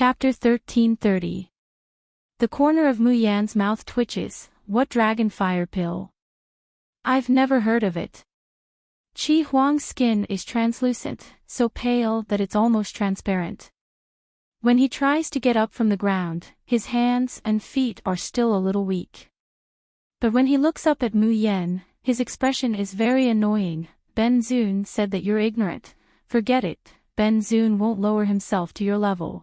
Chapter 1330. The corner of Mu Yan's mouth twitches. What dragon fire pill? I've never heard of it. Qi Huang's skin is translucent, so pale that it's almost transparent. When he tries to get up from the ground, his hands and feet are still a little weak. But when he looks up at Mu Yan, his expression is very annoying. Ben Zun said that you're ignorant. Forget it, Ben Zun won't lower himself to your level.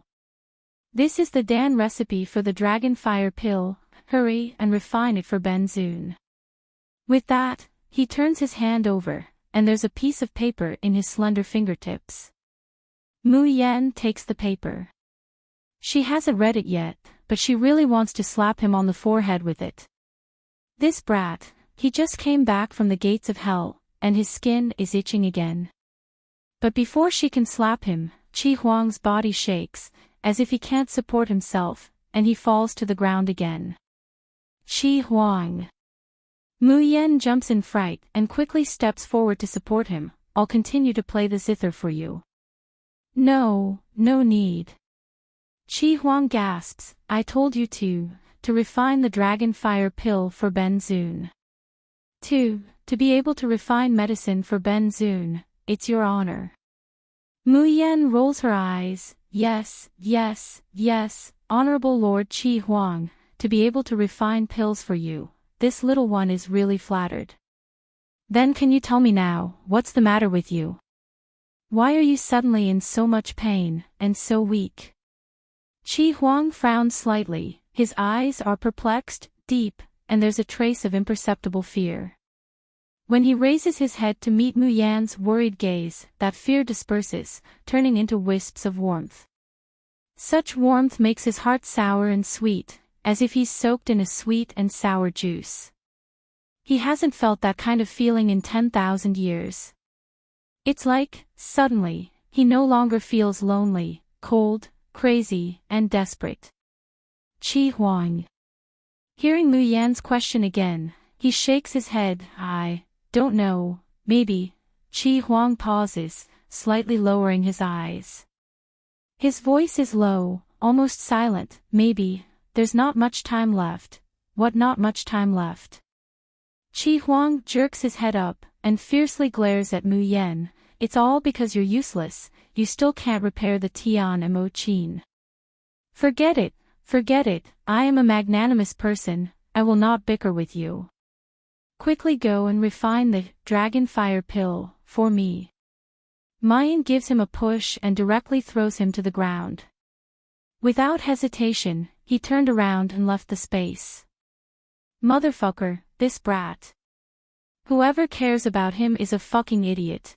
This is the Dan recipe for the dragon fire pill. Hurry and refine it for Ben Zun. With that, he turns his hand over, and there's a piece of paper in his slender fingertips. Mu Yan takes the paper. She hasn't read it yet, but she really wants to slap him on the forehead with it. This brat, he just came back from the gates of hell, and his skin is itching again. But before she can slap him, Qi Huang's body shakes, as if he can't support himself, and he falls to the ground again. Qi Huang. Mu Yan jumps in fright and quickly steps forward to support him. I'll continue to play the zither for you. No need. Qi Huang gasps, I told you to refine the dragon fire pill for Ben Zun. To be able to refine medicine for Ben Zun, it's your honor. Mu Yan rolls her eyes. Yes, Honorable Lord Qi Huang, to be able to refine pills for you, this little one is really flattered. Then can you tell me now, what's the matter with you? Why are you suddenly in so much pain, and so weak? Qi Huang frowns slightly, his eyes are perplexed, deep, and there's a trace of imperceptible fear. When he raises his head to meet Mu Yan's worried gaze, that fear disperses, turning into wisps of warmth. Such warmth makes his heart sour and sweet, as if he's soaked in a sweet and sour juice. He hasn't felt that kind of feeling in 10,000 years. It's like, suddenly, he no longer feels lonely, cold, crazy, and desperate. Qi Huang. Hearing Mu Yan's question again, he shakes his head. I don't know, maybe. Qi Huang pauses, slightly lowering his eyes. His voice is low, almost silent. Maybe, there's not much time left. What not much time left? Qi Huang jerks his head up, and fiercely glares at Mu Yan. It's all because you're useless, you still can't repair the Tian Mo Qin. Forget it, I am a magnanimous person, I will not bicker with you. Quickly go and refine the dragon fire pill, for me. Mayan gives him a push and directly throws him to the ground. Without hesitation, he turned around and left the space. Motherfucker, this brat. Whoever cares about him is a fucking idiot.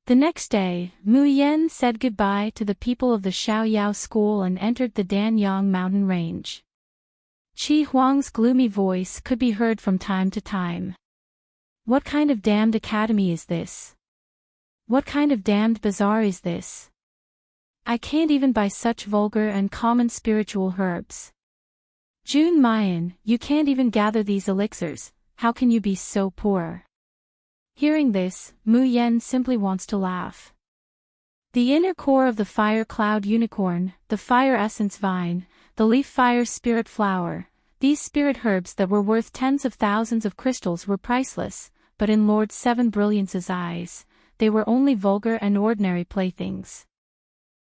The next day, Mu Yan said goodbye to the people of the Xiaoyao school and entered the Danyang mountain range. Qi Huang's gloomy voice could be heard from time to time. What kind of damned academy is this? What kind of damned bazaar is this? I can't even buy such vulgar and common spiritual herbs. Jun Mayan, you can't even gather these elixirs, how can you be so poor? Hearing this, Mu Yan simply wants to laugh. The inner core of the fire cloud unicorn, the fire essence vine, the leaf fire spirit flower, these spirit herbs that were worth tens of thousands of crystals were priceless, but in Lord Seven Brilliance's eyes, they were only vulgar and ordinary playthings.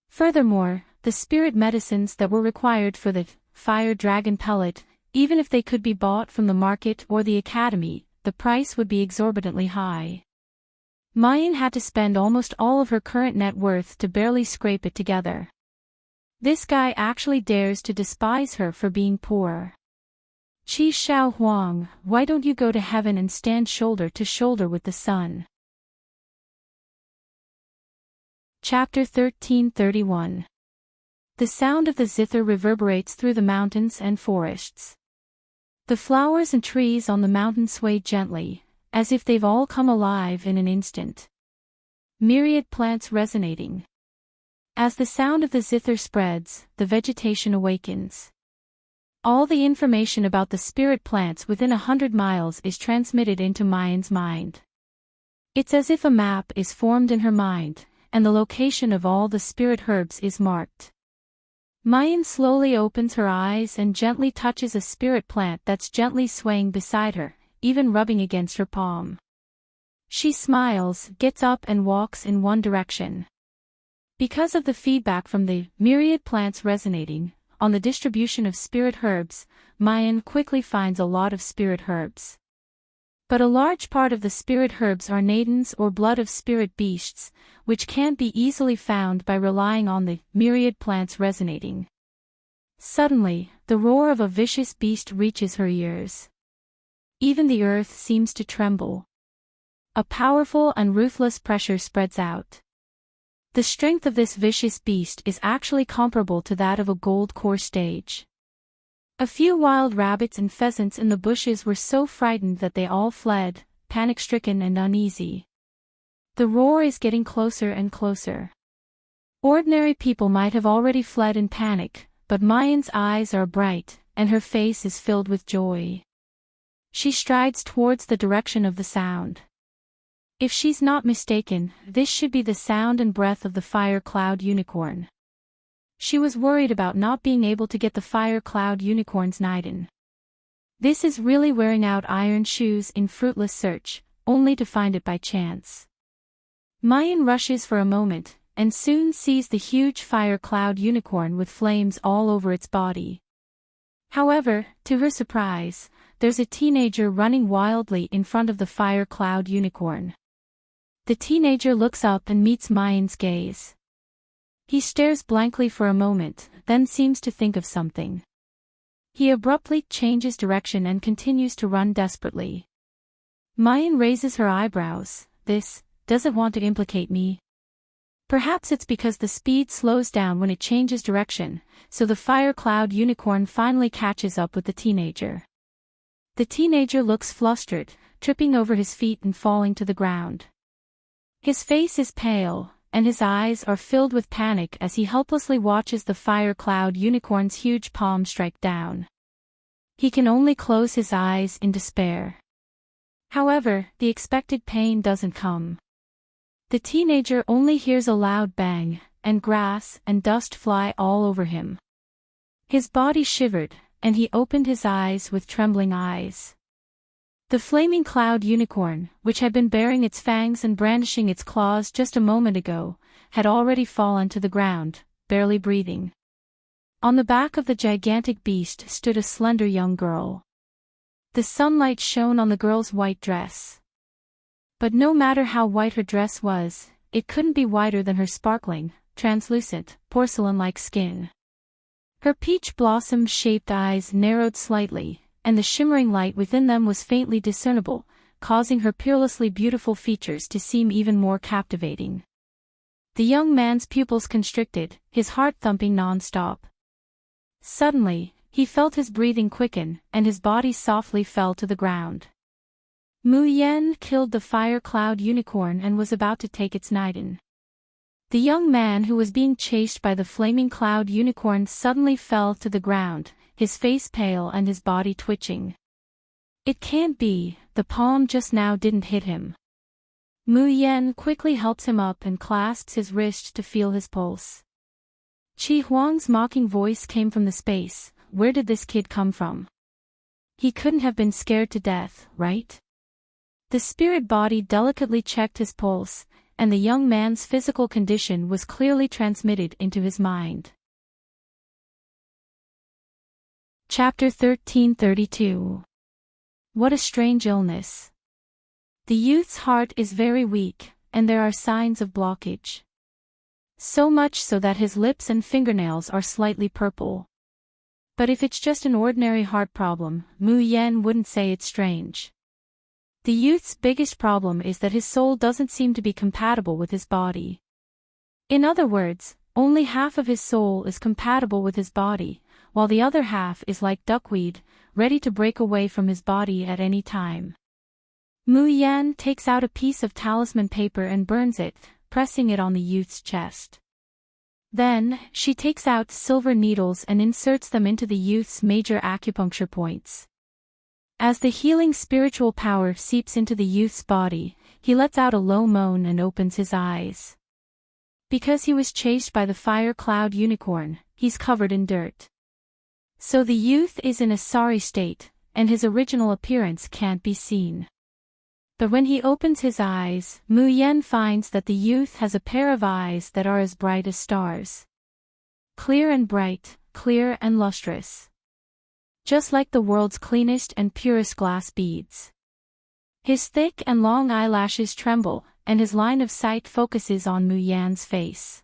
Furthermore, the spirit medicines that were required for the fire dragon pellet, even if they could be bought from the market or the academy, the price would be exorbitantly high. Mayan had to spend almost all of her current net worth to barely scrape it together. This guy actually dares to despise her for being poor. Qi Xiao Huang, why don't you go to heaven and stand shoulder to shoulder with the sun? Chapter 1331. The sound of the zither reverberates through the mountains and forests. The flowers and trees on the mountain sway gently, as if they've all come alive in an instant. Myriad plants resonating. As the sound of the zither spreads, the vegetation awakens. All the information about the spirit plants within 100 miles is transmitted into Mayan's mind. It's as if a map is formed in her mind, and the location of all the spirit herbs is marked. Mayan slowly opens her eyes and gently touches a spirit plant that's gently swaying beside her, even rubbing against her palm. She smiles, gets up and walks in one direction. Because of the feedback from the myriad plants resonating on the distribution of spirit herbs, Mayan quickly finds a lot of spirit herbs. But a large part of the spirit herbs are nadins or blood of spirit beasts, which can't be easily found by relying on the myriad plants resonating. Suddenly, the roar of a vicious beast reaches her ears. Even the earth seems to tremble. A powerful and ruthless pressure spreads out. The strength of this vicious beast is actually comparable to that of a gold core stage. A few wild rabbits and pheasants in the bushes were so frightened that they all fled, panic-stricken and uneasy. The roar is getting closer and closer. Ordinary people might have already fled in panic, but Mayan's eyes are bright, and her face is filled with joy. She strides towards the direction of the sound. If she's not mistaken, this should be the sound and breath of the fire cloud unicorn. She was worried about not being able to get the fire cloud unicorn's Niden. This is really wearing out iron shoes in fruitless search, only to find it by chance. Mayan rushes for a moment, and soon sees the huge fire cloud unicorn with flames all over its body. However, to her surprise, there's a teenager running wildly in front of the fire cloud unicorn. The teenager looks up and meets Mayan's gaze. He stares blankly for a moment, then seems to think of something. He abruptly changes direction and continues to run desperately. Mayan raises her eyebrows. This doesn't want to implicate me. Perhaps it's because the speed slows down when it changes direction, so the fire cloud unicorn finally catches up with the teenager. The teenager looks flustered, tripping over his feet and falling to the ground. His face is pale, and his eyes are filled with panic as he helplessly watches the fire cloud unicorn's huge palm strike down. He can only close his eyes in despair. However, the expected pain doesn't come. The teenager only hears a loud bang, and grass and dust fly all over him. His body shivered, and he opened his eyes with trembling eyes. The flaming cloud unicorn, which had been baring its fangs and brandishing its claws just a moment ago, had already fallen to the ground, barely breathing. On the back of the gigantic beast stood a slender young girl. The sunlight shone on the girl's white dress. But no matter how white her dress was, it couldn't be whiter than her sparkling, translucent, porcelain-like skin. Her peach blossom-shaped eyes narrowed slightly, and the shimmering light within them was faintly discernible, causing her peerlessly beautiful features to seem even more captivating. The young man's pupils constricted, his heart thumping non-stop. Suddenly, he felt his breathing quicken, and his body softly fell to the ground. Mu Yen killed the fire cloud unicorn and was about to take its Niden. The young man who was being chased by the flaming cloud unicorn suddenly fell to the ground, his face pale and his body twitching. It can't be, the palm just now didn't hit him. Mu Yen quickly helps him up and clasps his wrist to feel his pulse. Chi Huang's mocking voice came from the space. Where did this kid come from? He couldn't have been scared to death, right? The spirit body delicately checked his pulse, and the young man's physical condition was clearly transmitted into his mind. Chapter 1332. What a strange illness. The youth's heart is very weak, and there are signs of blockage. So much so that his lips and fingernails are slightly purple. But if it's just an ordinary heart problem, Mu Yen wouldn't say it's strange. The youth's biggest problem is that his soul doesn't seem to be compatible with his body. In other words, only half of his soul is compatible with his body, while the other half is like duckweed, ready to break away from his body at any time. Mu Yan takes out a piece of talisman paper and burns it, pressing it on the youth's chest. Then, she takes out silver needles and inserts them into the youth's major acupuncture points. As the healing spiritual power seeps into the youth's body, he lets out a low moan and opens his eyes. Because he was chased by the fire cloud unicorn, he's covered in dirt. So the youth is in a sorry state, and his original appearance can't be seen. But when he opens his eyes, Mu Yen finds that the youth has a pair of eyes that are as bright as stars. Clear and bright, clear and lustrous. Just like the world's cleanest and purest glass beads. His thick and long eyelashes tremble, and his line of sight focuses on Mu Yan's face.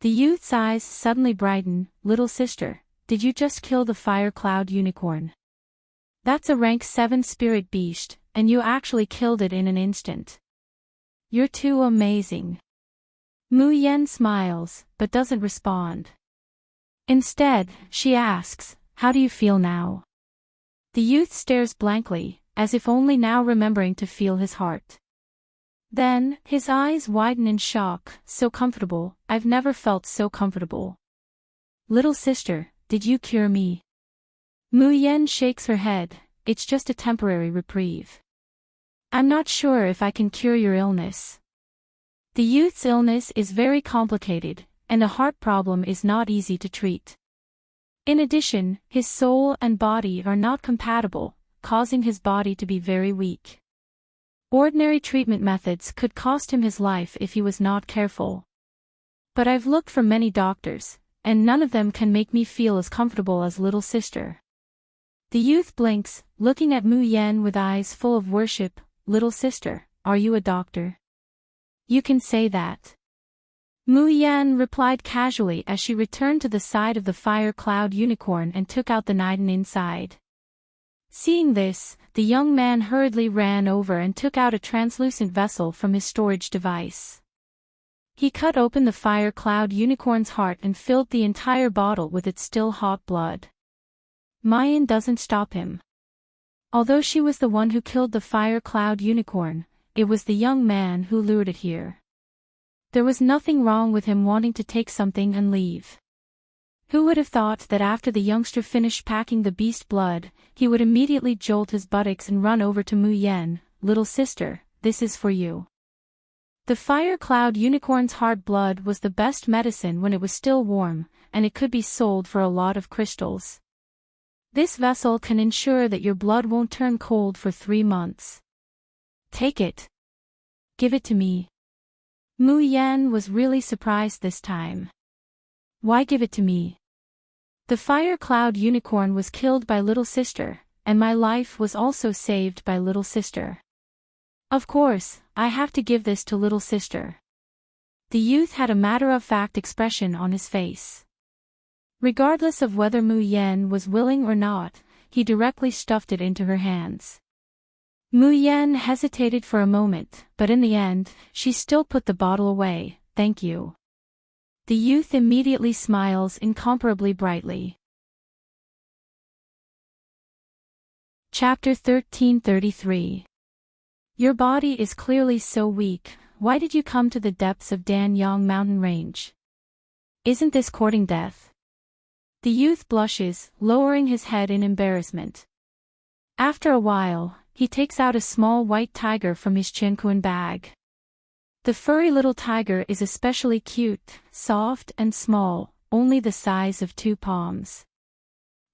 The youth's eyes suddenly brighten. Little sister, did you just kill the fire cloud unicorn? That's a rank 7 spirit beast, and you actually killed it in an instant. You're too amazing. Mu Yen smiles, but doesn't respond. Instead, she asks, how do you feel now? The youth stares blankly, as if only now remembering to feel his heart. Then, his eyes widen in shock. So comfortable, I've never felt so comfortable. Little sister, did you cure me? Mu Yen shakes her head, it's just a temporary reprieve. I'm not sure if I can cure your illness. The youth's illness is very complicated, and a heart problem is not easy to treat. In addition, his soul and body are not compatible, causing his body to be very weak. Ordinary treatment methods could cost him his life if he was not careful. But I've looked for many doctors, and none of them can make me feel as comfortable as little sister. The youth blinks, looking at Mu Yen with eyes full of worship. Little sister, are you a doctor? You can say that. Mu Yen replied casually as she returned to the side of the fire cloud unicorn and took out the Niden inside. Seeing this, the young man hurriedly ran over and took out a translucent vessel from his storage device. He cut open the fire cloud unicorn's heart and filled the entire bottle with its still hot blood. Mayan doesn't stop him. Although she was the one who killed the fire cloud unicorn, it was the young man who lured it here. There was nothing wrong with him wanting to take something and leave. Who would have thought that after the youngster finished packing the beast blood, he would immediately jolt his buttocks and run over to Mu Yen. Little sister, this is for you. The fire cloud unicorn's heart blood was the best medicine when it was still warm, and it could be sold for a lot of crystals. This vessel can ensure that your blood won't turn cold for 3 months. Take it. Give it to me. Mu Yen was really surprised this time. Why give it to me? The fire cloud unicorn was killed by little sister, and my life was also saved by little sister. Of course, I have to give this to little sister. The youth had a matter-of-fact expression on his face. Regardless of whether Mu Yen was willing or not, he directly stuffed it into her hands. Mu Yen hesitated for a moment, but in the end, she still put the bottle away. Thank you. The youth immediately smiles incomparably brightly. Chapter 1333. Your body is clearly so weak, why did you come to the depths of Danyang mountain range? Isn't this courting death? The youth blushes, lowering his head in embarrassment. After a while, he takes out a small white tiger from his chinkuan bag. The furry little tiger is especially cute, soft and small, only the size of 2 palms.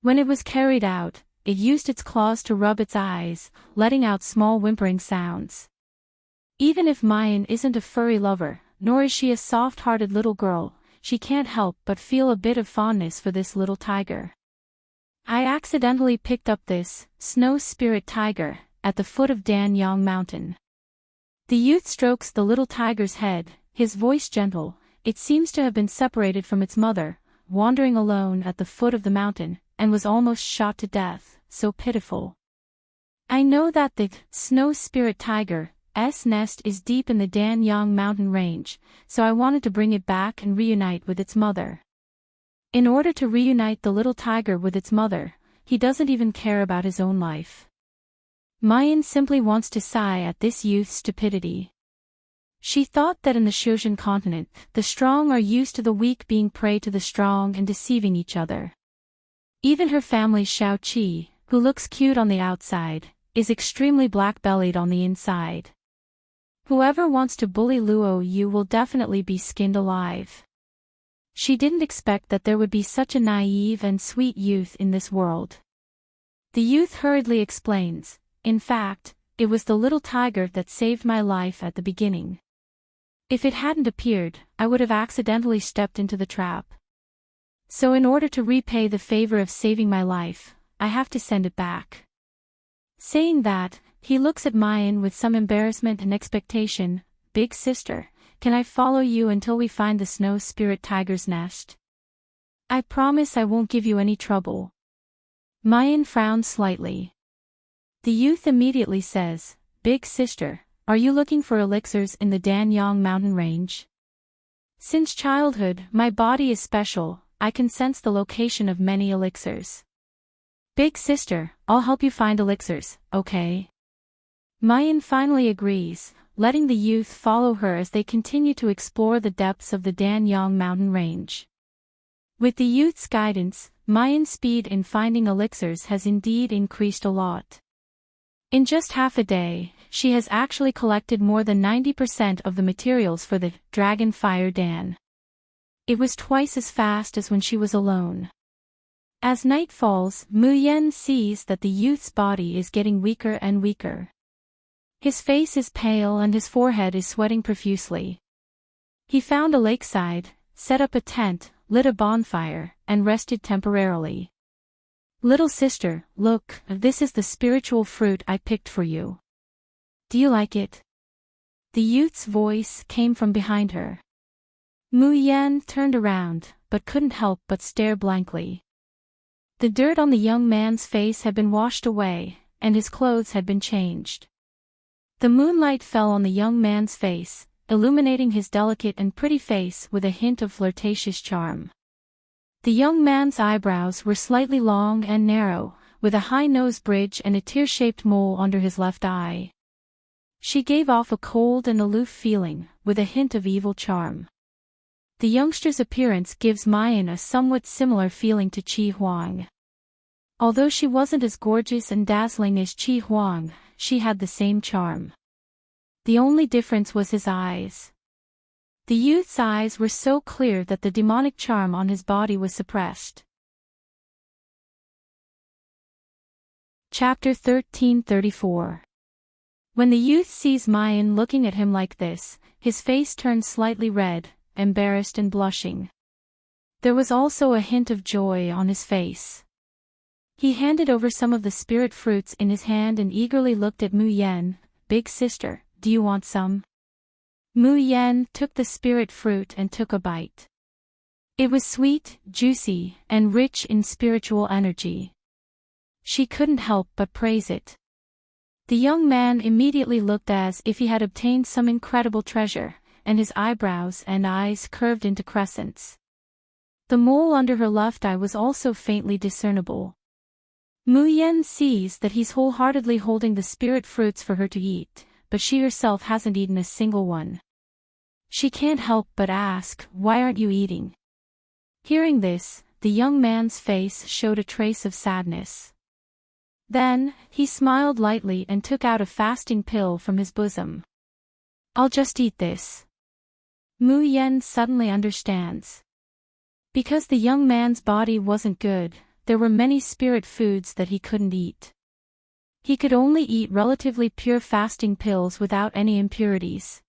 When it was carried out, it used its claws to rub its eyes, letting out small whimpering sounds. Even if Mayan isn't a furry lover, nor is she a soft-hearted little girl, she can't help but feel a bit of fondness for this little tiger. I accidentally picked up this snow spirit tiger at the foot of Danyang Mountain. The youth strokes the little tiger's head, his voice gentle. It seems to have been separated from its mother, wandering alone at the foot of the mountain, and was almost shot to death, so pitiful. I know that the snow spirit tiger's nest is deep in the Danyang mountain range, so I wanted to bring it back and reunite with its mother. In order to reunite the little tiger with its mother, he doesn't even care about his own life. Mayan simply wants to sigh at this youth's stupidity. She thought that in the Shoshan continent, the strong are used to the weak being prey to the strong and deceiving each other. Even her family's Shao Qi, who looks cute on the outside, is extremely black-bellied on the inside. Whoever wants to bully Luo Yu will definitely be skinned alive. She didn't expect that there would be such a naive and sweet youth in this world. The youth hurriedly explains, "In fact, it was the little tiger that saved my life at the beginning. If it hadn't appeared, I would have accidentally stepped into the trap. So in order to repay the favor of saving my life, I have to send it back." Saying that, he looks at Mayan with some embarrassment and expectation. "Big sister, can I follow you until we find the snow spirit tiger's nest? I promise I won't give you any trouble." Mayan frowns slightly. The youth immediately says, "Big sister, are you looking for elixirs in the Danyang mountain range? Since childhood, my body is special, I can sense the location of many elixirs. Big sister, I'll help you find elixirs, okay?" Mayan finally agrees, letting the youth follow her as they continue to explore the depths of the Danyang mountain range. With the youth's guidance, Mayan's speed in finding elixirs has indeed increased a lot. In just half a day, she has actually collected more than 90% of the materials for the Dragon Fire Dan. It was twice as fast as when she was alone. As night falls, Mu Yen sees that the youth's body is getting weaker and weaker. His face is pale and his forehead is sweating profusely. He found a lakeside, set up a tent, lit a bonfire, and rested temporarily. "Little sister, look, this is the spiritual fruit I picked for you. Do you like it?" The youth's voice came from behind her. Mu Yen turned around, but couldn't help but stare blankly. The dirt on the young man's face had been washed away, and his clothes had been changed. The moonlight fell on the young man's face, illuminating his delicate and pretty face with a hint of flirtatious charm. The young man's eyebrows were slightly long and narrow, with a high nose bridge and a tear-shaped mole under his left eye. She gave off a cold and aloof feeling, with a hint of evil charm. The youngster's appearance gives Mayan a somewhat similar feeling to Chi Huang. Although she wasn't as gorgeous and dazzling as Chi Huang, she had the same charm. The only difference was his eyes. The youth's eyes were so clear that the demonic charm on his body was suppressed. Chapter 1334. When the youth sees Mayan looking at him like this, his face turns slightly red, embarrassed and blushing. There was also a hint of joy on his face. He handed over some of the spirit fruits in his hand and eagerly looked at Mu Yen. "Big sister, do you want some?" Mu Yen took the spirit fruit and took a bite. It was sweet, juicy, and rich in spiritual energy. She couldn't help but praise it. The young man immediately looked as if he had obtained some incredible treasure, and his eyebrows and eyes curved into crescents. The mole under her left eye was also faintly discernible. Mu Yen sees that he's wholeheartedly holding the spirit fruits for her to eat, but she herself hasn't eaten a single one. She can't help but ask, "Why aren't you eating?" Hearing this, the young man's face showed a trace of sadness. Then, he smiled lightly and took out a fasting pill from his bosom. "I'll just eat this." Mu Yen suddenly understands. Because the young man's body wasn't good, there were many spirit foods that he couldn't eat. He could only eat relatively pure fasting pills without any impurities.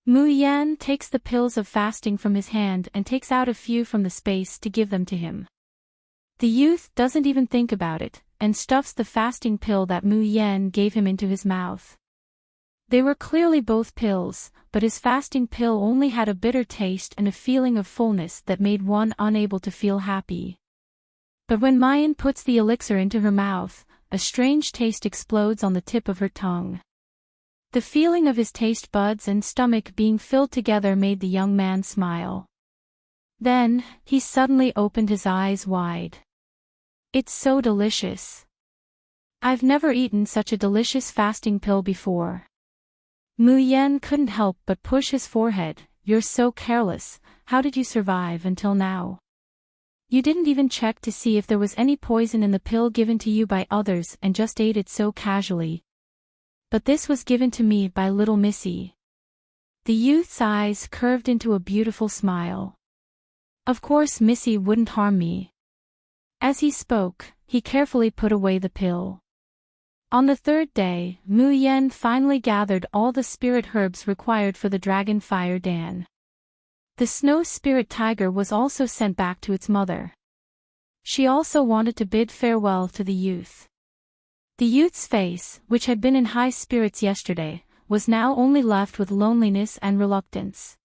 Mu Yan takes the pills of fasting from his hand and takes out a few from the space to give them to him. The youth doesn't even think about it, and stuffs the fasting pill that Mu Yan gave him into his mouth. They were clearly both pills, but his fasting pill only had a bitter taste and a feeling of fullness that made one unable to feel happy. But when Mayan puts the elixir into her mouth, a strange taste explodes on the tip of her tongue. The feeling of his taste buds and stomach being filled together made the young man smile. Then, he suddenly opened his eyes wide. "It's so delicious. I've never eaten such a delicious fasting pill before." Mu Yen couldn't help but push his forehead. "You're so careless, how did you survive until now? You didn't even check to see if there was any poison in the pill given to you by others and just ate it so casually. But this was given to me by little Missy." The youth's eyes curved into a beautiful smile. Of course Missy wouldn't harm me. As he spoke, he carefully put away the pill. On the third day, Mu Yen finally gathered all the spirit herbs required for the dragon fire dan. The snow spirit tiger was also sent back to its mother. She also wanted to bid farewell to the youth. The youth's face, which had been in high spirits yesterday, was now only left with loneliness and reluctance.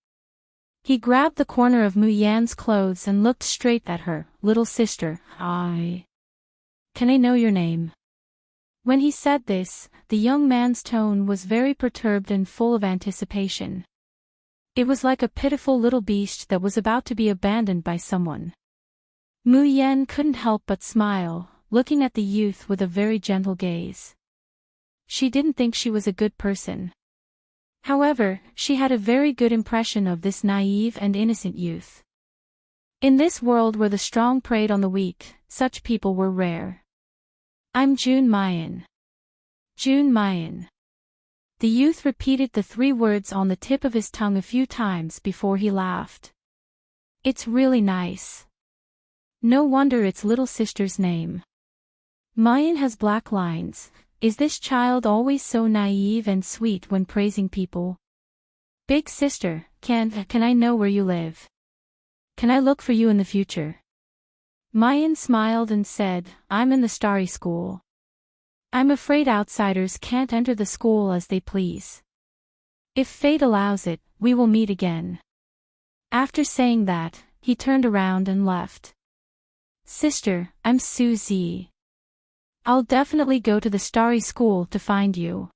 He grabbed the corner of Mu Yan's clothes and looked straight at her. Little sister, can I know your name? When he said this, the young man's tone was very perturbed and full of anticipation. It was like a pitiful little beast that was about to be abandoned by someone. Mu Yan couldn't help but smile, looking at the youth with a very gentle gaze. She didn't think she was a good person. However, she had a very good impression of this naive and innocent youth. In this world where the strong preyed on the weak, such people were rare. I'm Jun Mayan. Jun Mayan. The youth repeated the 3 words on the tip of his tongue a few times before he laughed. It's really nice. No wonder it's little sister's name. Mayan has black lines. Is this child always so naive and sweet when praising people? Big sister, can I know where you live? Can I look for you in the future? Mayan smiled and said, I'm in the Starry School. I'm afraid outsiders can't enter the school as they please. If fate allows it, we will meet again. After saying that, he turned around and left. Sister, I'm Suzy. I'll definitely go to the Starry School to find you.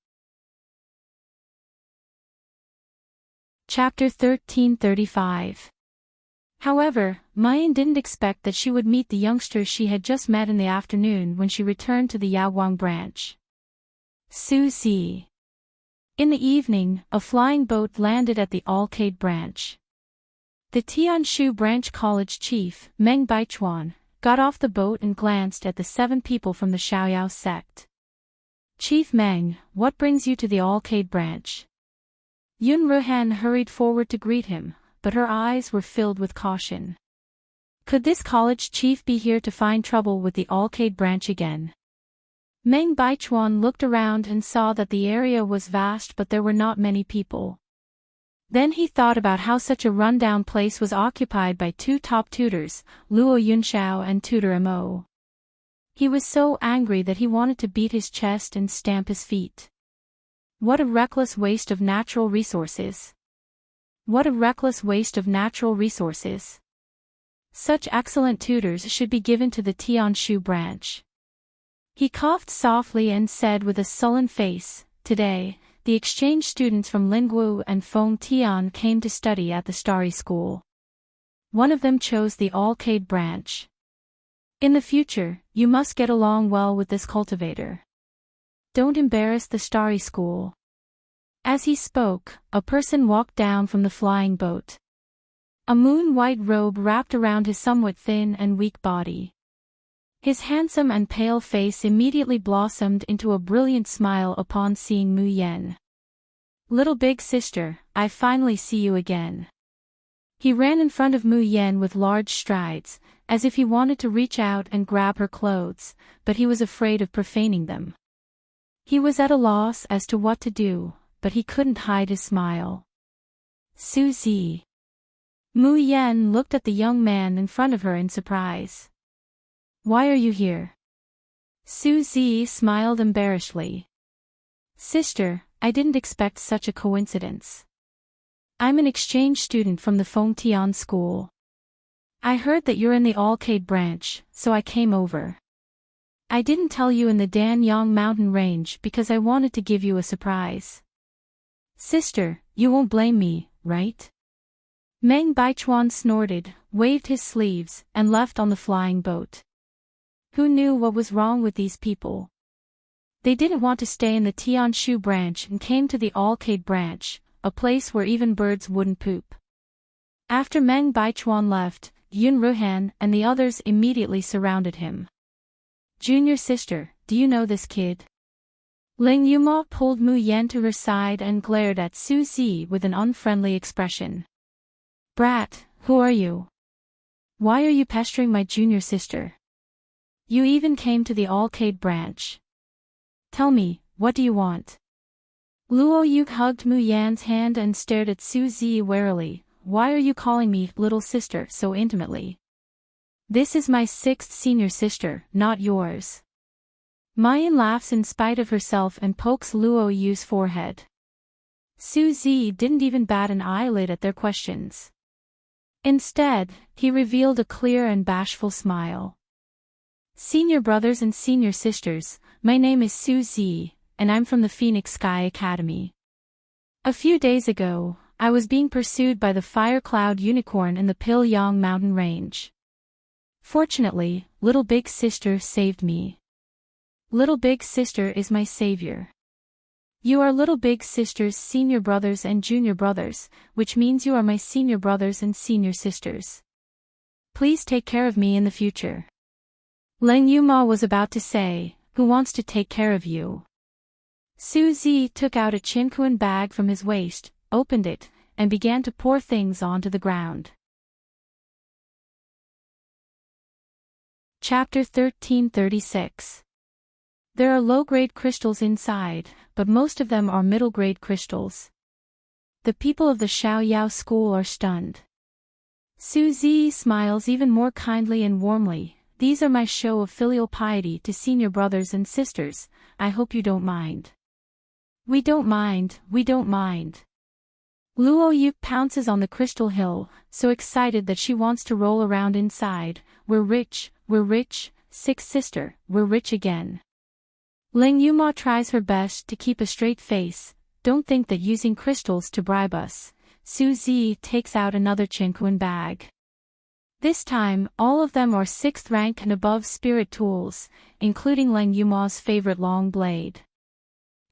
Chapter 1335. However, Mayan didn't expect that she would meet the youngsters she had just met in the afternoon when she returned to the Yaoguang branch. Suzy. In the evening, a flying boat landed at the Alcade branch. The Tianshu branch college chief, Meng Baichuan, got off the boat and glanced at the 7 people from the Xiaoyao sect. Chief Meng, what brings you to the Alcade branch? Yun Ruhan hurried forward to greet him, but her eyes were filled with caution. Could this college chief be here to find trouble with the Alcade branch again? Meng Baichuan looked around and saw that the area was vast but there were not many people. Then he thought about how such a rundown place was occupied by 2 top tutors, Luo Yunxiao and Tutor Mo. He was so angry that he wanted to beat his chest and stamp his feet. What a reckless waste of natural resources. What a reckless waste of natural resources. Such excellent tutors should be given to the Tianshu branch. He coughed softly and said with a sullen face, Today, the exchange students from Lingwu and Feng Tian came to study at the Starry School. One of them chose the Alcade branch. In the future, you must get along well with this cultivator. Don't embarrass the Starry School. As he spoke, a person walked down from the flying boat. A moon-white robe wrapped around his somewhat thin and weak body. His handsome and pale face immediately blossomed into a brilliant smile upon seeing Mu Yen. Little big sister, I finally see you again. He ran in front of Mu Yen with large strides, as if he wanted to reach out and grab her clothes, but he was afraid of profaning them. He was at a loss as to what to do, but he couldn't hide his smile. Suzy. Mu Yen looked at the young man in front of her in surprise. Why are you here? Suzy smiled embarrassedly. Sister, I didn't expect such a coincidence. I'm an exchange student from the Fengtian school. I heard that you're in the Alcade branch, so I came over. I didn't tell you in the Danyang mountain range because I wanted to give you a surprise. Sister, you won't blame me, right? Meng Baichuan snorted, waved his sleeves, and left on the flying boat. Who knew what was wrong with these people? They didn't want to stay in the Tianshu branch and came to the Alcade branch, a place where even birds wouldn't poop. After Meng Baichuan left, Yun Ruhan and the others immediately surrounded him. Junior sister, do you know this kid? Ling Yuma pulled Mu Yen to her side and glared at Suzy with an unfriendly expression. Brat, who are you? Why are you pestering my junior sister? You even came to the Alcade branch. Tell me, what do you want? Luo Yu hugged Mu Yan's hand and stared at Su Zi warily. Why are you calling me little sister so intimately? This is my sixth senior sister, not yours. Mayan laughs in spite of herself and pokes Luo Yu's forehead. Su Zi didn't even bat an eyelid at their questions. Instead, he revealed a clear and bashful smile. Senior brothers and senior sisters, my name is Su Zi, and I'm from the Phoenix Sky Academy. A few days ago, I was being pursued by the Fire Cloud Unicorn in the Pilyang mountain range. Fortunately, Little Big Sister saved me. Little Big Sister is my savior. You are Little Big Sister's senior brothers and junior brothers, which means you are my senior brothers and senior sisters. Please take care of me in the future. Leng Yuma was about to say, who wants to take care of you? Su Zi took out a chinquan bag from his waist, opened it, and began to pour things onto the ground. Chapter 1336. There are low-grade crystals inside, but most of them are middle-grade crystals. The people of the Xiaoyao school are stunned. Su Zi smiles even more kindly and warmly. These are my show of filial piety to senior brothers and sisters. I hope you don't mind. We don't mind, we don't mind. Luo Yu pounces on the crystal hill, so excited that she wants to roll around inside. We're rich, sixth sister, we're rich again. Leng Yuma tries her best to keep a straight face. Don't think that using crystals to bribe us. Su Zi takes out another chinquan bag. This time, all of them are 6th rank and above spirit tools, including Leng Yuma's favorite long blade.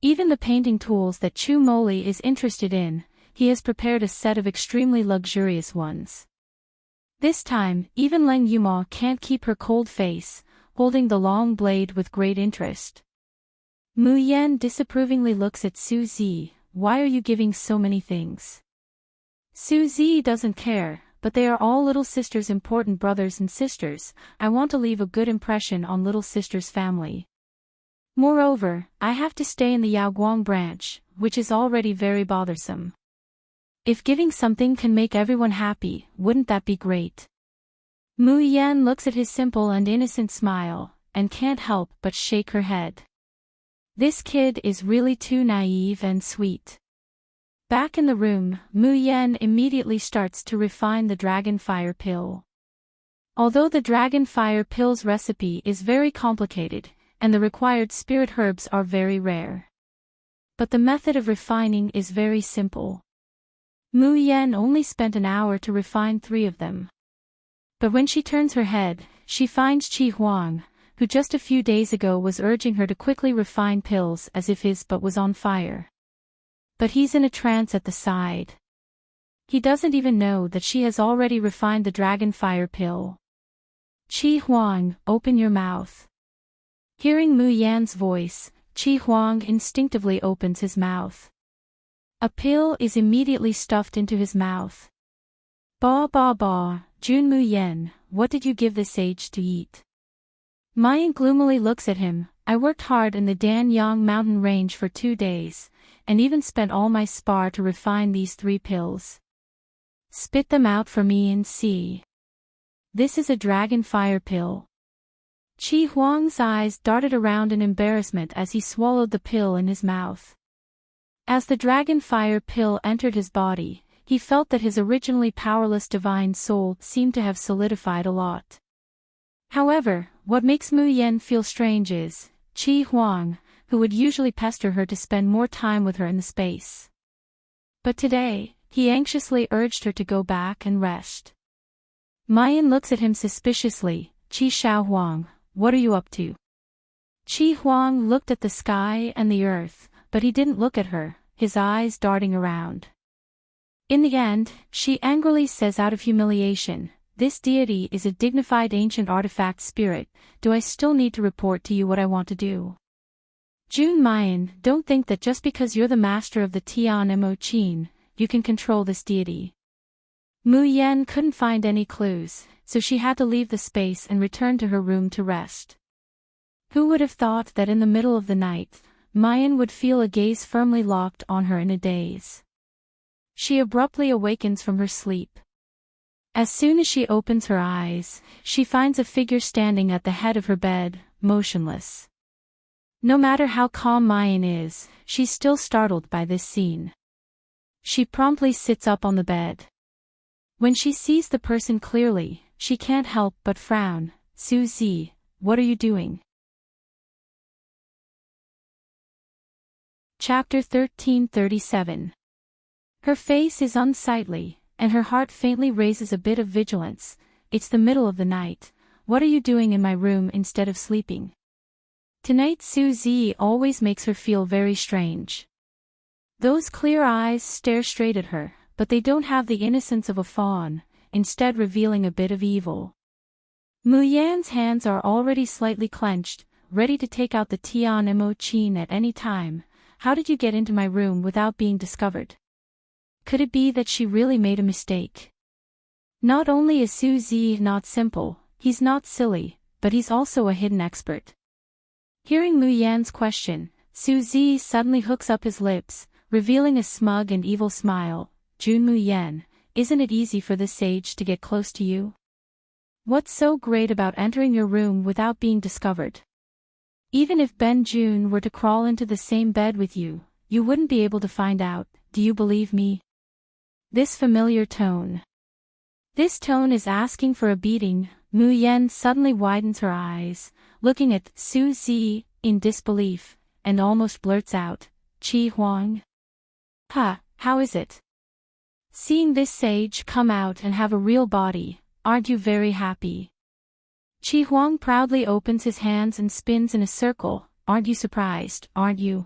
Even the painting tools that Chu Moli is interested in, he has prepared a set of extremely luxurious ones. This time, even Leng Yuma can't keep her cold face, holding the long blade with great interest. Mu Yan disapprovingly looks at Su Zi. Why are you giving so many things? Su Zi doesn't care, but they are all little sister's important brothers and sisters. I want to leave a good impression on little sister's family. Moreover, I have to stay in the Yaoguang branch, which is already very bothersome. If giving something can make everyone happy, wouldn't that be great? Mu Yan looks at his simple and innocent smile, and can't help but shake her head. This kid is really too naive and sweet. Back in the room, Mu Yan immediately starts to refine the dragon fire pill. Although the dragon fire pill's recipe is very complicated, and the required spirit herbs are very rare. But the method of refining is very simple. Mu Yan only spent an hour to refine 3 of them. But when she turns her head, she finds Qi Huang, who just a few days ago was urging her to quickly refine pills as if his butt was on fire. But he's in a trance at the side. He doesn't even know that she has already refined the dragon fire pill. Qi Huang, open your mouth. Hearing Mu Yan's voice, Qi Huang instinctively opens his mouth. A pill is immediately stuffed into his mouth. Ba ba ba, Jun Mu Yan, what did you give this sage to eat? Mayan gloomily looks at him. I worked hard in the Danyang mountain range for 2 days, and even spent all my spar to refine these 3 pills. Spit them out for me and see. This is a dragon fire pill. Qi Huang's eyes darted around in embarrassment as he swallowed the pill in his mouth. As the dragon fire pill entered his body, he felt that his originally powerless divine soul seemed to have solidified a lot. However, what makes Mu Yan feel strange is Qi Huang, who would usually pester her to spend more time with her in the space. But today, he anxiously urged her to go back and rest. Mayan looks at him suspiciously. Qi Xiao Huang, what are you up to? Qi Huang looked at the sky and the earth, but he didn't look at her, his eyes darting around. In the end, she angrily says out of humiliation, this deity is a dignified ancient artifact spirit. Do I still need to report to you what I want to do? Jun Mayan, don't think that just because you're the master of the Tian Mo Qin, you can control this deity. Mu Yan couldn't find any clues. so she had to leave the space and return to her room to rest. Who would have thought that in the middle of the night, Mayan would feel a gaze firmly locked on her in a daze. She abruptly awakens from her sleep. As soon as she opens her eyes, she finds a figure standing at the head of her bed, motionless. No matter how calm Mayan is, she's still startled by this scene. She promptly sits up on the bed. When she sees the person clearly, she can't help but frown. Suzy, what are you doing? Chapter 1337. Her face is unsightly, and her heart faintly raises a bit of vigilance. It's the middle of the night. What are you doing in my room instead of sleeping? Tonight Suzy always makes her feel very strange. Those clear eyes stare straight at her, but they don't have the innocence of a fawn, instead revealing a bit of evil. Muyan's hands are already slightly clenched, ready to take out the Tian Mo Chin at any time. How did you get into my room without being discovered? Could it be that she really made a mistake? Not only is Suzy not simple, he's not silly, but he's also a hidden expert. Hearing Muyan's question, Suzy suddenly hooks up his lips, revealing a smug and evil smile. Jun Muyan, isn't it easy for this sage to get close to you? What's so great about entering your room without being discovered? Even if Ben Jun were to crawl into the same bed with you, you wouldn't be able to find out. Do you believe me? This familiar tone. This tone is asking for a beating. Muyan suddenly widens her eyes, looking at Suzy in disbelief, and almost blurts out, Qi Huang. How is it? Seeing this sage come out and have a real body, aren't you very happy? Qi Huang proudly opens his hands and spins in a circle. Aren't you surprised, aren't you?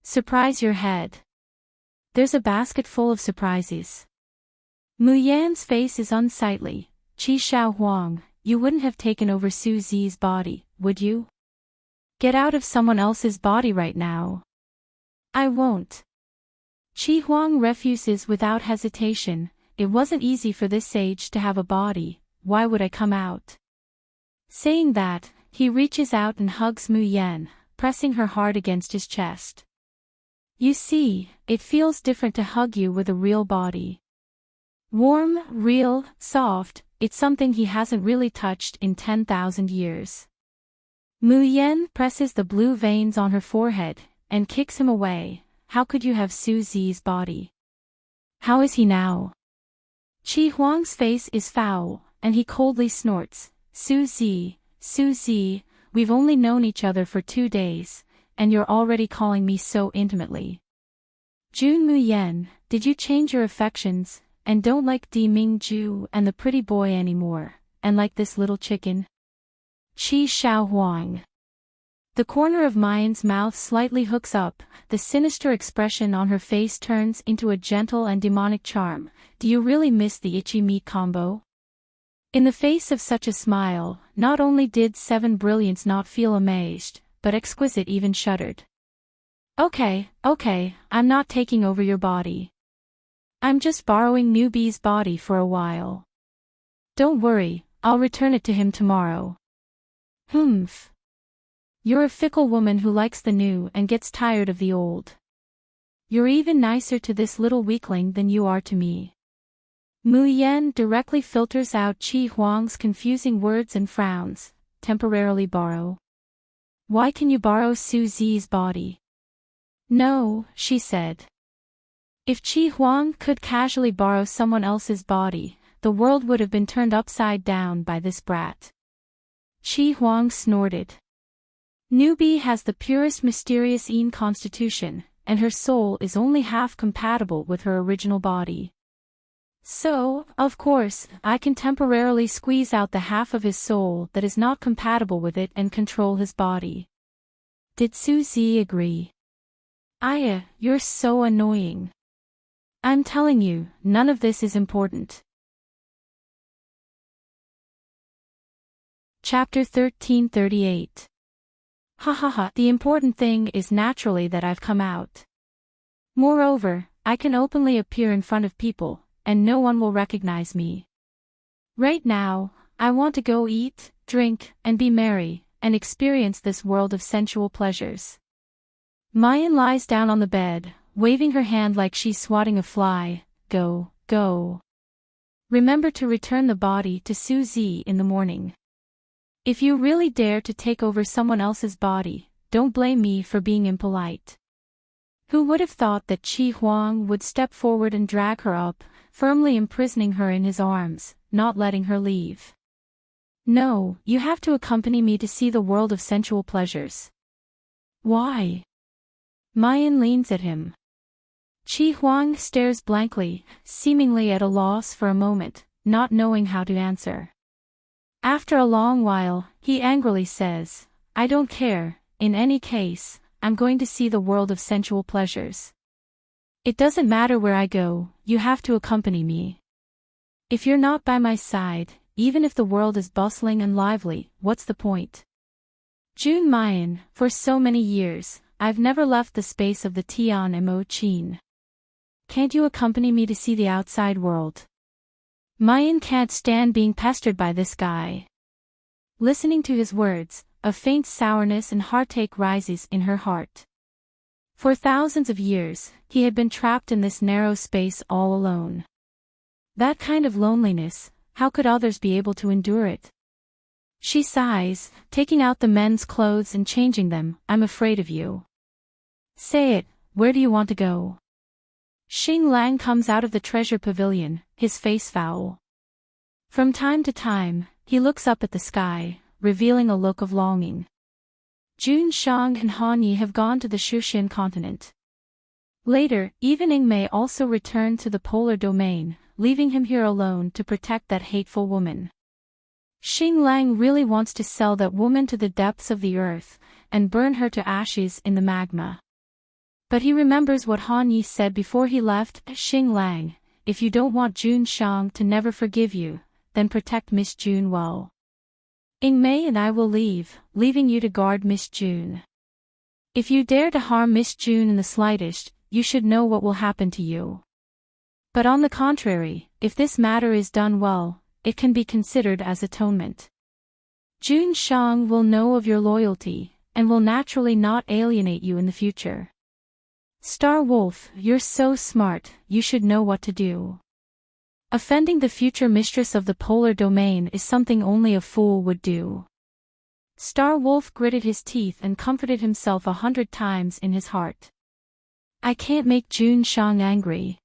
Surprise your head. There's a basket full of surprises. Muyan's face is unsightly. Qi Xiao Huang, you wouldn't have taken over Suzy's body, would you? Get out of someone else's body right now. I won't. Qi Huang refuses without hesitation. It wasn't easy for this sage to have a body. Why would I come out? Saying that, he reaches out and hugs Muyan, pressing her hard against his chest. You see, it feels different to hug you with a real body. Warm, real, soft, it's something he hasn't really touched in 10,000 years. Muyan presses the blue veins on her forehead, and kicks him away. How could you have Suzy's body? How is he now? Qi Huang's face is foul, and he coldly snorts. Suzy, we've only known each other for 2 days, and you're already calling me so intimately. Jun Muyan, did you change your affections, and don't like Di Mingju and the pretty boy anymore, and like this little chicken? Qi Xiao Huang. The corner of Mayan's mouth slightly hooks up, the sinister expression on her face turns into a gentle and demonic charm. Do you really miss the itchy meat combo? In the face of such a smile, not only did Seven Brilliance not feel amazed, but Exquisite even shuddered. Okay, I'm not taking over your body. I'm just borrowing Newbie's body for a while. Don't worry, I'll return it to him tomorrow. Humph. You're a fickle woman who likes the new and gets tired of the old. You're even nicer to this little weakling than you are to me. Muyan directly filters out Qi Huang's confusing words and frowns. Temporarily borrow. Why can you borrow Suzy's body? No, she said. If Qi Huang could casually borrow someone else's body, the world would have been turned upside down by this brat. Qi Huang snorted. Newbie has the purest mysterious Yin constitution, and her soul is only half compatible with her original body. So, of course, I can temporarily squeeze out the half of his soul that is not compatible with it and control his body. Did Suzy agree? Aya, you're so annoying. I'm telling you, none of this is important. Chapter 1338. The important thing is naturally that I've come out. Moreover, I can openly appear in front of people, and no one will recognize me. Right now, I want to go eat, drink, and be merry, and experience this world of sensual pleasures. Mayan lies down on the bed, waving her hand like she's swatting a fly. Go, go. Remember to return the body to Suzy in the morning. If you really dare to take over someone else's body, don't blame me for being impolite. Who would have thought that Qi Huang would step forward and drag her up, firmly imprisoning her in his arms, not letting her leave? No, you have to accompany me to see the world of sensual pleasures. Why? Mayan leans at him. Qi Huang stares blankly, seemingly at a loss for a moment, not knowing how to answer. After a long while, he angrily says, I don't care, in any case, I'm going to see the world of sensual pleasures. It doesn't matter where I go, you have to accompany me. If you're not by my side, even if the world is bustling and lively, what's the point? Jun Mayan, for so many years, I've never left the space of the Tian Mo Chin. Can't you accompany me to see the outside world? Mayan can't stand being pestered by this guy. Listening to his words, a faint sourness and heartache rises in her heart. For thousands of years, he had been trapped in this narrow space all alone. That kind of loneliness, how could others be able to endure it? She sighs, taking out the men's clothes and changing them. I'm afraid of you. Say it, where do you want to go? Xing Lang comes out of the treasure pavilion, his face foul. From time to time, he looks up at the sky, revealing a look of longing. Jun Shang and Han Yi have gone to the Shushan continent. Later, even Ing Mei also returned to the polar domain, leaving him here alone to protect that hateful woman. Xing Lang really wants to sell that woman to the depths of the earth, and burn her to ashes in the magma. But he remembers what Han Yi said before he left. Xing Lang, if you don't want Jun Shang to never forgive you, then protect Miss Jun well. Ing Mei and I will leave, leaving you to guard Miss Jun. If you dare to harm Miss Jun in the slightest, you should know what will happen to you. But on the contrary, if this matter is done well, it can be considered as atonement. Jun Shang will know of your loyalty, and will naturally not alienate you in the future. Star Wolf, you're so smart, you should know what to do. Offending the future mistress of the polar domain is something only a fool would do. Star Wolf gritted his teeth and comforted himself 100 times in his heart. I can't make Jun Shang angry.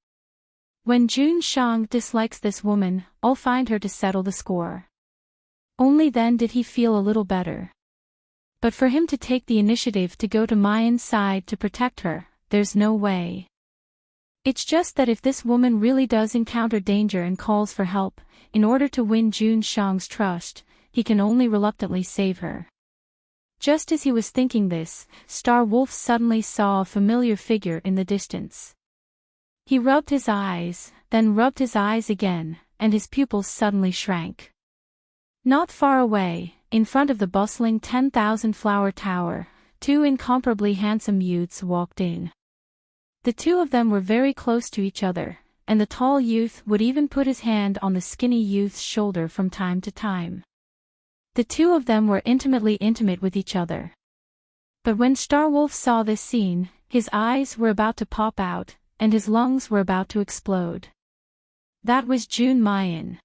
When Jun Shang dislikes this woman, I'll find her to settle the score. Only then did he feel a little better. But for him to take the initiative to go to Mayan's side to protect her, there's no way. It's just that if this woman really does encounter danger and calls for help, in order to win Jun Shang's trust, he can only reluctantly save her. Just as he was thinking this, Star Wolf suddenly saw a familiar figure in the distance. He rubbed his eyes, then rubbed his eyes again, and his pupils suddenly shrank. Not far away, in front of the bustling 10,000 flower tower, two incomparably handsome youths walked in. The two of them were very close to each other, and the tall youth would even put his hand on the skinny youth's shoulder from time to time. The two of them were intimately intimate with each other. But when Starwolf saw this scene, his eyes were about to pop out, and his lungs were about to explode. That was Jun Mayan.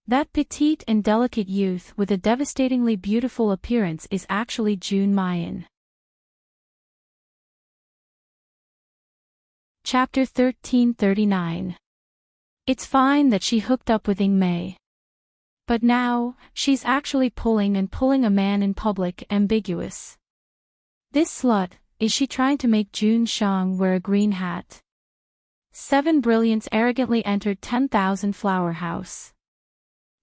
That petite and delicate youth with a devastatingly beautiful appearance is actually Jun Mayan. Chapter 1339. It's fine that she hooked up with Ing Mei. But now, she's actually pulling a man in public. Ambiguous. This slut, is she trying to make Jun Shang wear a green hat? 7 Brilliants arrogantly entered 10,000 Flower House.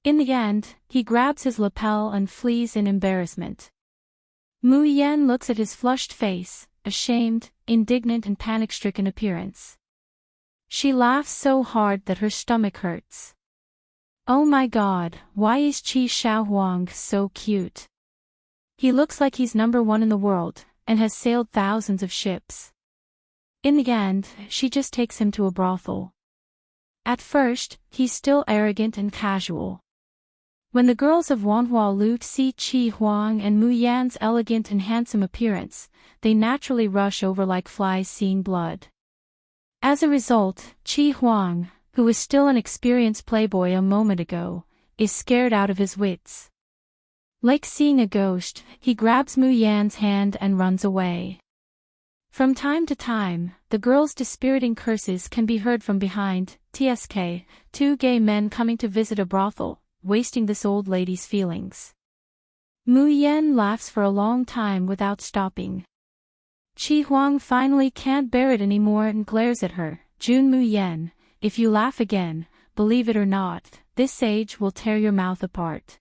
In the end, he grabs his lapel and flees in embarrassment. Mu Yan looks at his flushed face, ashamed, indignant and panic-stricken appearance. She laughs so hard that her stomach hurts. Oh my god, why is Qi Shaohuang so cute? He looks like he's #1 in the world, and has sailed thousands of ships. In the end, she just takes him to a brothel. At first, he's still arrogant and casual. When the girls of Wanhua Lu see Qi Huang and Mu Yan's elegant and handsome appearance, they naturally rush over like flies seeing blood. As a result, Qi Huang, who was still an experienced playboy a moment ago, is scared out of his wits. Like seeing a ghost, he grabs Mu Yan's hand and runs away. From time to time, the girls' dispiriting curses can be heard from behind. TSK, two gay men coming to visit a brothel, wasting this old lady's feelings. Mu Yan laughs for a long time without stopping. Qi Huang finally can't bear it anymore and glares at her. Jun Mu Yan, if you laugh again, believe it or not, this sage will tear your mouth apart.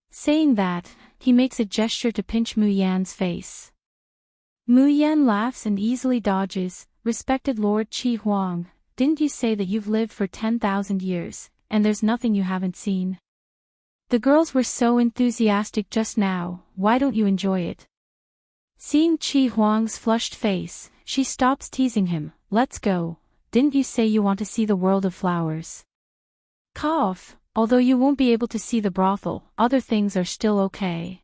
Saying that, he makes a gesture to pinch Mu Yan's face. Mu Yan laughs and easily dodges. Respected Lord Qi Huang, didn't you say that you've lived for 10,000 years, and there's nothing you haven't seen? The girls were so enthusiastic just now, why don't you enjoy it? Seeing Qi Huang's flushed face, she stops teasing him. Let's go, didn't you say you want to see the world of flowers? Cough, although you won't be able to see the brothel, other things are still okay.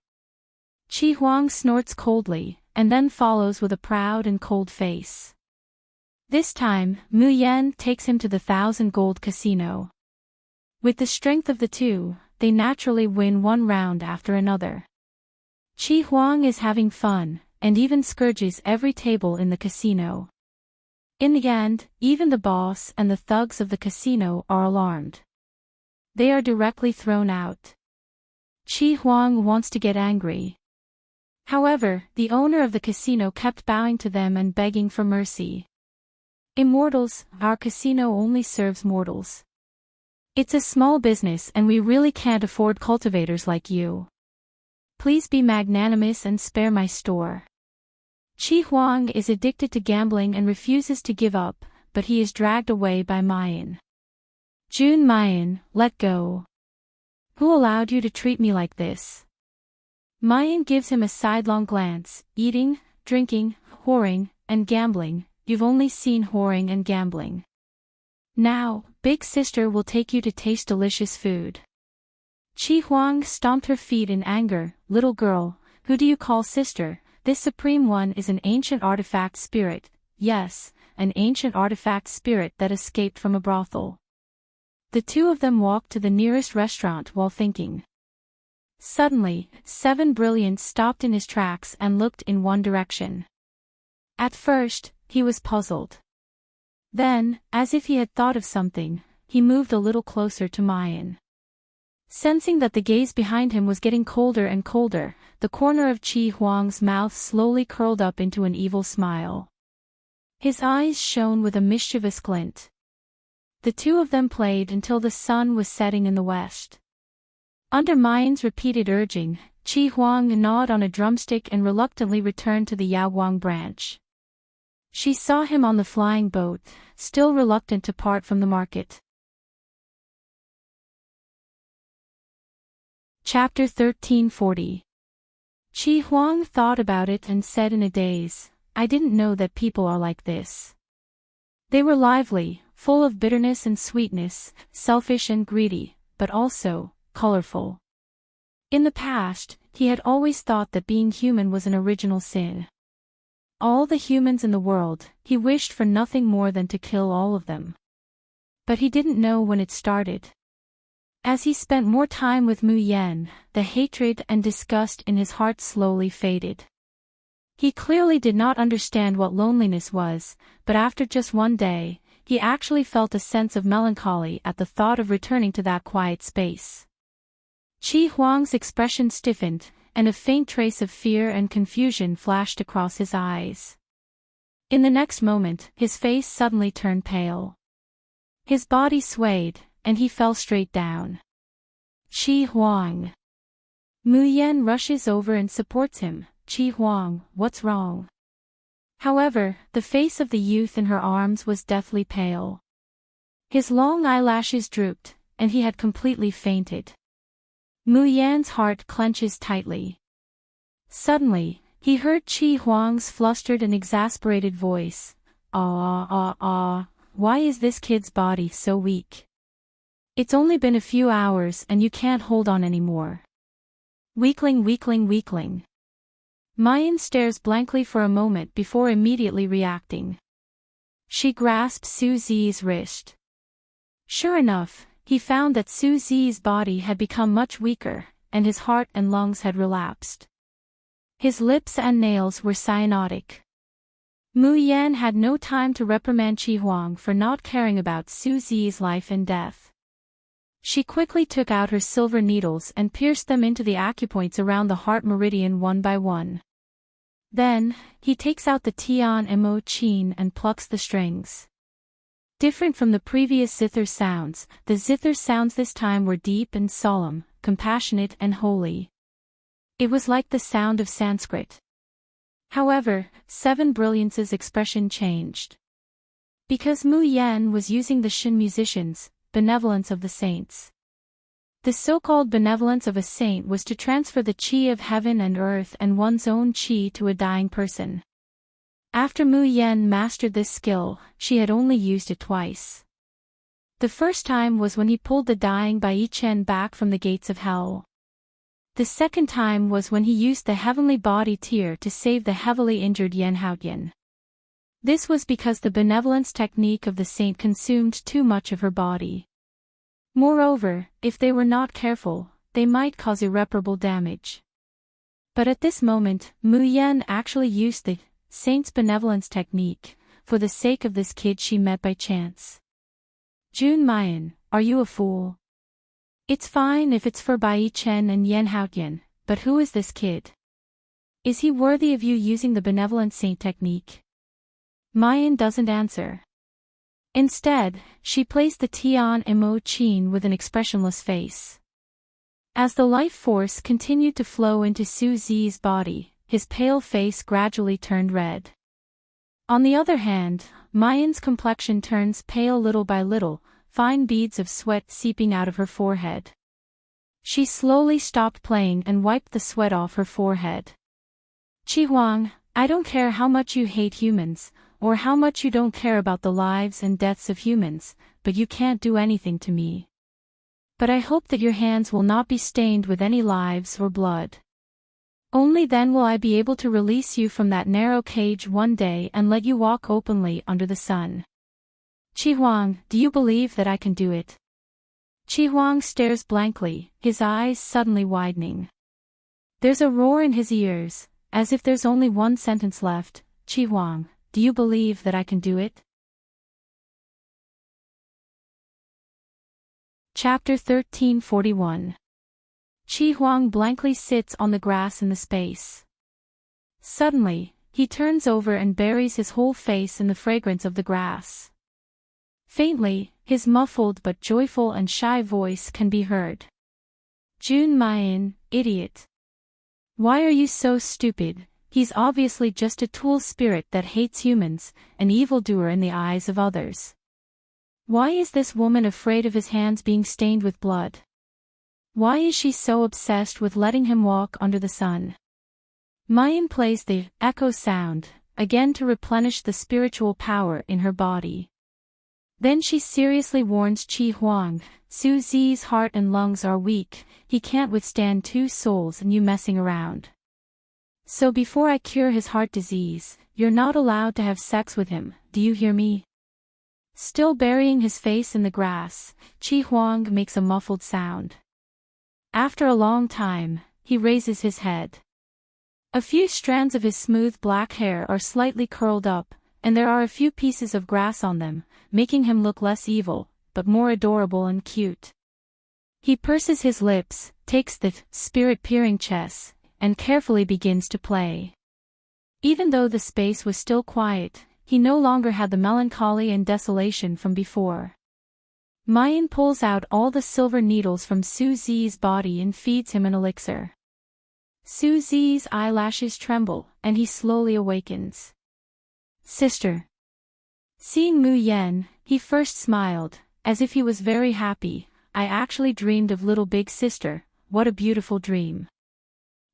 Qi Huang snorts coldly, and then follows with a proud and cold face. This time, Mu Yan takes him to the 1,000 gold casino. With the strength of the two, they naturally win one round after another. Qi Huang is having fun, and even scourges every table in the casino. In the end, even the boss and the thugs of the casino are alarmed. They are directly thrown out. Qi Huang wants to get angry. However, the owner of the casino kept bowing to them and begging for mercy. Immortals, our casino only serves mortals. It's a small business and we really can't afford cultivators like you. Please be magnanimous and spare my store. Qi Huang is addicted to gambling and refuses to give up, but he is dragged away by Mayan. Jun Mayan, let go. Who allowed you to treat me like this? Mayan gives him a sidelong glance. Eating, drinking, whoring, and gambling, you've only seen whoring and gambling. Now, big sister will take you to taste delicious food. Qi Huang stomped her feet in anger. Little girl, who do you call sister? This supreme one is an ancient artifact spirit. Yes, an ancient artifact spirit that escaped from a brothel. The two of them walked to the nearest restaurant while thinking. Suddenly, Seven Brilliance stopped in his tracks and looked in one direction. At first, he was puzzled. Then, as if he had thought of something, he moved a little closer to Mayan. Sensing that the gaze behind him was getting colder and colder, the corner of Qi Huang's mouth slowly curled up into an evil smile. His eyes shone with a mischievous glint. The two of them played until the sun was setting in the west. Under Mayan's repeated urging, Qi Huang gnawed on a drumstick and reluctantly returned to the Yaoguang branch. She saw him on the flying boat, still reluctant to part from the market. Chapter 1340. Qi Huang thought about it and said in a daze, I didn't know that people are like this. They were lively, full of bitterness and sweetness, selfish and greedy, but also colorful. In the past, he had always thought that being human was an original sin. All the humans in the world, he wished for nothing more than to kill all of them. But he didn't know when it started. As he spent more time with Mu Yan, the hatred and disgust in his heart slowly faded. He clearly did not understand what loneliness was, but after just one day, he actually felt a sense of melancholy at the thought of returning to that quiet space. Qi Huang's expression stiffened, and a faint trace of fear and confusion flashed across his eyes. In the next moment, his face suddenly turned pale. His body swayed, and he fell straight down. Qi Huang. Mu Yan rushes over and supports him. Qi Huang, what's wrong? However, the face of the youth in her arms was deathly pale. His long eyelashes drooped, and he had completely fainted. Mu Yan's heart clenches tightly. Suddenly, he heard Qi Huang's flustered and exasperated voice. Why is this kid's body so weak? It's only been a few hours and you can't hold on anymore. Weakling, weakling, weakling. Mayan stares blankly for a moment before immediately reacting. She grasps Su Zi's wrist. Sure enough, he found that Su Zi's body had become much weaker, and his heart and lungs had relapsed. His lips and nails were cyanotic. Mu Yan had no time to reprimand Qi Huang for not caring about Su Zi's life and death. She quickly took out her silver needles and pierced them into the acupoints around the heart meridian one by one. Then, he takes out the Tian Mo Qin and plucks the strings. Different from the previous zither sounds, the zither sounds this time were deep and solemn, compassionate and holy. It was like the sound of Sanskrit. However, Seven Brilliance's expression changed. Because Mu Yan was using the Shin musicians, benevolence of the saints. The so-called benevolence of a saint was to transfer the qi of heaven and earth and one's own qi to a dying person. After Mu Yan mastered this skill, she had only used it twice. The first time was when he pulled the dying Bai Chen back from the gates of hell. The second time was when he used the heavenly body tear to save the heavily injured Yan Haotian. This was because the benevolence technique of the saint consumed too much of her body. Moreover, if they were not careful, they might cause irreparable damage. But at this moment, Mu Yan actually used the saint's benevolence technique, for the sake of this kid she met by chance. Jun Mayan, are you a fool? It's fine if it's for Bai Chen and Yan Haotian, but who is this kid? Is he worthy of you using the benevolent saint technique? Mayan doesn't answer. Instead, she placed the Tian Mo Qin with an expressionless face. As the life force continued to flow into Su Zi's body, his pale face gradually turned red. On the other hand, Mayan's complexion turns pale little by little, fine beads of sweat seeping out of her forehead. She slowly stopped playing and wiped the sweat off her forehead. Qi Huang, I don't care how much you hate humans, or how much you don't care about the lives and deaths of humans, but you can't do anything to me. But I hope that your hands will not be stained with any lives or blood. Only then will I be able to release you from that narrow cage one day and let you walk openly under the sun. Qi Huang, do you believe that I can do it? Qi Huang stares blankly, his eyes suddenly widening. There's a roar in his ears, as if there's only one sentence left. Qi Huang, do you believe that I can do it? Chapter 1341. Qi Huang blankly sits on the grass in the space. Suddenly, he turns over and buries his whole face in the fragrance of the grass. Faintly, his muffled but joyful and shy voice can be heard. Jun Mayan, idiot. Why are you so stupid? He's obviously just a tool spirit that hates humans, an evildoer in the eyes of others. Why is this woman afraid of his hands being stained with blood? Why is she so obsessed with letting him walk under the sun? Mayan plays the echo sound, again to replenish the spiritual power in her body. Then she seriously warns Qi Huang, Su Zi's heart and lungs are weak, he can't withstand two souls and you messing around. So before I cure his heart disease, you're not allowed to have sex with him, do you hear me? Still burying his face in the grass, Qi Huang makes a muffled sound. After a long time, he raises his head. A few strands of his smooth black hair are slightly curled up, and there are a few pieces of grass on them, making him look less evil, but more adorable and cute. He purses his lips, takes the spirit-peering chess, and carefully begins to play. Even though the space was still quiet, he no longer had the melancholy and desolation from before. Mayan pulls out all the silver needles from Su Zi's body and feeds him an elixir. Su Zi's eyelashes tremble, and he slowly awakens. Sister. Seeing Mu Yan, he first smiled, as if he was very happy. I actually dreamed of little big sister, what a beautiful dream.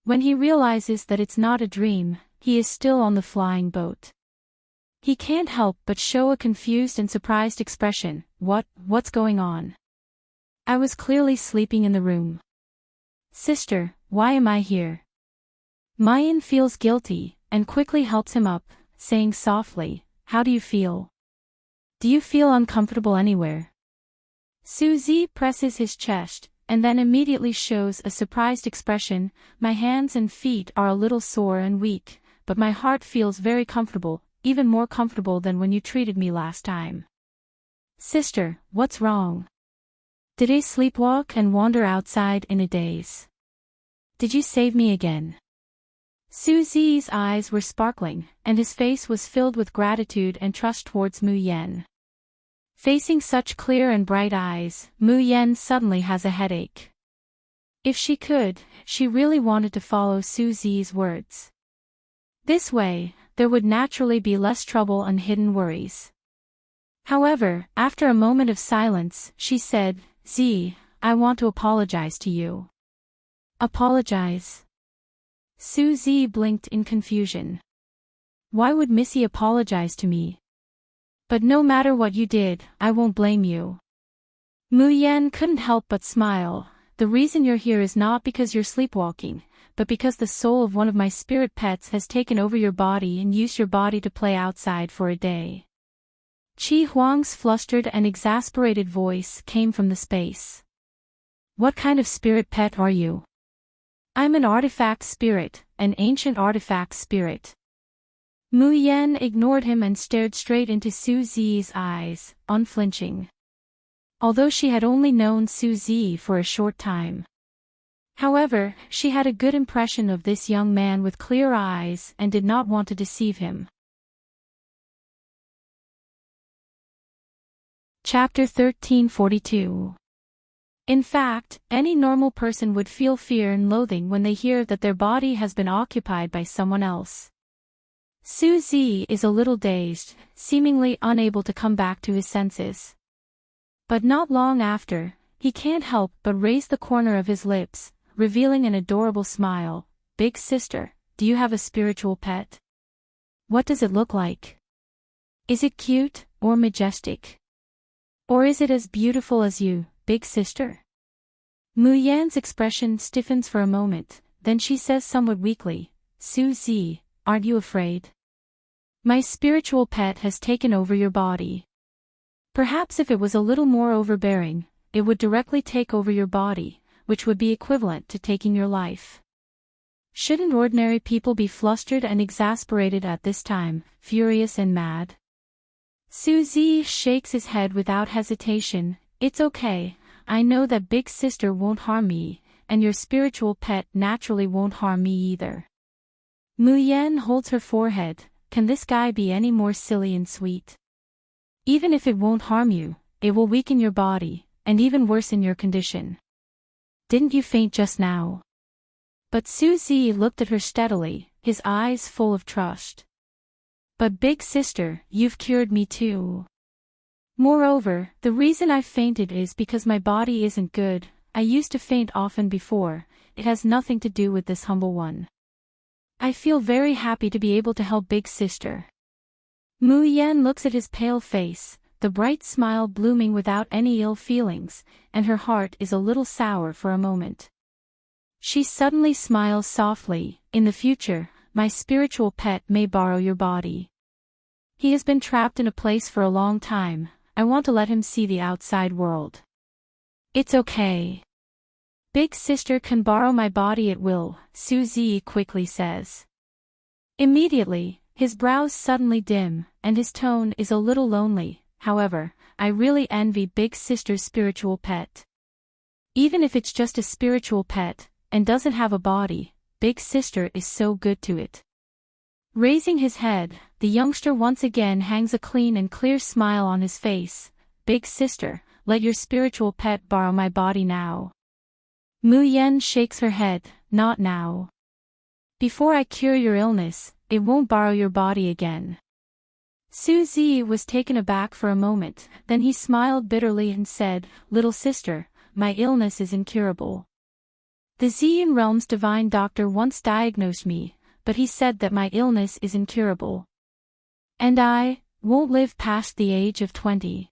When he realizes that it's not a dream, he is still on the flying boat. He can't help but show a confused and surprised expression. What's going on? I was clearly sleeping in the room. Sister, why am I here? Mayan feels guilty, and quickly helps him up, saying softly, how do you feel? Do you feel uncomfortable anywhere? Suzy presses his chest, and then immediately shows a surprised expression. My hands and feet are a little sore and weak, but my heart feels very comfortable, even more comfortable than when you treated me last time. Sister, what's wrong? Did I sleepwalk and wander outside in a daze? Did you save me again? Suzy's eyes were sparkling, and his face was filled with gratitude and trust towards Mu Yen. Facing such clear and bright eyes, Mu Yen suddenly has a headache. If she could, she really wanted to follow Suzy's words. This way, there would naturally be less trouble and hidden worries. However, after a moment of silence, she said, Z, I want to apologize to you. Apologize? Suzy blinked in confusion. Why would Missy apologize to me? But no matter what you did, I won't blame you. Mu Yen couldn't help but smile. The reason you're here is not because you're sleepwalking, but because the soul of one of my spirit pets has taken over your body and used your body to play outside for a day. Chi Huang's flustered and exasperated voice came from the space. What kind of spirit pet are you? I'm an artifact spirit, an ancient artifact spirit. Mu Yen ignored him and stared straight into Suzy's eyes, unflinching. Although she had only known Suzy for a short time. However, she had a good impression of this young man with clear eyes and did not want to deceive him. Chapter 1342. In fact, any normal person would feel fear and loathing when they hear that their body has been occupied by someone else. Suzy is a little dazed, seemingly unable to come back to his senses. But not long after, he can't help but raise the corner of his lips, revealing an adorable smile. Big sister, do you have a spiritual pet? What does it look like? Is it cute, or majestic? Or is it as beautiful as you, big sister? Mu Yan's expression stiffens for a moment, then she says somewhat weakly, Suzy, aren't you afraid? My spiritual pet has taken over your body. Perhaps if it was a little more overbearing, it would directly take over your body, which would be equivalent to taking your life. Shouldn't ordinary people be flustered and exasperated at this time, furious and mad? Suzy shakes his head without hesitation. It's okay, I know that big sister won't harm me, and your spiritual pet naturally won't harm me either. Mu Yen holds her forehead. Can this guy be any more silly and sweet? Even if it won't harm you, it will weaken your body, and even worsen your condition. Didn't you faint just now? But Suzy looked at her steadily, his eyes full of trust. But big sister, you've cured me too. Moreover, the reason I fainted is because my body isn't good. I used to faint often before. It has nothing to do with this humble one. I feel very happy to be able to help big sister. Mu Yen looks at his pale face, the bright smile blooming without any ill feelings, and her heart is a little sour for a moment. She suddenly smiles softly. In the future, my spiritual pet may borrow your body. He has been trapped in a place for a long time. I want to let him see the outside world. It's okay. Big sister can borrow my body at will, Suzy quickly says. Immediately, his brows suddenly dim, and his tone is a little lonely. However, I really envy big sister's spiritual pet. Even if it's just a spiritual pet, and doesn't have a body, big sister is so good to it. Raising his head, the youngster once again hangs a clean and clear smile on his face. Big sister, let your spiritual pet borrow my body now. Mu Yen shakes her head, not now. Before I cure your illness, it won't borrow your body again. Suzy was taken aback for a moment, then he smiled bitterly and said, Little sister, my illness is incurable. The Xian Realm's divine doctor once diagnosed me, but he said that my illness is incurable. And I won't live past the age of 20.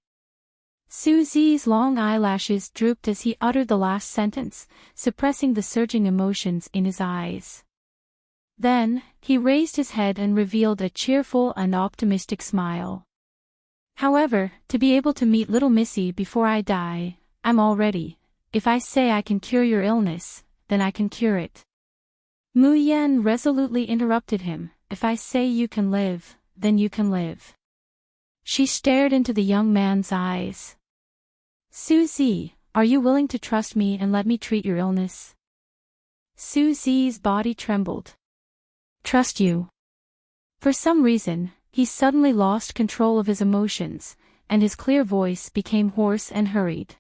Susie's long eyelashes drooped as he uttered the last sentence, suppressing the surging emotions in his eyes. Then, he raised his head and revealed a cheerful and optimistic smile. However, to be able to meet little Missy before I die, I'm all ready. If I say I can cure your illness, then I can cure it. Mu Yan resolutely interrupted him. If I say you can live, then you can live. She stared into the young man's eyes. Susie, are you willing to trust me and let me treat your illness? Susie's body trembled. Trust you. For some reason, he suddenly lost control of his emotions, and his clear voice became hoarse and hurried.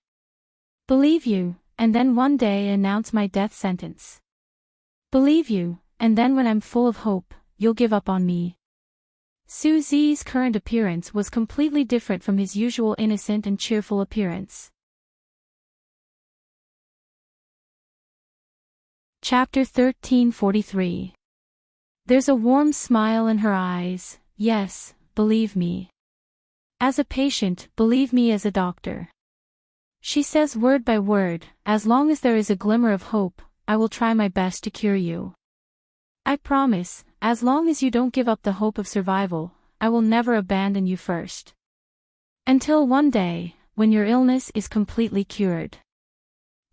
Believe you, and then one day announce my death sentence. Believe you, and then when I'm full of hope, you'll give up on me. Susie's current appearance was completely different from his usual innocent and cheerful appearance. Chapter 1343. There's a warm smile in her eyes. Yes, believe me. As a patient, believe me as a doctor. She says word by word, as long as there is a glimmer of hope, I will try my best to cure you. I promise, as long as you don't give up the hope of survival, I will never abandon you first. Until one day, when your illness is completely cured.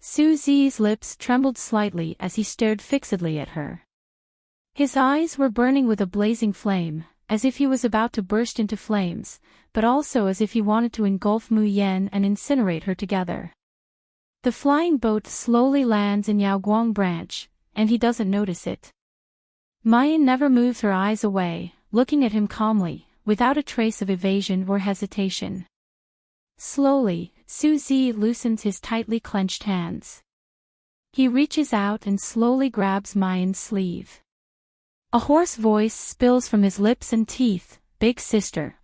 Susie's lips trembled slightly as he stared fixedly at her. His eyes were burning with a blazing flame, as if he was about to burst into flames, but also as if he wanted to engulf Mu Yan and incinerate her together. The flying boat slowly lands in Yaoguang branch, and he doesn't notice it. Mayan never moves her eyes away, looking at him calmly, without a trace of evasion or hesitation. Slowly, Susie loosens his tightly clenched hands. He reaches out and slowly grabs Mayan's sleeve. A hoarse voice spills from his lips and teeth. Big sister,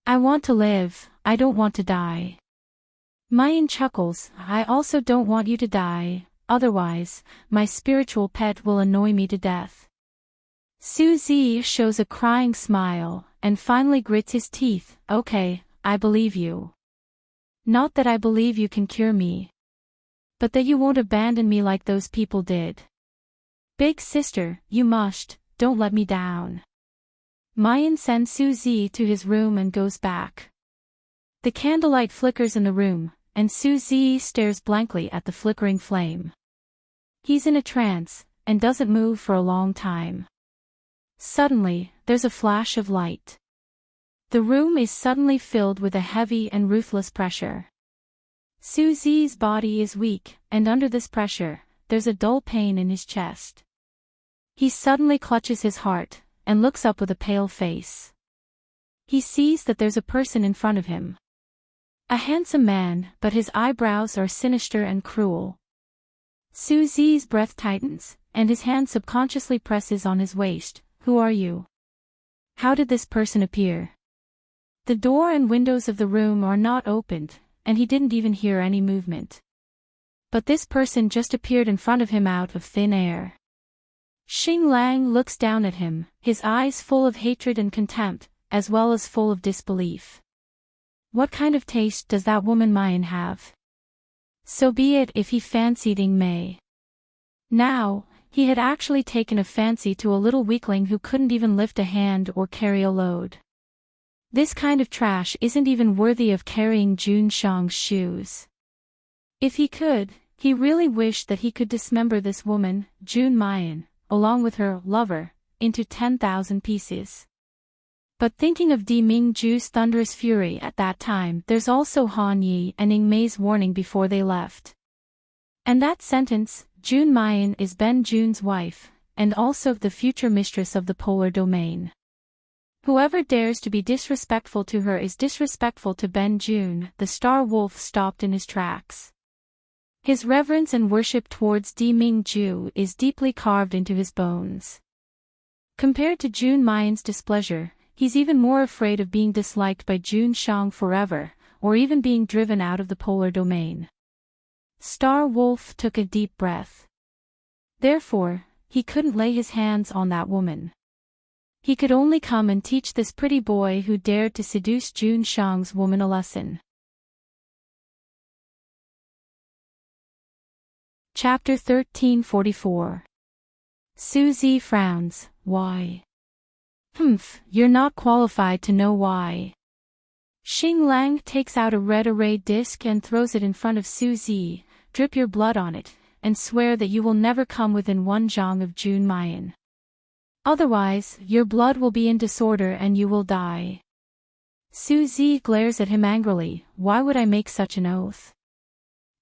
I want to live, I don't want to die. Mayan chuckles. I also don't want you to die, otherwise, my spiritual pet will annoy me to death. Susie shows a crying smile, and finally grits his teeth. Okay, I believe you. Not that I believe you can cure me, but that you won't abandon me like those people did. Big sister, you must, don't let me down. Mayan sends Susie to his room and goes back. The candlelight flickers in the room, and Susie stares blankly at the flickering flame. He's in a trance, and doesn't move for a long time. Suddenly, there's a flash of light. The room is suddenly filled with a heavy and ruthless pressure. Susie's body is weak, and under this pressure, there's a dull pain in his chest. He suddenly clutches his heart, and looks up with a pale face. He sees that there's a person in front of him. A handsome man, but his eyebrows are sinister and cruel. Susie's breath tightens, and his hand subconsciously presses on his waist. Who are you? How did this person appear? The door and windows of the room are not opened, and he didn't even hear any movement. But this person just appeared in front of him out of thin air. Xing Lang looks down at him, his eyes full of hatred and contempt, as well as full of disbelief. What kind of taste does that woman Mayan have? So be it if he fancied Ying Mei. Now, he had actually taken a fancy to a little weakling who couldn't even lift a hand or carry a load. This kind of trash isn't even worthy of carrying Jun Shang's shoes. If he could, he really wished that he could dismember this woman, Jun Mayan, along with her lover, into 10,000 pieces. But thinking of Di Mingju's thunderous fury at that time, there's also Han Yi and Ying Mei's warning before they left. And that sentence, Jun Mayan is Ben Jun's wife, and also the future mistress of the polar domain. Whoever dares to be disrespectful to her is disrespectful to Ben Jun. The Star Wolf stopped in his tracks. His reverence and worship towards Di Mingju is deeply carved into his bones. Compared to Jun Mayan's displeasure, he's even more afraid of being disliked by Jun Shang forever, or even being driven out of the polar domain. Star Wolf took a deep breath. Therefore, he couldn't lay his hands on that woman. He could only come and teach this pretty boy who dared to seduce Jun Shang's woman a lesson. Chapter 1344. Suzy frowns. Why? Humph, you're not qualified to know why. Xing Lang takes out a red array disc and throws it in front of Suzy. Drip your blood on it, and swear that you will never come within 1 zhang of Jun Mayan. Otherwise, your blood will be in disorder and you will die. Suzy glares at him angrily. Why would I make such an oath?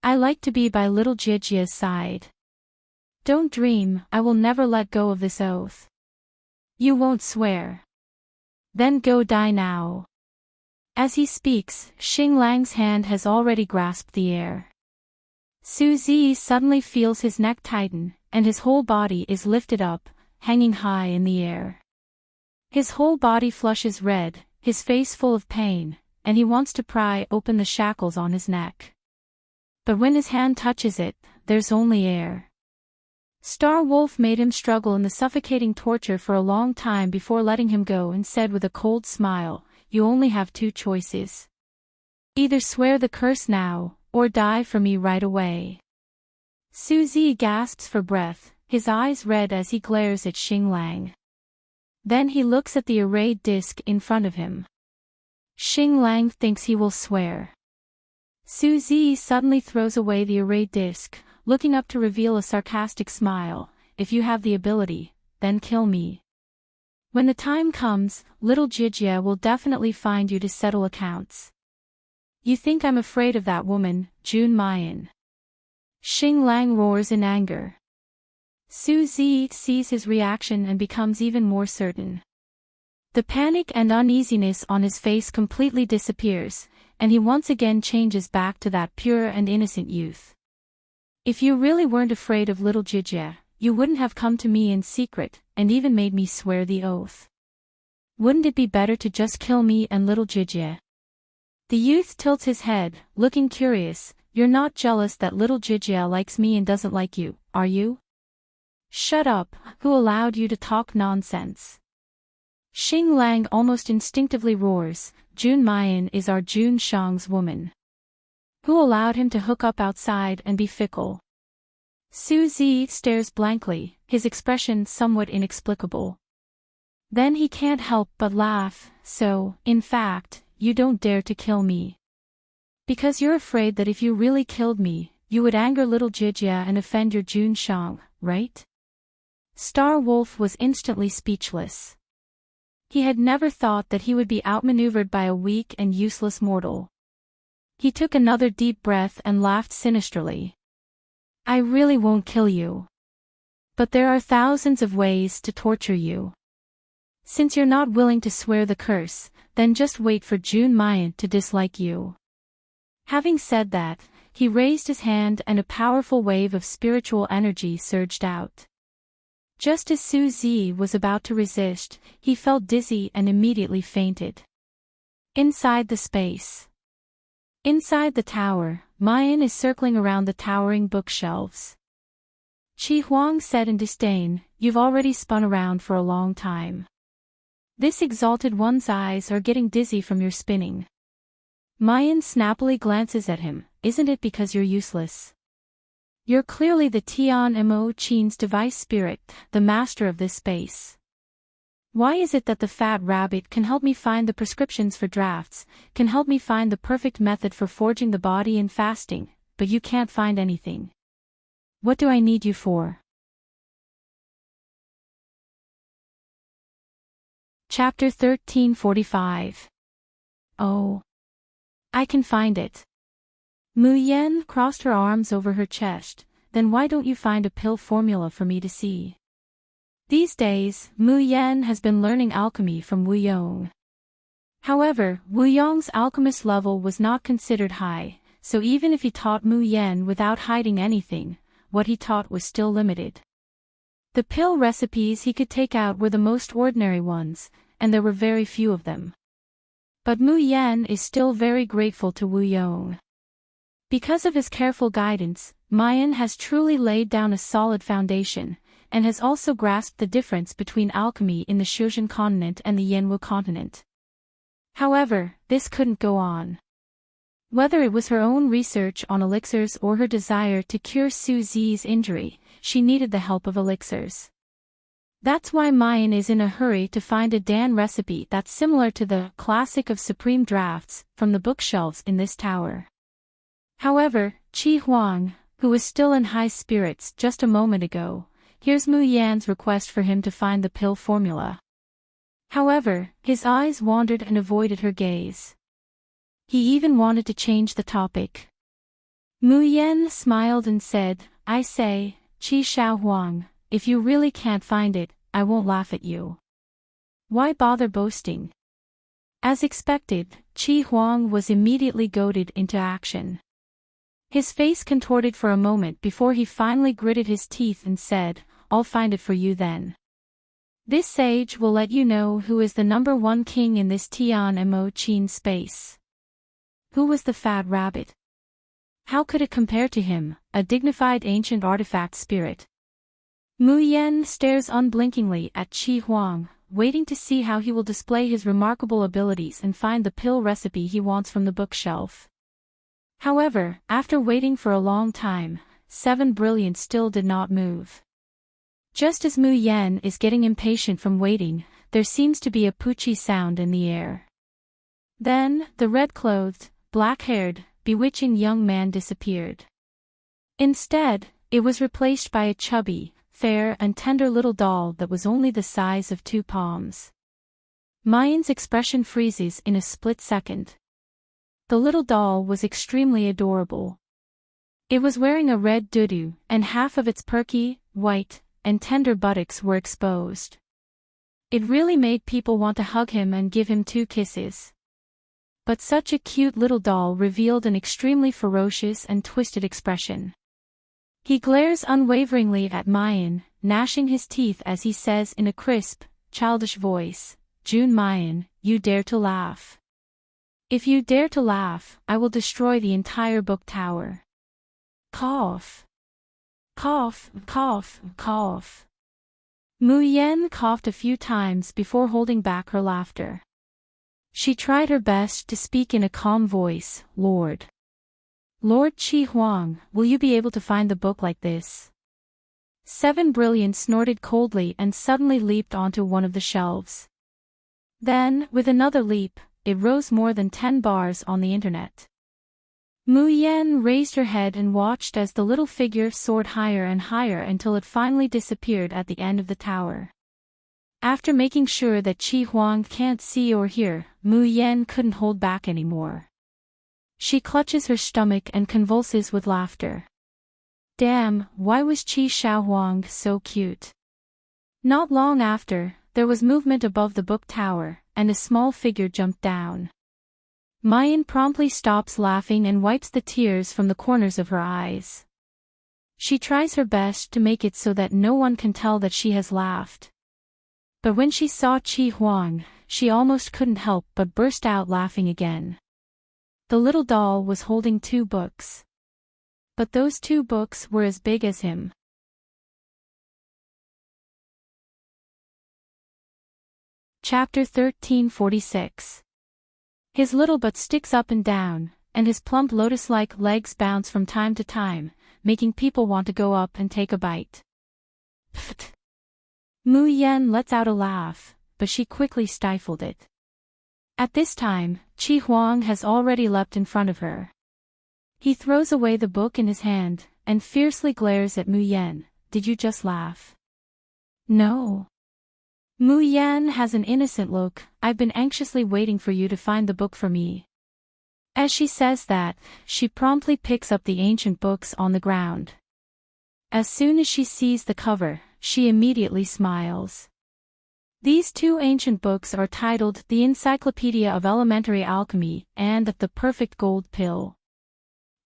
I like to be by little Jijia's side. Don't dream, I will never let go of this oath. You won't swear. Then go die now. As he speaks, Xing Lang's hand has already grasped the air. Suzy suddenly feels his neck tighten, and his whole body is lifted up, hanging high in the air. His whole body flushes red, his face full of pain, and he wants to pry open the shackles on his neck. But when his hand touches it, there's only air. Star Wolf made him struggle in the suffocating torture for a long time before letting him go and said with a cold smile, you only have 2 choices. Either swear the curse now, or die for me right away. Suzy gasps for breath, his eyes red as he glares at Xing Lang. Then he looks at the arrayed disc in front of him. Xing Lang thinks he will swear. Suzy suddenly throws away the arrayed disc, looking up to reveal a sarcastic smile. If you have the ability, then kill me. When the time comes, little Jijia will definitely find you to settle accounts. You think I'm afraid of that woman, Jun Mayan? Xing Lang roars in anger. Suzy sees his reaction and becomes even more certain. The panic and uneasiness on his face completely disappears, and he once again changes back to that pure and innocent youth. If you really weren't afraid of little Jijia, you wouldn't have come to me in secret, and even made me swear the oath. Wouldn't it be better to just kill me and little Jijia? The youth tilts his head, looking curious. You're not jealous that little Jijia likes me and doesn't like you, are you? Shut up, who allowed you to talk nonsense? Xing Lang almost instinctively roars, Jun Mayan is our Jun Shang's woman. Who allowed him to hook up outside and be fickle? Suzy stares blankly, his expression somewhat inexplicable. Then he can't help but laugh. So, in fact, you don't dare to kill me. Because you're afraid that if you really killed me, you would anger little Jijia and offend your Jun Shang, right? Star Wolf was instantly speechless. He had never thought that he would be outmaneuvered by a weak and useless mortal. He took another deep breath and laughed sinisterly. I really won't kill you. But there are thousands of ways to torture you. Since you're not willing to swear the curse, then just wait for Jun Mayan to dislike you. Having said that, he raised his hand and a powerful wave of spiritual energy surged out. Just as Suzy was about to resist, he felt dizzy and immediately fainted. Inside the space. Inside the tower, Mayan is circling around the towering bookshelves. Qi Huang said in disdain, you've already spun around for a long time. This exalted one's eyes are getting dizzy from your spinning. Mayan snappily glances at him, isn't it because you're useless? You're clearly the Tian Mo Qin's device spirit, the master of this space. Why is it that the fat rabbit can help me find the prescriptions for drafts, can help me find the perfect method for forging the body and fasting, but you can't find anything? What do I need you for? Chapter 1345. Oh. I can find it. Mu Yan crossed her arms over her chest, then why don't you find a pill formula for me to see? These days, Mu Yan has been learning alchemy from Wu Yong. However, Wu Yong's alchemist level was not considered high, so even if he taught Mu Yan without hiding anything, what he taught was still limited. The pill recipes he could take out were the most ordinary ones, and there were very few of them. But Mu Yan is still very grateful to Wu Yong. Because of his careful guidance, Mayan has truly laid down a solid foundation, and has also grasped the difference between alchemy in the Shuzhen continent and the Yanwu continent. However, this couldn't go on. Whether it was her own research on elixirs or her desire to cure Su Zi's injury, she needed the help of elixirs. That's why Mayan is in a hurry to find a Dan recipe that's similar to the classic of supreme drafts from the bookshelves in this tower. However, Qi Huang, who was still in high spirits just a moment ago, hears Mu Yan's request for him to find the pill formula. However, his eyes wandered and avoided her gaze. He even wanted to change the topic. Mu Yan smiled and said, "I say, Qi Shao Huang, if you really can't find it, I won't laugh at you. Why bother boasting?" As expected, Qi Huang was immediately goaded into action. His face contorted for a moment before he finally gritted his teeth and said, "I'll find it for you then. This sage will let you know who is the #1 king in this Tian Mo Qin space." Who was the fat rabbit? How could it compare to him, a dignified ancient artifact spirit? Mu Yan stares unblinkingly at Qi Huang, waiting to see how he will display his remarkable abilities and find the pill recipe he wants from the bookshelf. However, after waiting for a long time, 7 Brilliant still did not move. Just as Mu Yan is getting impatient from waiting, there seems to be a poochie sound in the air. Then, the red-clothed, black-haired, bewitching young man disappeared. Instead, it was replaced by a chubby, fair and tender little doll that was only the size of 2 palms. Mayan's expression freezes in a split second. The little doll was extremely adorable. It was wearing a red doudou, and half of its perky, white, and tender buttocks were exposed. It really made people want to hug him and give him 2 kisses. But such a cute little doll revealed an extremely ferocious and twisted expression. He glares unwaveringly at Mayan, gnashing his teeth as he says in a crisp, childish voice, "June Mayan, you dare to laugh. If you dare to laugh, I will destroy the entire book tower." Cough. Cough, cough, cough. Mu Yan coughed a few times before holding back her laughter. She tried her best to speak in a calm voice, Lord Qi Huang, will you be able to find the book like this?" 7 Brilliant snorted coldly and suddenly leaped onto one of the shelves. Then, with another leap, it rose more than 10 bars on the internet. Mu Yan raised her head and watched as the little figure soared higher and higher until it finally disappeared at the end of the tower. After making sure that Qi Huang can't see or hear, Mu Yan couldn't hold back anymore. She clutches her stomach and convulses with laughter. Damn, why was Qi Shao Huang so cute? Not long after, there was movement above the book tower, and a small figure jumped down. Mayan promptly stops laughing and wipes the tears from the corners of her eyes. She tries her best to make it so that no one can tell that she has laughed. But when she saw Qi Huang, she almost couldn't help but burst out laughing again. The little doll was holding 2 books. But those 2 books were as big as him. Chapter 1346. His little butt sticks up and down, and his plump lotus-like legs bounce from time to time, making people want to go up and take a bite. Pfft. Mu Yan lets out a laugh, but she quickly stifled it. At this time, Qi Huang has already leapt in front of her. He throws away the book in his hand, and fiercely glares at Mu Yan. "Did you just laugh?" "No." Mu Yan has an innocent look. "I've been anxiously waiting for you to find the book for me." As she says that, she promptly picks up the ancient books on the ground. As soon as she sees the cover, she immediately smiles. These 2 ancient books are titled The Encyclopedia of Elementary Alchemy and The Perfect Gold Pill.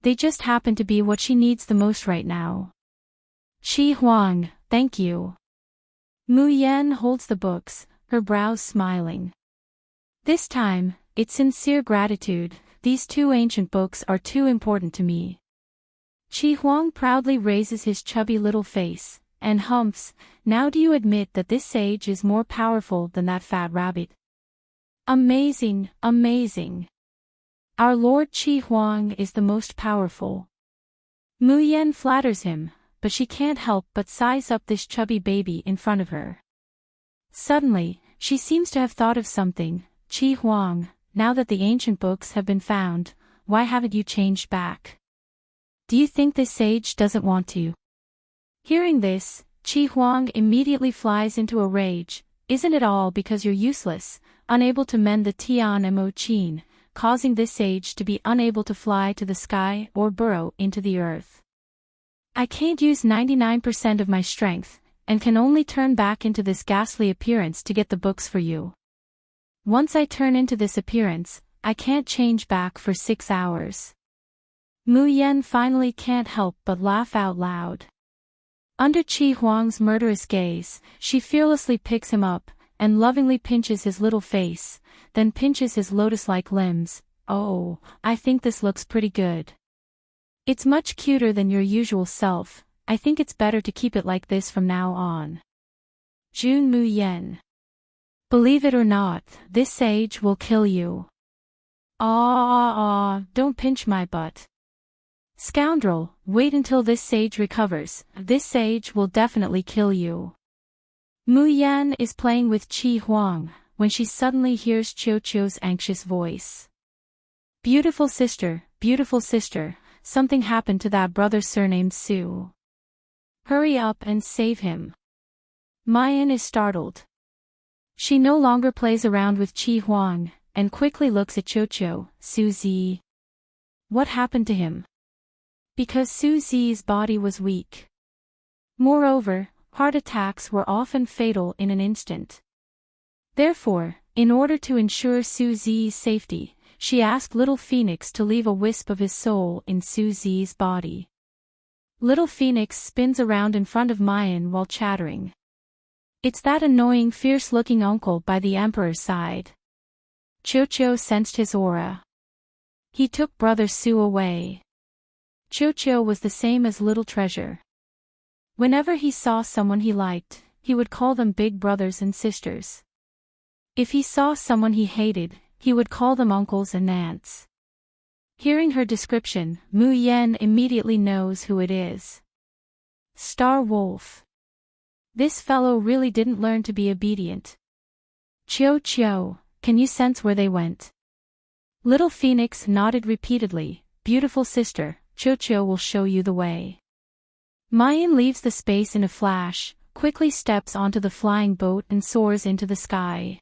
They just happen to be what she needs the most right now. "Qi Huang, thank you." Mu Yan holds the books, her brows smiling. This time, it's sincere gratitude. These 2 ancient books are too important to me. Qi Huang proudly raises his chubby little face, and humps, now do you admit that this sage is more powerful than that fat rabbit? Amazing, amazing. Our Lord Qi Huang is the most powerful. Mu Yan flatters him, but she can't help but size up this chubby baby in front of her. Suddenly, she seems to have thought of something. Qi Huang, now that the ancient books have been found, why haven't you changed back? Do you think this sage doesn't want to? Hearing this, Qi Huang immediately flies into a rage. Isn't it all because you're useless, unable to mend the Tian Mo Qin, causing this sage to be unable to fly to the sky or burrow into the earth? I can't use 99% of my strength, and can only turn back into this ghastly appearance to get the books for you. Once I turn into this appearance, I can't change back for 6 hours. Mu Yan finally can't help but laugh out loud. Under Qi Huang's murderous gaze, she fearlessly picks him up, and lovingly pinches his little face, then pinches his lotus-like limbs. Oh, I think this looks pretty good. It's much cuter than your usual self. I think it's better to keep it like this from now on. Jun Mu Yan. Believe it or not, this sage will kill you. Don't pinch my butt. Scoundrel, wait until this sage recovers. This sage will definitely kill you. Mu Yan is playing with Qi Huang, when she suddenly hears Qiuqiu's anxious voice. Beautiful sister, something happened to that brother surnamed Su. Hurry up and save him. Mayan is startled. She no longer plays around with Qi Huang, and quickly looks at Qiuqiu. Suzy. What happened to him? Because Suzy's body was weak. Moreover, heart attacks were often fatal in an instant. Therefore, in order to ensure Suzy's safety, she asked Little Phoenix to leave a wisp of his soul in Suzy's body. Little Phoenix spins around in front of Mayan while chattering. It's that annoying fierce-looking uncle by the Emperor's side. Qiuqiu sensed his aura. He took Brother Su away. Qiuqiu was the same as Little Treasure. Whenever he saw someone he liked, he would call them big brothers and sisters. If he saw someone he hated, he would call them uncles and aunts. Hearing her description, Mu Yan immediately knows who it is. Star Wolf. This fellow really didn't learn to be obedient. Qiuqiu, can you sense where they went? Little Phoenix nodded repeatedly. Beautiful sister, Qiuqiu will show you the way. Mayan leaves the space in a flash, quickly steps onto the flying boat and soars into the sky.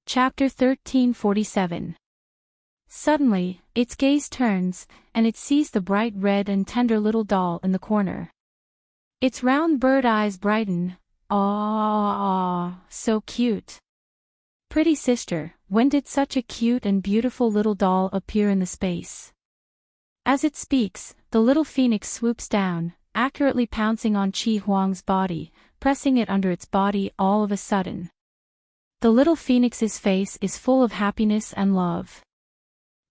Chapter 1347. Suddenly, its gaze turns, and it sees the bright red and tender little doll in the corner. Its round bird eyes brighten. So cute. Pretty sister, when did such a cute and beautiful little doll appear in the space? As it speaks, the little phoenix swoops down, accurately pouncing on Qi Huang's body, pressing it under its body all of a sudden. The little phoenix's face is full of happiness and love.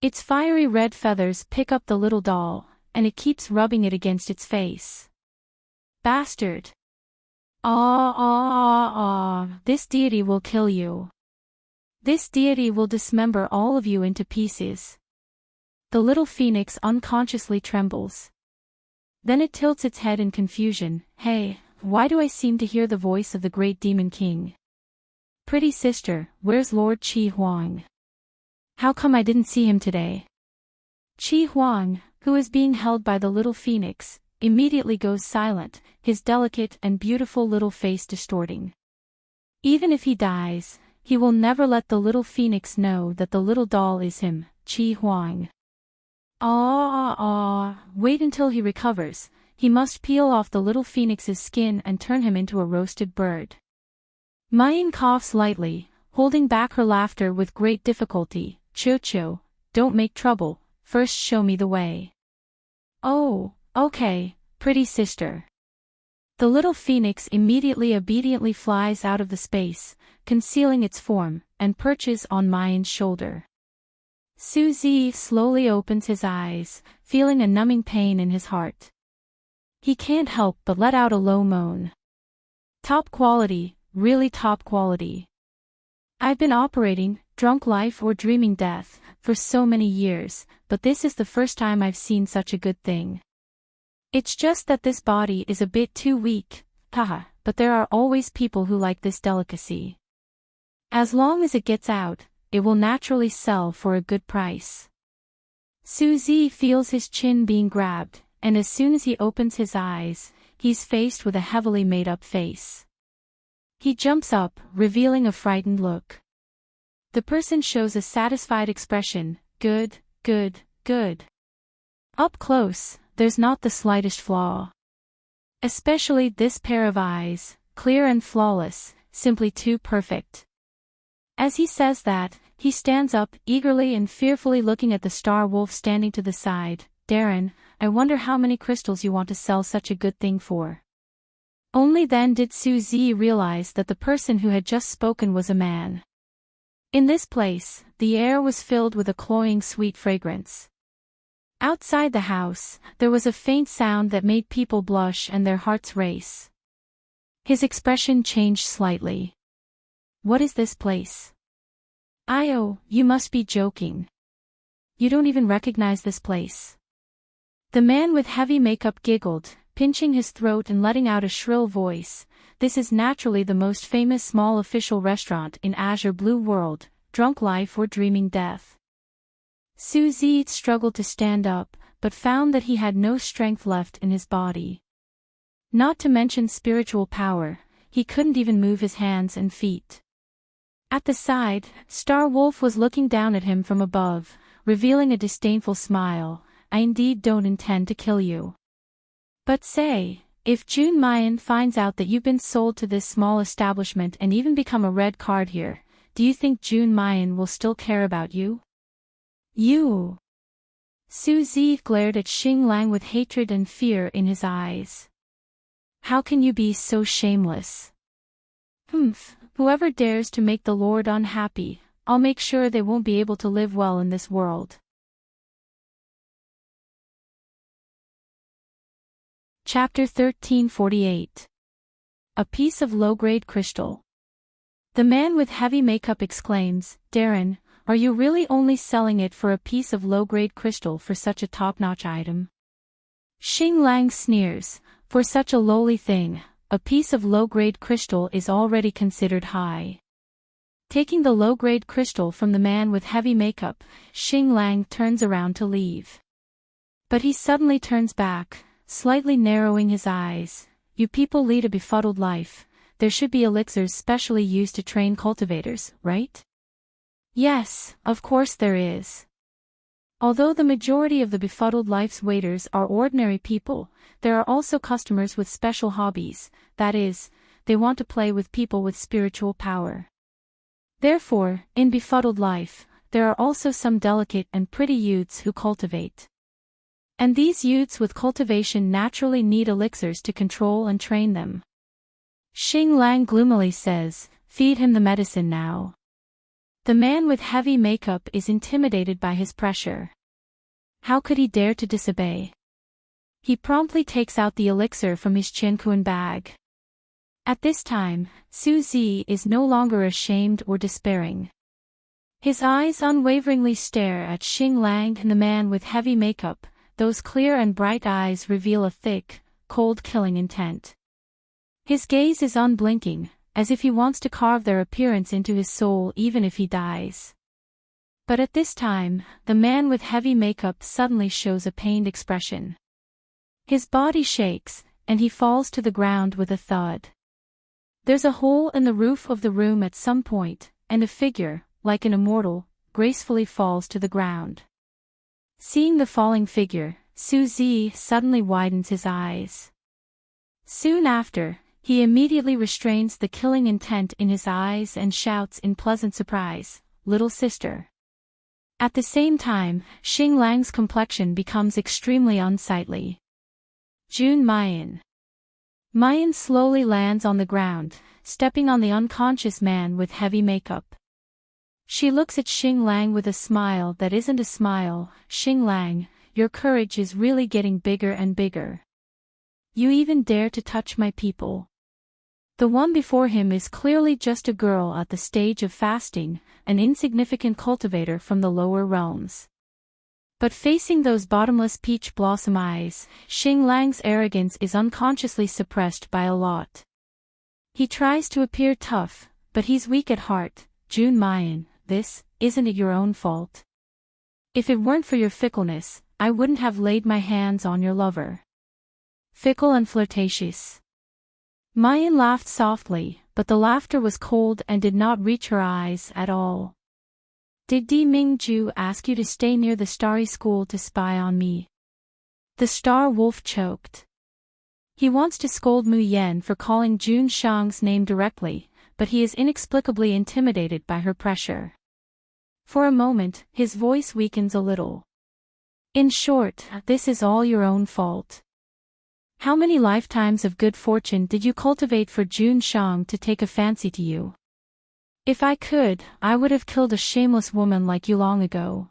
Its fiery red feathers pick up the little doll, and it keeps rubbing it against its face. Bastard! This deity will kill you. This deity will dismember all of you into pieces. The little phoenix unconsciously trembles. Then it tilts its head in confusion. Hey, why do I seem to hear the voice of the great demon king? Pretty sister, where's Lord Qi Huang? How come I didn't see him today? Qi Huang, who is being held by the little phoenix, immediately goes silent, his delicate and beautiful little face distorting. Even if he dies, he will never let the little phoenix know that the little doll is him, Qi Huang. Wait until he recovers. He must peel off the little phoenix's skin and turn him into a roasted bird. Mayan coughs lightly, holding back her laughter with great difficulty. Qiuqiu, don't make trouble, first show me the way. Oh, okay, pretty sister. The little phoenix immediately obediently flies out of the space, concealing its form, and perches on Mayan's shoulder. Suzy slowly opens his eyes, feeling a numbing pain in his heart. He can't help but let out a low moan. Top quality, really top quality. I've been operating, drunk life or dreaming death, for so many years, but this is the first time I've seen such a good thing. It's just that this body is a bit too weak, haha, but there are always people who like this delicacy. As long as it gets out, it will naturally sell for a good price. Suzy feels his chin being grabbed, and as soon as he opens his eyes, he's faced with a heavily made-up face. He jumps up, revealing a frightened look. The person shows a satisfied expression, good, good, good. Up close, there's not the slightest flaw. Especially this pair of eyes, clear and flawless, simply too perfect. As he says that, he stands up, eagerly and fearfully looking at the star wolf standing to the side. Darren, I wonder how many crystals you want to sell such a good thing for. Only then did Suzy realize that the person who had just spoken was a man. In this place, the air was filled with a cloying sweet fragrance. Outside the house, there was a faint sound that made people blush and their hearts race. His expression changed slightly. What is this place? Oh, you must be joking. You don't even recognize this place. The man with heavy makeup giggled, pinching his throat and letting out a shrill voice. This is naturally the most famous small official restaurant in Azure Blue World, drunk life or dreaming death. Suzy struggled to stand up, but found that he had no strength left in his body. Not to mention spiritual power, he couldn't even move his hands and feet. At the side, Star Wolf was looking down at him from above, revealing a disdainful smile. I indeed don't intend to kill you. But say, if June Mayan finds out that you've been sold to this small establishment and even become a red card here, do you think June Mayan will still care about you? You! Suzy glared at Xing Lang with hatred and fear in his eyes. How can you be so shameless? Whoever dares to make the Lord unhappy, I'll make sure they won't be able to live well in this world. Chapter 1348. A piece of low-grade crystal. The man with heavy makeup exclaims, Darren, are you really only selling it for a piece of low-grade crystal for such a top-notch item? Xing Lang sneers, for such a lowly thing, a piece of low-grade crystal is already considered high. Taking the low-grade crystal from the man with heavy makeup, Xing Lang turns around to leave. But he suddenly turns back, slightly narrowing his eyes. You people lead a befuddled life. There should be elixirs specially used to train cultivators, right? Yes, of course there is. Although the majority of the befuddled life's waiters are ordinary people, there are also customers with special hobbies, that is, they want to play with people with spiritual power. Therefore, in befuddled life, there are also some delicate and pretty youths who cultivate. And these youths with cultivation naturally need elixirs to control and train them. Xing Lang gloomily says, feed him the medicine now. The man with heavy makeup is intimidated by his pressure. How could he dare to disobey? He promptly takes out the elixir from his Qianquan bag. At this time, Suzy is no longer ashamed or despairing. His eyes unwaveringly stare at Xing Lang and the man with heavy makeup. Those clear and bright eyes reveal a thick, cold killing intent. His gaze is unblinking, as if he wants to carve their appearance into his soul even if he dies. But at this time, the man with heavy makeup suddenly shows a pained expression. His body shakes, and he falls to the ground with a thud. There's a hole in the roof of the room at some point, and a figure, like an immortal, gracefully falls to the ground. Seeing the falling figure, Suzy suddenly widens his eyes. Soon after, he immediately restrains the killing intent in his eyes and shouts in pleasant surprise, "Little sister." At the same time, Xing Lang's complexion becomes extremely unsightly. June Mayan. Mayan slowly lands on the ground, stepping on the unconscious man with heavy makeup. She looks at Xing Lang with a smile that isn't a smile. Xing Lang, your courage is really getting bigger and bigger. You even dare to touch my people. The one before him is clearly just a girl at the stage of fasting, an insignificant cultivator from the lower realms. But facing those bottomless peach blossom eyes, Xing Lang's arrogance is unconsciously suppressed by a lot. He tries to appear tough, but he's weak at heart. Jun Mayan, this, isn't it your own fault? If it weren't for your fickleness, I wouldn't have laid my hands on your lover. Fickle and flirtatious. Mayan laughed softly, but the laughter was cold and did not reach her eyes at all. Did Di Mingju ask you to stay near the starry school to spy on me? The star wolf choked. He wants to scold Mu Yen for calling Jun Shang's name directly, but he is inexplicably intimidated by her pressure. For a moment, his voice weakens a little. In short, this is all your own fault. How many lifetimes of good fortune did you cultivate for Jun Shang to take a fancy to you? If I could, I would have killed a shameless woman like you long ago.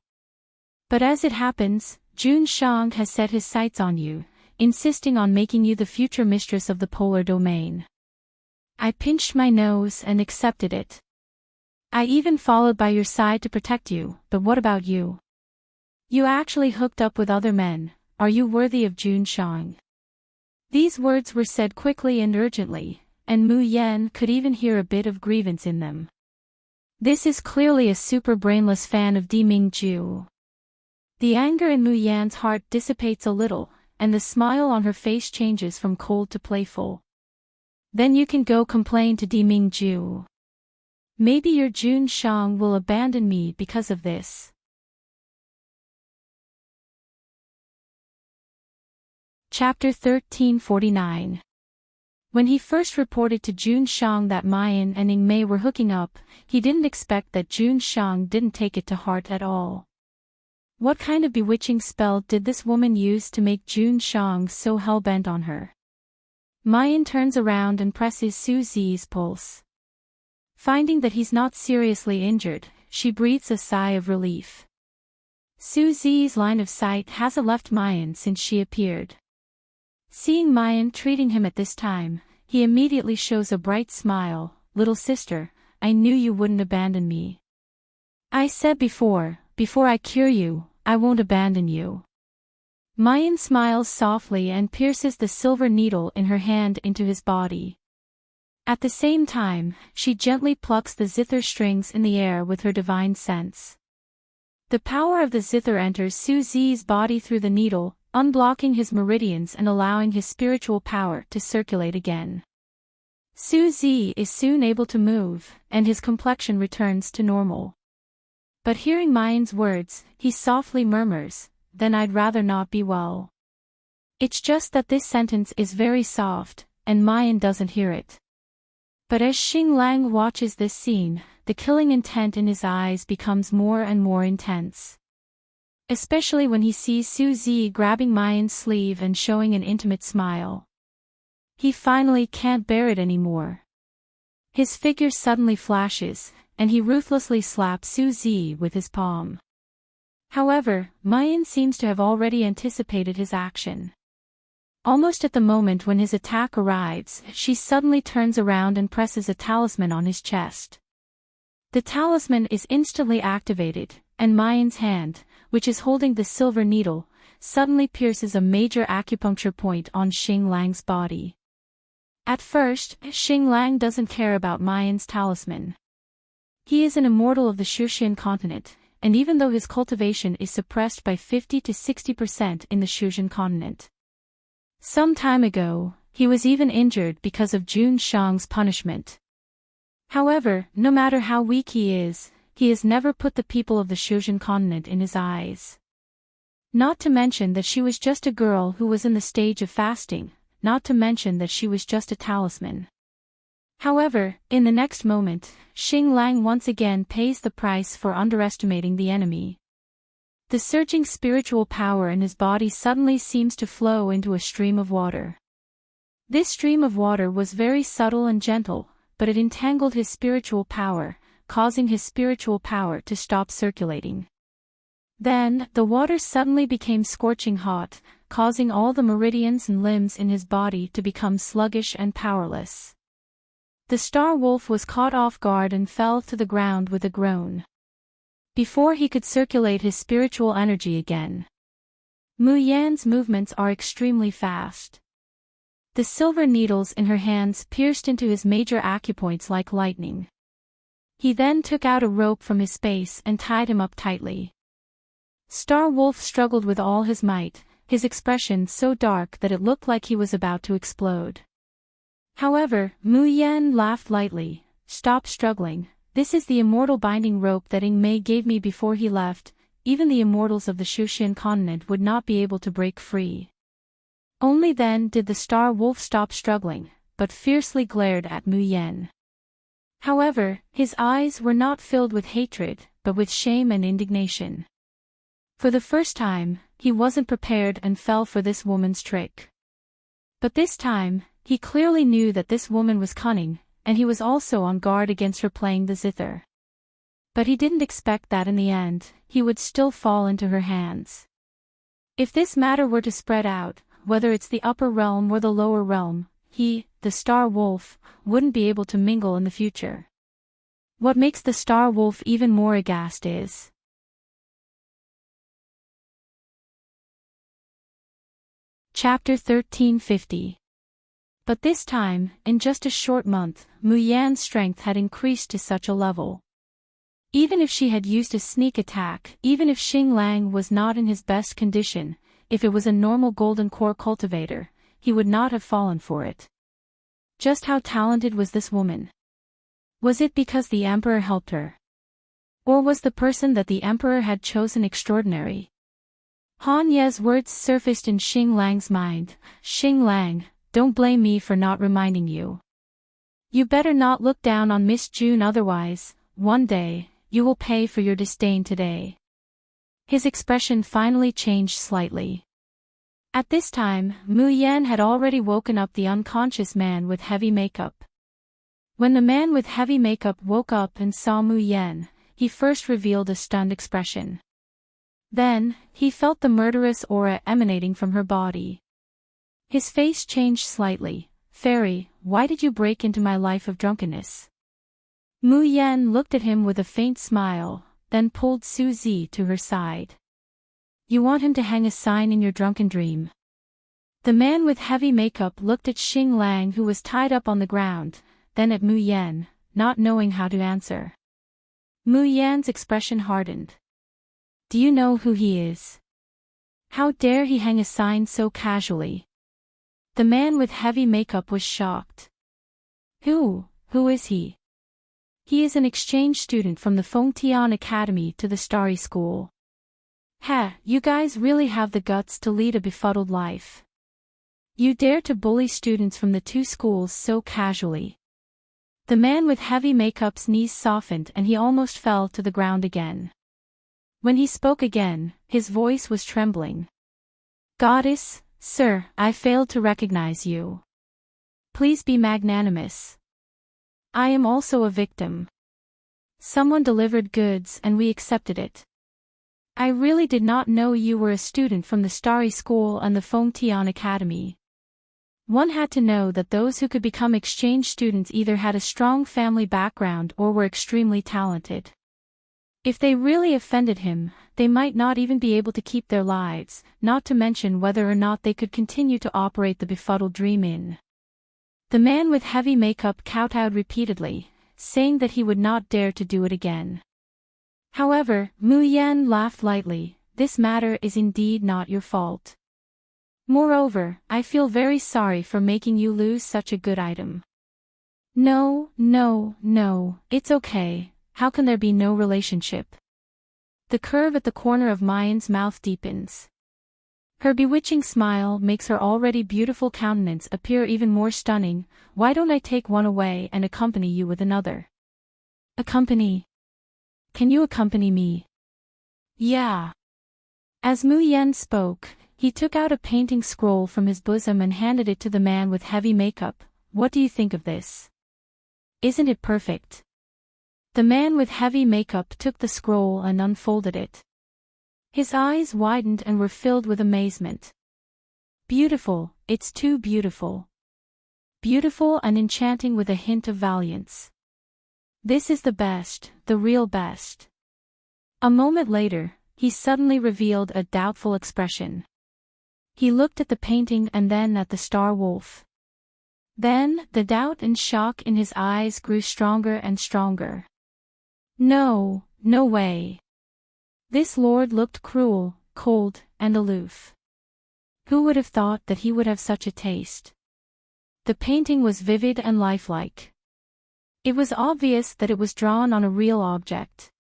But as it happens, Jun Shang has set his sights on you, insisting on making you the future mistress of the polar domain. I pinched my nose and accepted it. I even followed by your side to protect you, but what about you? You actually hooked up with other men. Are you worthy of Jun Shang? These words were said quickly and urgently, and Mu Yen could even hear a bit of grievance in them. This is clearly a super brainless fan of Di Mingju. The anger in Mu Yan's heart dissipates a little, and the smile on her face changes from cold to playful. Then you can go complain to Di Mingju. Maybe your Jun Shang will abandon me because of this. Chapter 1349. When he first reported to Jun Shang that Mayan and Ning Mei were hooking up, he didn't expect that Jun Shang didn't take it to heart at all. What kind of bewitching spell did this woman use to make Jun Shang so hell-bent on her? Mayan turns around and presses Su Zi's pulse. Finding that he's not seriously injured, she breathes a sigh of relief. Su Zi's line of sight hasn't left Mayan since she appeared. Seeing Mayan treating him at this time, he immediately shows a bright smile. Little sister, I knew you wouldn't abandon me. I said before I cure you, I won't abandon you. Mayan smiles softly and pierces the silver needle in her hand into his body. At the same time, she gently plucks the zither strings in the air with her divine sense. The power of the zither enters Su Zi's body through the needle, unblocking his meridians and allowing his spiritual power to circulate again. Su Zi is soon able to move, and his complexion returns to normal. But hearing Mayan's words, he softly murmurs, "Then I'd rather not be well." It's just that this sentence is very soft, and Mayan doesn't hear it. But as Xing Lang watches this scene, the killing intent in his eyes becomes more and more intense. Especially when he sees Su Zi grabbing Mayan's sleeve and showing an intimate smile. He finally can't bear it anymore. His figure suddenly flashes, and he ruthlessly slaps Su Zi with his palm. However, Mayan seems to have already anticipated his action. Almost at the moment when his attack arrives, she suddenly turns around and presses a talisman on his chest. The talisman is instantly activated, and Mayan's hand, which is holding the silver needle, suddenly pierces a major acupuncture point on Xing Lang's body. At first, Xing Lang doesn't care about Mayan's talisman. He is an immortal of the Shushan continent, and even though his cultivation is suppressed by 50 to 60% in the Shushan continent. Some time ago, he was even injured because of Jun Shang's punishment. However, no matter how weak he has never put the people of the Shushan continent in his eyes. Not to mention that she was just a girl who was in the stage of fasting, not to mention that she was just a talisman. However, in the next moment, Xing Lang once again pays the price for underestimating the enemy. The surging spiritual power in his body suddenly seems to flow into a stream of water. This stream of water was very subtle and gentle, but it entangled his spiritual power, causing his spiritual power to stop circulating. Then, the water suddenly became scorching hot, causing all the meridians and limbs in his body to become sluggish and powerless. The star wolf was caught off guard and fell to the ground with a groan. Before he could circulate his spiritual energy again. Mu Yan's movements are extremely fast. The silver needles in her hands pierced into his major acupoints like lightning. He then took out a rope from his space and tied him up tightly. Star Wolf struggled with all his might, his expression so dark that it looked like he was about to explode. However, Mu Yan laughed lightly. "Stop struggling, this is the immortal binding rope that Ing Mei gave me before he left. Even the immortals of the Shushan continent would not be able to break free." Only then did the Star Wolf stop struggling, but fiercely glared at Mu Yan. However, his eyes were not filled with hatred, but with shame and indignation. For the first time, he wasn't prepared and fell for this woman's trick. But this time, he clearly knew that this woman was cunning, and he was also on guard against her playing the zither. But he didn't expect that in the end, he would still fall into her hands. If this matter were to spread out, whether it's the upper realm or the lower realm, he, the Star Wolf, wouldn't be able to mingle in the future. What makes the Star Wolf even more aghast is Chapter 1350. But this time, in just a short month, Mu Yan's strength had increased to such a level. Even if she had used a sneak attack, even if Xing Lang was not in his best condition, if it was a normal golden core cultivator, he would not have fallen for it. Just how talented was this woman? Was it because the Emperor helped her? Or was the person that the Emperor had chosen extraordinary? Han Ye's words surfaced in Xing Lang's mind. "Xing Lang, don't blame me for not reminding you. You better not look down on Miss June, otherwise, one day, you will pay for your disdain today." His expression finally changed slightly. At this time, Mu Yan had already woken up the unconscious man with heavy makeup. When the man with heavy makeup woke up and saw Mu Yan, he first revealed a stunned expression. Then, he felt the murderous aura emanating from her body. His face changed slightly. "Fairy, why did you break into my life of drunkenness?" Mu Yan looked at him with a faint smile, then pulled Su Zi to her side. "You want him to hang a sign in your drunken dream?" The man with heavy makeup looked at Xing Lang, who was tied up on the ground, then at Mu Yan, not knowing how to answer. Mu Yan's expression hardened. "Do you know who he is? How dare he hang a sign so casually?" The man with heavy makeup was shocked. Who is he?" "He is an exchange student from the Fengtian Academy to the Starry School." You guys really have the guts to lead a befuddled life. You dare to bully students from the two schools so casually." The man with heavy makeup's knees softened and he almost fell to the ground again. When he spoke again, his voice was trembling. "Goddess, sir, I failed to recognize you. Please be magnanimous. I am also a victim. Someone delivered goods and we accepted it. I really did not know you were a student from the Starry School and the Fengtian Academy." One had to know that those who could become exchange students either had a strong family background or were extremely talented. If they really offended him, they might not even be able to keep their lives, not to mention whether or not they could continue to operate the befuddled Dream Inn. The man with heavy makeup kowtowed repeatedly, saying that he would not dare to do it again. However, Mu Yan laughed lightly. "This matter is indeed not your fault. Moreover, I feel very sorry for making you lose such a good item." No, it's okay. How can there be no relationship? The curve at the corner of Mayan's mouth deepens. Her bewitching smile makes her already beautiful countenance appear even more stunning. "Why don't I take one away and accompany you with another?" "Accompany? Can you accompany me?" "Yeah." As Mu Yan spoke, he took out a painting scroll from his bosom and handed it to the man with heavy makeup. "What do you think of this? Isn't it perfect?" The man with heavy makeup took the scroll and unfolded it. His eyes widened and were filled with amazement. Beautiful, it's too beautiful. Beautiful and enchanting with a hint of valiance. This is the best, the real best. A moment later, he suddenly revealed a doubtful expression. He looked at the painting and then at the star wolf. Then, the doubt and shock in his eyes grew stronger and stronger. No, no way. This lord looked cruel, cold, and aloof. Who would have thought that he would have such a taste? The painting was vivid and lifelike. It was obvious that it was drawn on a real object.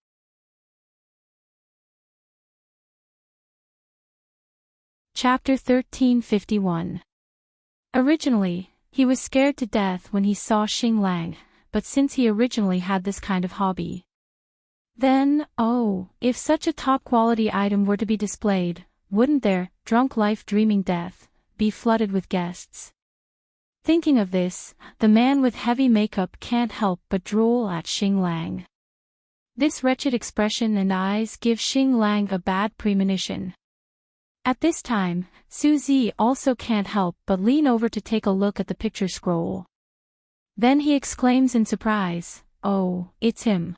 Chapter 1351. Originally, he was scared to death when he saw Xing Lang, but since he originally had this kind of hobby. Then, oh, if such a top-quality item were to be displayed, wouldn't their drunk life dreaming death be flooded with guests? Thinking of this, the man with heavy makeup can't help but drool at Xing Lang. This wretched expression and eyes give Xing Lang a bad premonition. At this time, Suzy also can't help but lean over to take a look at the picture scroll. Then he exclaims in surprise, "Oh, it's him.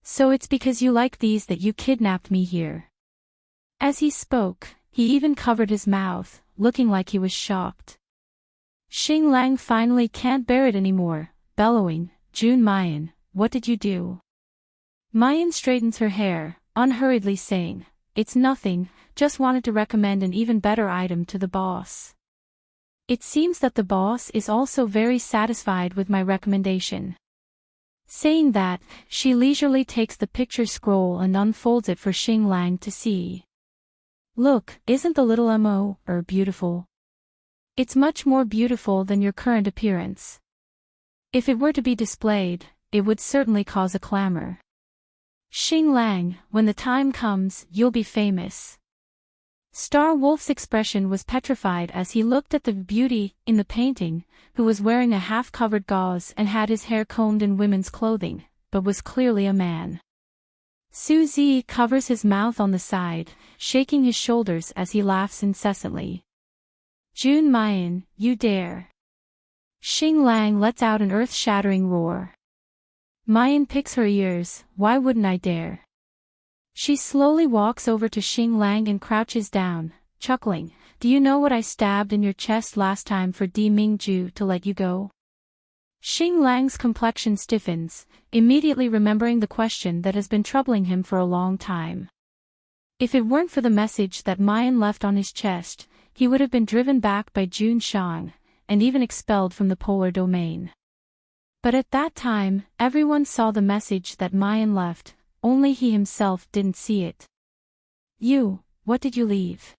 So it's because you like these that you kidnapped me here." As he spoke, he even covered his mouth, looking like he was shocked. Xing Lang finally can't bear it anymore, bellowing, "June Mayan, what did you do?" Mayan straightens her hair, unhurriedly saying, "It's nothing, just wanted to recommend an even better item to the boss." It seems that the boss is also very satisfied with my recommendation. Saying that, she leisurely takes the picture scroll and unfolds it for Xing Lang to see. "Look, isn't the little mo beautiful? It's much more beautiful than your current appearance. If it were to be displayed, it would certainly cause a clamor. Xing Lang, when the time comes, you'll be famous." Star Wolf's expression was petrified as he looked at the beauty in the painting, who was wearing a half-covered gauze and had his hair combed in women's clothing, but was clearly a man. Suzy covers his mouth on the side, shaking his shoulders as he laughs incessantly. "June Mayan, you dare." Xing Lang lets out an earth-shattering roar. Mayan picks her ears, "Why wouldn't I dare?" She slowly walks over to Xing Lang and crouches down, chuckling, "Do you know what I stabbed in your chest last time for Di Mingju to let you go?" Xing Lang's complexion stiffens, immediately remembering the question that has been troubling him for a long time. If it weren't for the message that Mayan left on his chest, he would have been driven back by Jun Shang, and even expelled from the polar domain. But at that time, everyone saw the message that Mayan left, only he himself didn't see it. What did you leave?"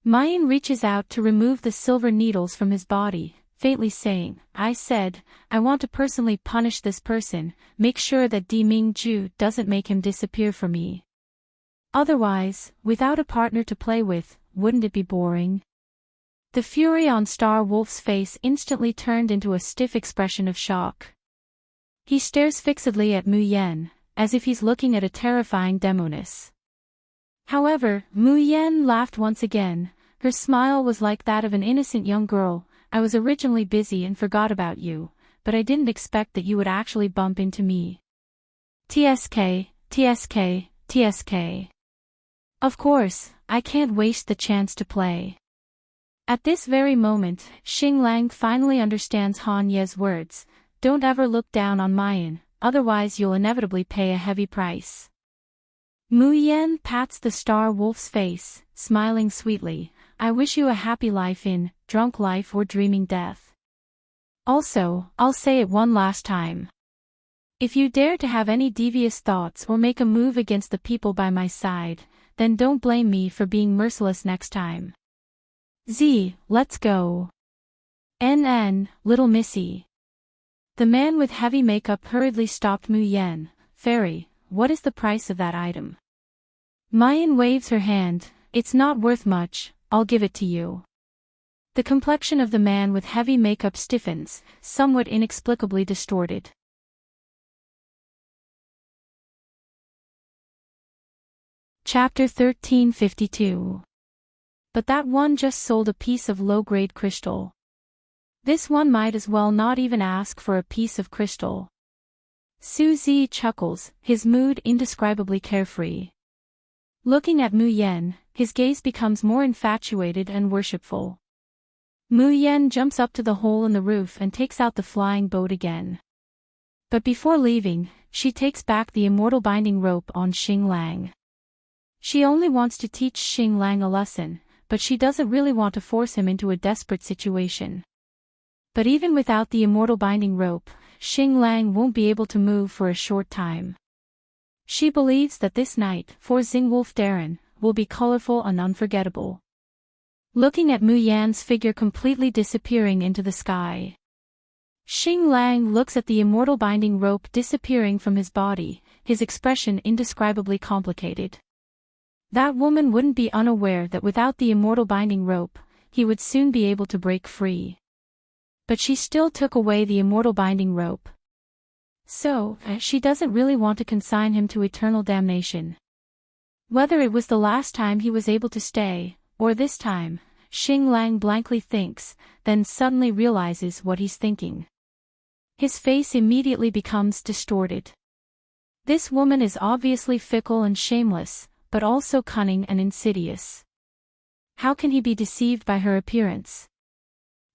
Mayan reaches out to remove the silver needles from his body, faintly saying, "I said, I want to personally punish this person, make sure that Di Mingju doesn't make him disappear from me. Otherwise, without a partner to play with, wouldn't it be boring?" The fury on Star Wolf's face instantly turned into a stiff expression of shock. He stares fixedly at Mu Yen, as if he's looking at a terrifying demoness. However, Mu Yen laughed once again. Her smile was like that of an innocent young girl. "I was originally busy and forgot about you, but I didn't expect that you would actually bump into me. TSK, TSK, TSK. Of course, I can't waste the chance to play." At this very moment, Xing Lang finally understands Han Ye's words, "Don't ever look down on Mayan, otherwise you'll inevitably pay a heavy price." Mu Yen pats the Star Wolf's face, smiling sweetly, "I wish you a happy life in drunk life or dreaming death. Also, I'll say it one last time. If you dare to have any devious thoughts or make a move against the people by my side, then don't blame me for being merciless next time. Let's go. Little missy." The man with heavy makeup hurriedly stopped Mu Yen. "Fairy, what is the price of that item?" Mayan waves her hand, "It's not worth much, I'll give it to you." The complexion of the man with heavy makeup stiffens, somewhat inexplicably distorted. Chapter 1352. But that one just sold a piece of low-grade crystal. This one might as well not even ask for a piece of crystal. Suzy chuckles, his mood indescribably carefree. Looking at Mu Yen, his gaze becomes more infatuated and worshipful. Mu Yen jumps up to the hole in the roof and takes out the flying boat again. But before leaving, she takes back the immortal binding rope on Xing Lang. She only wants to teach Xing Lang a lesson, but she doesn't really want to force him into a desperate situation. But even without the immortal binding rope, Xing Lang won't be able to move for a short time. She believes that this night for Xingwolf Darren will be colorful and unforgettable. Looking at Mu Yan's figure completely disappearing into the sky, Xing Lang looks at the immortal binding rope disappearing from his body, his expression indescribably complicated. That woman wouldn't be unaware that without the immortal binding rope, he would soon be able to break free. But she still took away the immortal binding rope. So, she doesn't really want to consign him to eternal damnation. Whether it was the last time he was able to stay, or this time, Xing Lang blankly thinks, then suddenly realizes what he's thinking. His face immediately becomes distorted. This woman is obviously fickle and shameless, but also cunning and insidious. How can he be deceived by her appearance?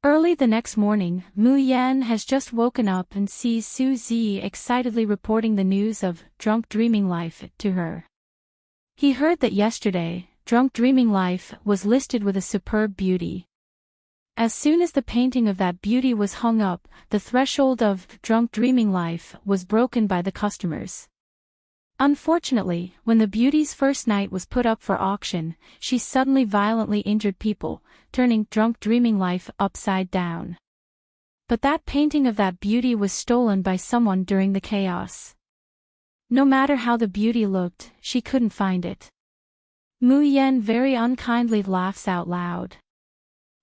Early the next morning, Mu Yan has just woken up and sees Suzy excitedly reporting the news of Drunk Dreaming Life to her. He heard that yesterday, Drunk Dreaming Life was listed with a superb beauty. As soon as the painting of that beauty was hung up, the threshold of Drunk Dreaming Life was broken by the customers. Unfortunately, when the beauty's first night was put up for auction, she suddenly violently injured people, turning Drunk Dreaming Life upside down. But that painting of that beauty was stolen by someone during the chaos. No matter how the beauty looked, she couldn't find it. Mu Yan very unkindly laughs out loud.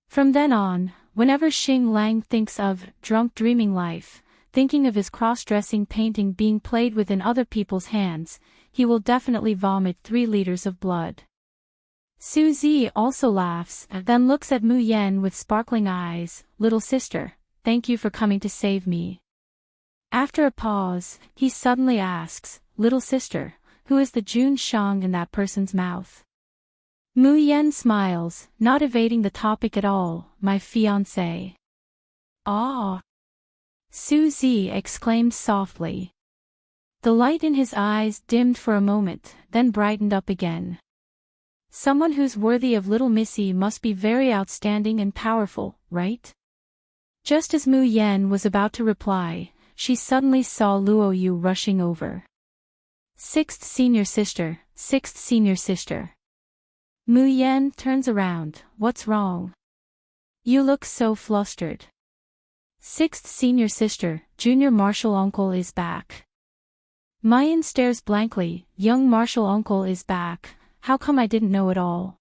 From then on, whenever Xing Lang thinks of Drunk Dreaming Life, thinking of his cross-dressing painting being played with in other people's hands, he will definitely vomit 3 liters of blood. Suzy also laughs, then looks at Mu Yan with sparkling eyes. "Little sister, thank you for coming to save me." After a pause, he suddenly asks, "Little sister, who is the Jun Shang in that person's mouth?" Mu Yan smiles, not evading the topic at all. "My fiancé." "Ah!" Suzy exclaimed softly. The light in his eyes dimmed for a moment, then brightened up again. "Someone who's worthy of little Missy must be very outstanding and powerful, right?" Just as Mu Yan was about to reply, she suddenly saw Luo Yu rushing over. "Sixth senior sister, sixth senior sister." Mu Yan turns around. "What's wrong? You look so flustered." "Sixth senior sister, junior martial uncle is back." Mayan stares blankly. "Young martial uncle is back. How come I didn't know at all?"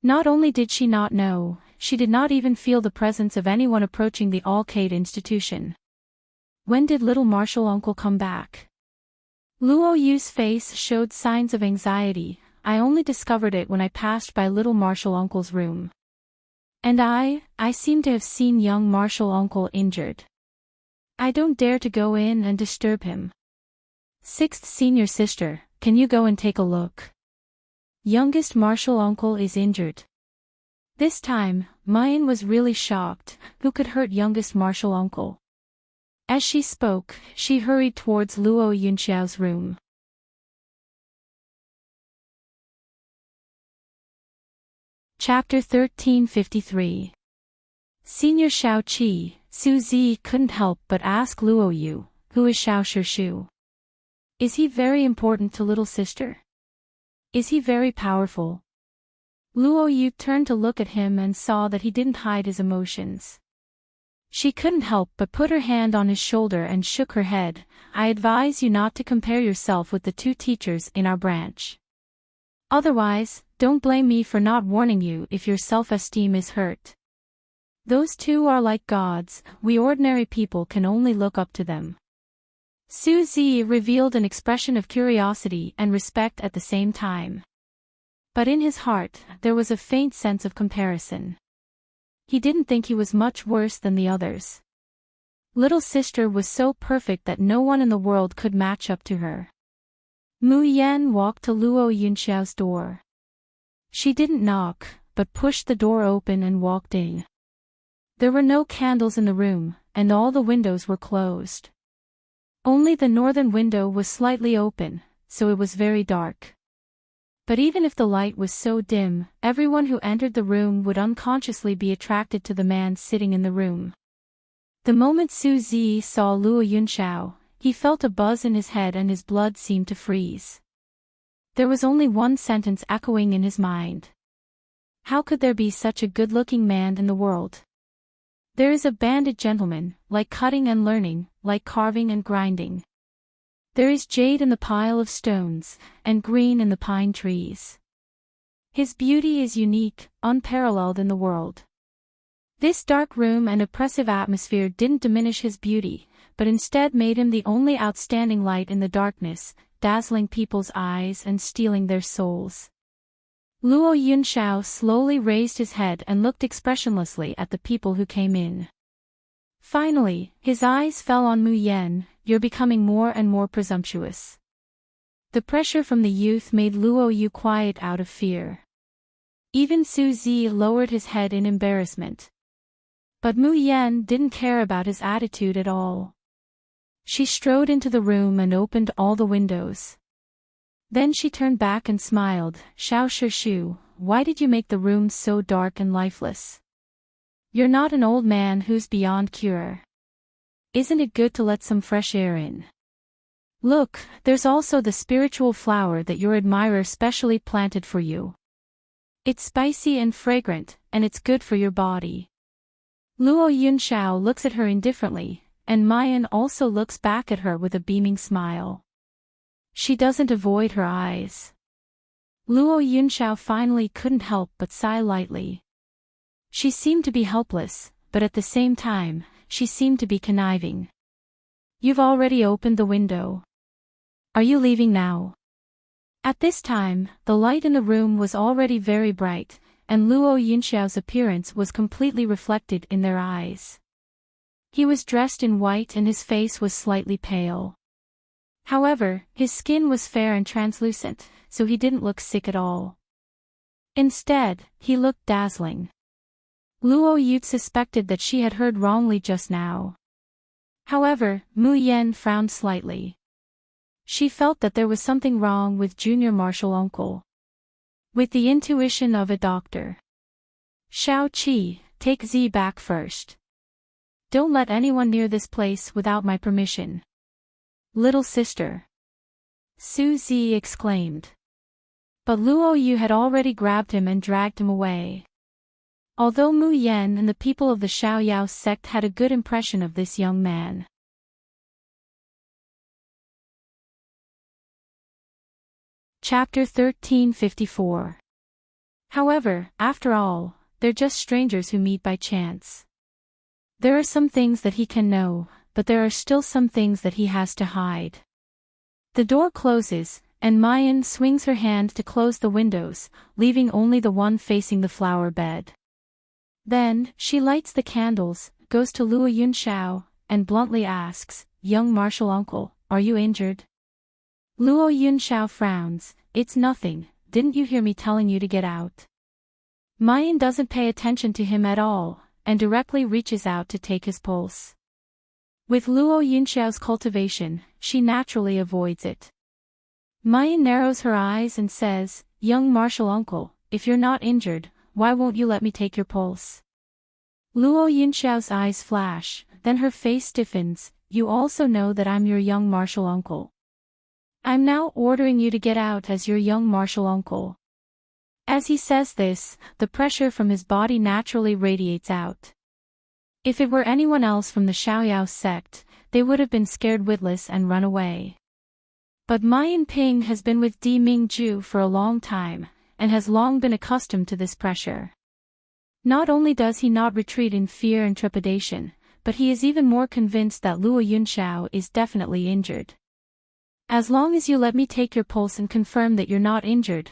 Not only did she not know, she did not even feel the presence of anyone approaching the Alcade institution. When did little martial uncle come back? Luo Yu's face showed signs of anxiety. "I only discovered it when I passed by little martial uncle's room. And I seem to have seen young martial uncle injured. I don't dare to go in and disturb him." "Sixth senior sister, can you go and take a look? Youngest martial uncle is injured." This time, Mayan was really shocked. Who could hurt youngest martial uncle? As she spoke, she hurried towards Luo Yunxiao's room. Chapter 1353. Senior Xiao Qi. Suzy couldn't help but ask Luo Yu, "Who is Xiao Shishu? Is he very important to little sister? Is he very powerful?" Luo Yu turned to look at him and saw that he didn't hide his emotions. She couldn't help but put her hand on his shoulder and shook her head. "I advise you not to compare yourself with the 2 teachers in our branch. Otherwise, don't blame me for not warning you if your self-esteem is hurt. Those 2 are like gods, we ordinary people can only look up to them." Suzy revealed an expression of curiosity and respect at the same time. But in his heart, there was a faint sense of comparison. He didn't think he was much worse than the others. Little sister was so perfect that no one in the world could match up to her. Mu Yan walked to Luo Yunxiao's door. She didn't knock, but pushed the door open and walked in. There were no candles in the room, and all the windows were closed. Only the northern window was slightly open, so it was very dark. But even if the light was so dim, everyone who entered the room would unconsciously be attracted to the man sitting in the room. The moment Su Zi saw Luo Yunxiao, he felt a buzz in his head and his blood seemed to freeze. There was only one sentence echoing in his mind. How could there be such a good-looking man in the world? There is a banded gentleman, like cutting and learning, like carving and grinding. There is jade in the pile of stones, and green in the pine trees. His beauty is unique, unparalleled in the world. This dark room and oppressive atmosphere didn't diminish his beauty, but instead made him the only outstanding light in the darkness, dazzling people's eyes and stealing their souls. Luo Yunxiao slowly raised his head and looked expressionlessly at the people who came in. Finally, his eyes fell on Mu Yan. You're becoming more and more presumptuous. The pressure from the youth made Luo Yu quiet out of fear. Even Su Zi lowered his head in embarrassment. But Mu Yan didn't care about his attitude at all. She strode into the room and opened all the windows. Then she turned back and smiled. Xiao Shishu, why did you make the room so dark and lifeless? You're not an old man who's beyond cure. Isn't it good to let some fresh air in? Look, there's also the spiritual flower that your admirer specially planted for you. It's spicy and fragrant, and it's good for your body. Luo Yunxiao looks at her indifferently, and Mayan also looks back at her with a beaming smile. She doesn't avoid her eyes. Luo Yunxiao finally couldn't help but sigh lightly. She seemed to be helpless, but at the same time, she seemed to be conniving. You've already opened the window. Are you leaving now? At this time, the light in the room was already very bright, and Luo Yunxiao's appearance was completely reflected in their eyes. He was dressed in white and his face was slightly pale. However, his skin was fair and translucent, so he didn't look sick at all. Instead, he looked dazzling. Luo Yu suspected that she had heard wrongly just now. However, Mu Yan frowned slightly. She felt that there was something wrong with junior martial uncle. With the intuition of a doctor. Shao Qi, take Z back first. Don't let anyone near this place without my permission. Little sister. Su Zi exclaimed. But Luo Yu had already grabbed him and dragged him away. Although Mu Yan and the people of the Xiaoyao sect had a good impression of this young man. Chapter 1354. However, after all, they're just strangers who meet by chance. There are some things that he can know, but there are still some things that he has to hide. The door closes, and Mayan swings her hand to close the windows, leaving only the one facing the flower bed. Then, she lights the candles, goes to Luo Yunxiao, and bluntly asks, Young martial uncle, are you injured? Luo Yunxiao frowns, It's nothing, didn't you hear me telling you to get out? Mayan doesn't pay attention to him at all, and directly reaches out to take his pulse. With Luo Yunxiao's cultivation, she naturally avoids it. Mayan narrows her eyes and says, Young martial uncle, if you're not injured, why won't you let me take your pulse? Luo Yunxiao's eyes flash, then her face stiffens. You also know that I'm your young martial uncle. I'm now ordering you to get out as your young martial uncle. As he says this, the pressure from his body naturally radiates out. If it were anyone else from the Xiaoyao sect, they would have been scared witless and run away. But Mayan Ping has been with Di Mingju for a long time, and has long been accustomed to this pressure. Not only does he not retreat in fear and trepidation, but he is even more convinced that Luo Yunxiao is definitely injured. As long as you let me take your pulse and confirm that you're not injured,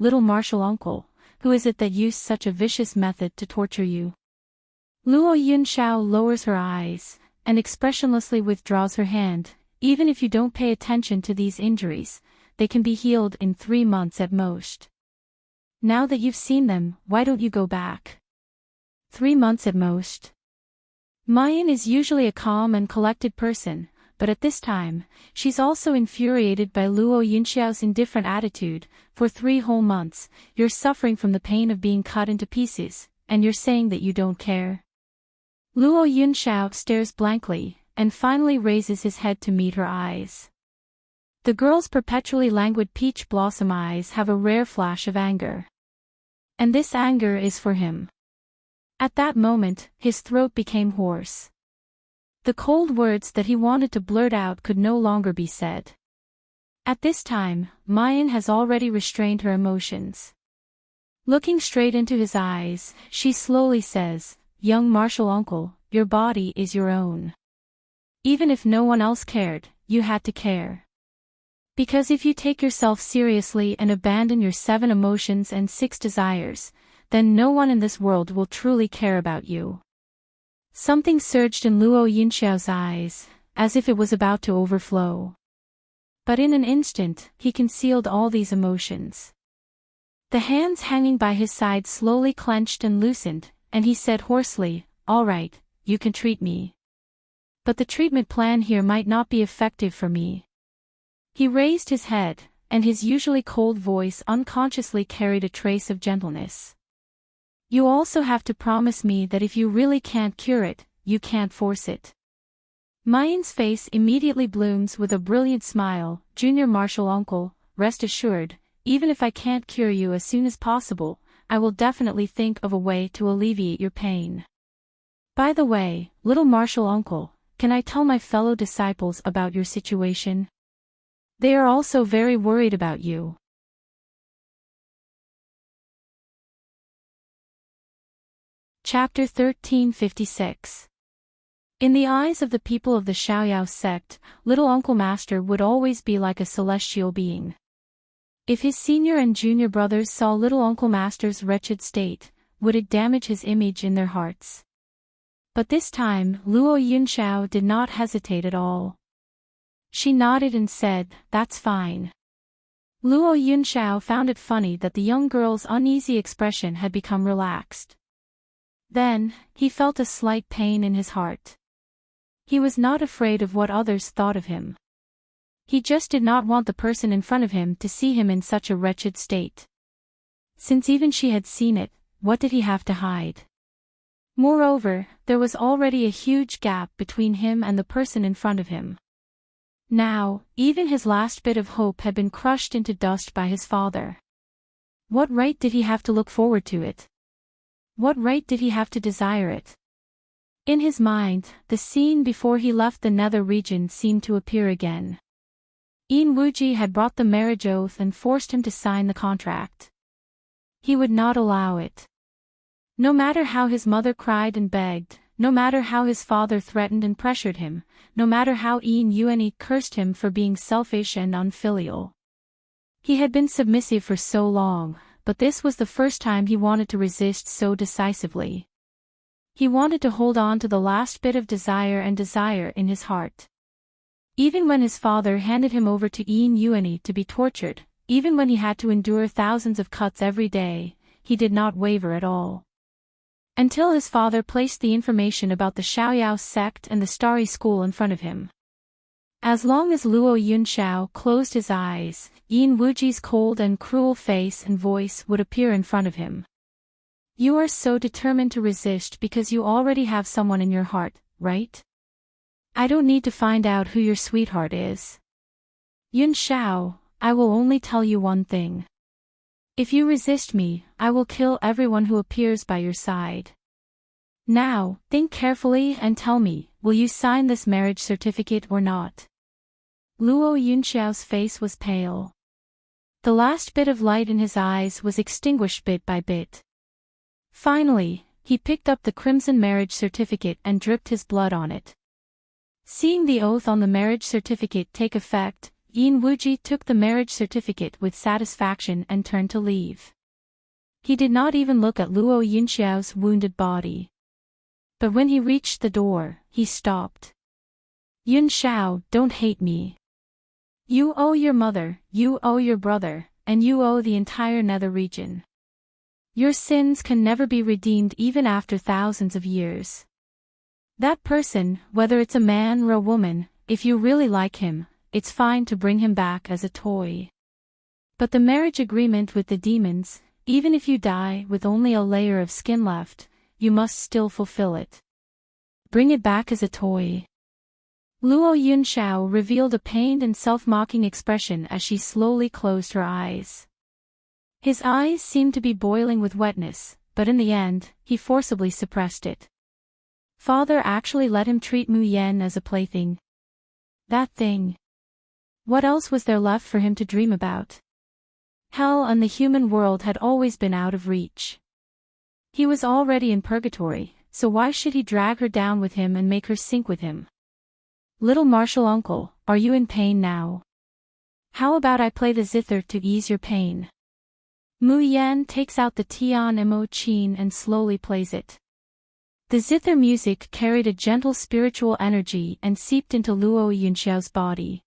little martial uncle, who is it that used such a vicious method to torture you? Luo Yunxiao lowers her eyes, and expressionlessly withdraws her hand. Even if you don't pay attention to these injuries, they can be healed in 3 months at most. Now that you've seen them, why don't you go back? 3 months at most. Mayan is usually a calm and collected person, but at this time, she's also infuriated by Luo Yunxiao's indifferent attitude. For 3 whole months, you're suffering from the pain of being cut into pieces, and you're saying that you don't care. Luo Yunxiao stares blankly, and finally raises his head to meet her eyes. The girl's perpetually languid peach blossom eyes have a rare flash of anger. And this anger is for him. At that moment, his throat became hoarse. The cold words that he wanted to blurt out could no longer be said. At this time, Mayan has already restrained her emotions. Looking straight into his eyes, she slowly says, "Young martial uncle, your body is your own. Even if no one else cared, you had to care. Because if you take yourself seriously and abandon your 7 emotions and 6 desires, then no one in this world will truly care about you." Something surged in Luo Yunxiao's eyes, as if it was about to overflow. But in an instant, he concealed all these emotions. The hands hanging by his side slowly clenched and loosened, and he said hoarsely, "All right, you can treat me. But the treatment plan here might not be effective for me." He raised his head, and his usually cold voice unconsciously carried a trace of gentleness. "You also have to promise me that if you really can't cure it, you can't force it." Mayan's face immediately blooms with a brilliant smile. "Junior martial uncle, rest assured, even if I can't cure you as soon as possible, I will definitely think of a way to alleviate your pain. By the way, little martial uncle, can I tell my fellow disciples about your situation? They are also very worried about you." Chapter 1356. In the eyes of the people of the Xiaoyao sect, little Uncle Master would always be like a celestial being. If his senior and junior brothers saw little Uncle Master's wretched state, would it damage his image in their hearts? But this time, Luo Yunxiao did not hesitate at all. She nodded and said, "That's fine." Luo Yunxiao found it funny that the young girl's uneasy expression had become relaxed. Then, he felt a slight pain in his heart. He was not afraid of what others thought of him. He just did not want the person in front of him to see him in such a wretched state. Since even she had seen it, what did he have to hide? Moreover, there was already a huge gap between him and the person in front of him. Now, even his last bit of hope had been crushed into dust by his father. What right did he have to look forward to it? What right did he have to desire it? In his mind, the scene before he left the nether region seemed to appear again. Yin Wuji had brought the marriage oath and forced him to sign the contract. He would not allow it. No matter how his mother cried and begged, no matter how his father threatened and pressured him, no matter how Yin Yuanyi cursed him for being selfish and unfilial. He had been submissive for so long, but this was the first time he wanted to resist so decisively. He wanted to hold on to the last bit of desire in his heart. Even when his father handed him over to Yin Yuanyi to be tortured, even when he had to endure thousands of cuts every day, he did not waver at all. Until his father placed the information about the Xiaoyao sect and the Starry School in front of him. As long as Luo Yunxiao closed his eyes, Yin Wuji's cold and cruel face and voice would appear in front of him. "You are so determined to resist because you already have someone in your heart, right? I don't need to find out who your sweetheart is. Yunxiao, I will only tell you one thing. If you resist me, I will kill everyone who appears by your side. Now, think carefully and tell me, will you sign this marriage certificate or not?" Luo Yunxiao's face was pale. The last bit of light in his eyes was extinguished bit by bit. Finally, he picked up the crimson marriage certificate and dripped his blood on it. Seeing the oath on the marriage certificate take effect, Yin Wuji took the marriage certificate with satisfaction and turned to leave. He did not even look at Luo Yunxiao's wounded body. But when he reached the door, he stopped. Yun Xiao, don't hate me. You owe your mother, you owe your brother, and you owe the entire nether region. Your sins can never be redeemed even after thousands of years. That person, whether it's a man or a woman, if you really like him, it's fine to bring him back as a toy. But the marriage agreement with the demons, even if you die with only a layer of skin left, you must still fulfill it. Bring it back as a toy. Luo Yunxiao revealed a pained and self-mocking expression as she slowly closed her eyes. His eyes seemed to be boiling with wetness, but in the end, he forcibly suppressed it. Father actually let him treat Mu Yan as a plaything. That thing. What else was there left for him to dream about? Hell and the human world had always been out of reach. He was already in purgatory, so why should he drag her down with him and make her sink with him? Little martial uncle, are you in pain now? How about I play the zither to ease your pain? Mu Yan takes out the Tian Mo Qin and slowly plays it. The zither music carried a gentle spiritual energy and seeped into Luo Yunxiao's body.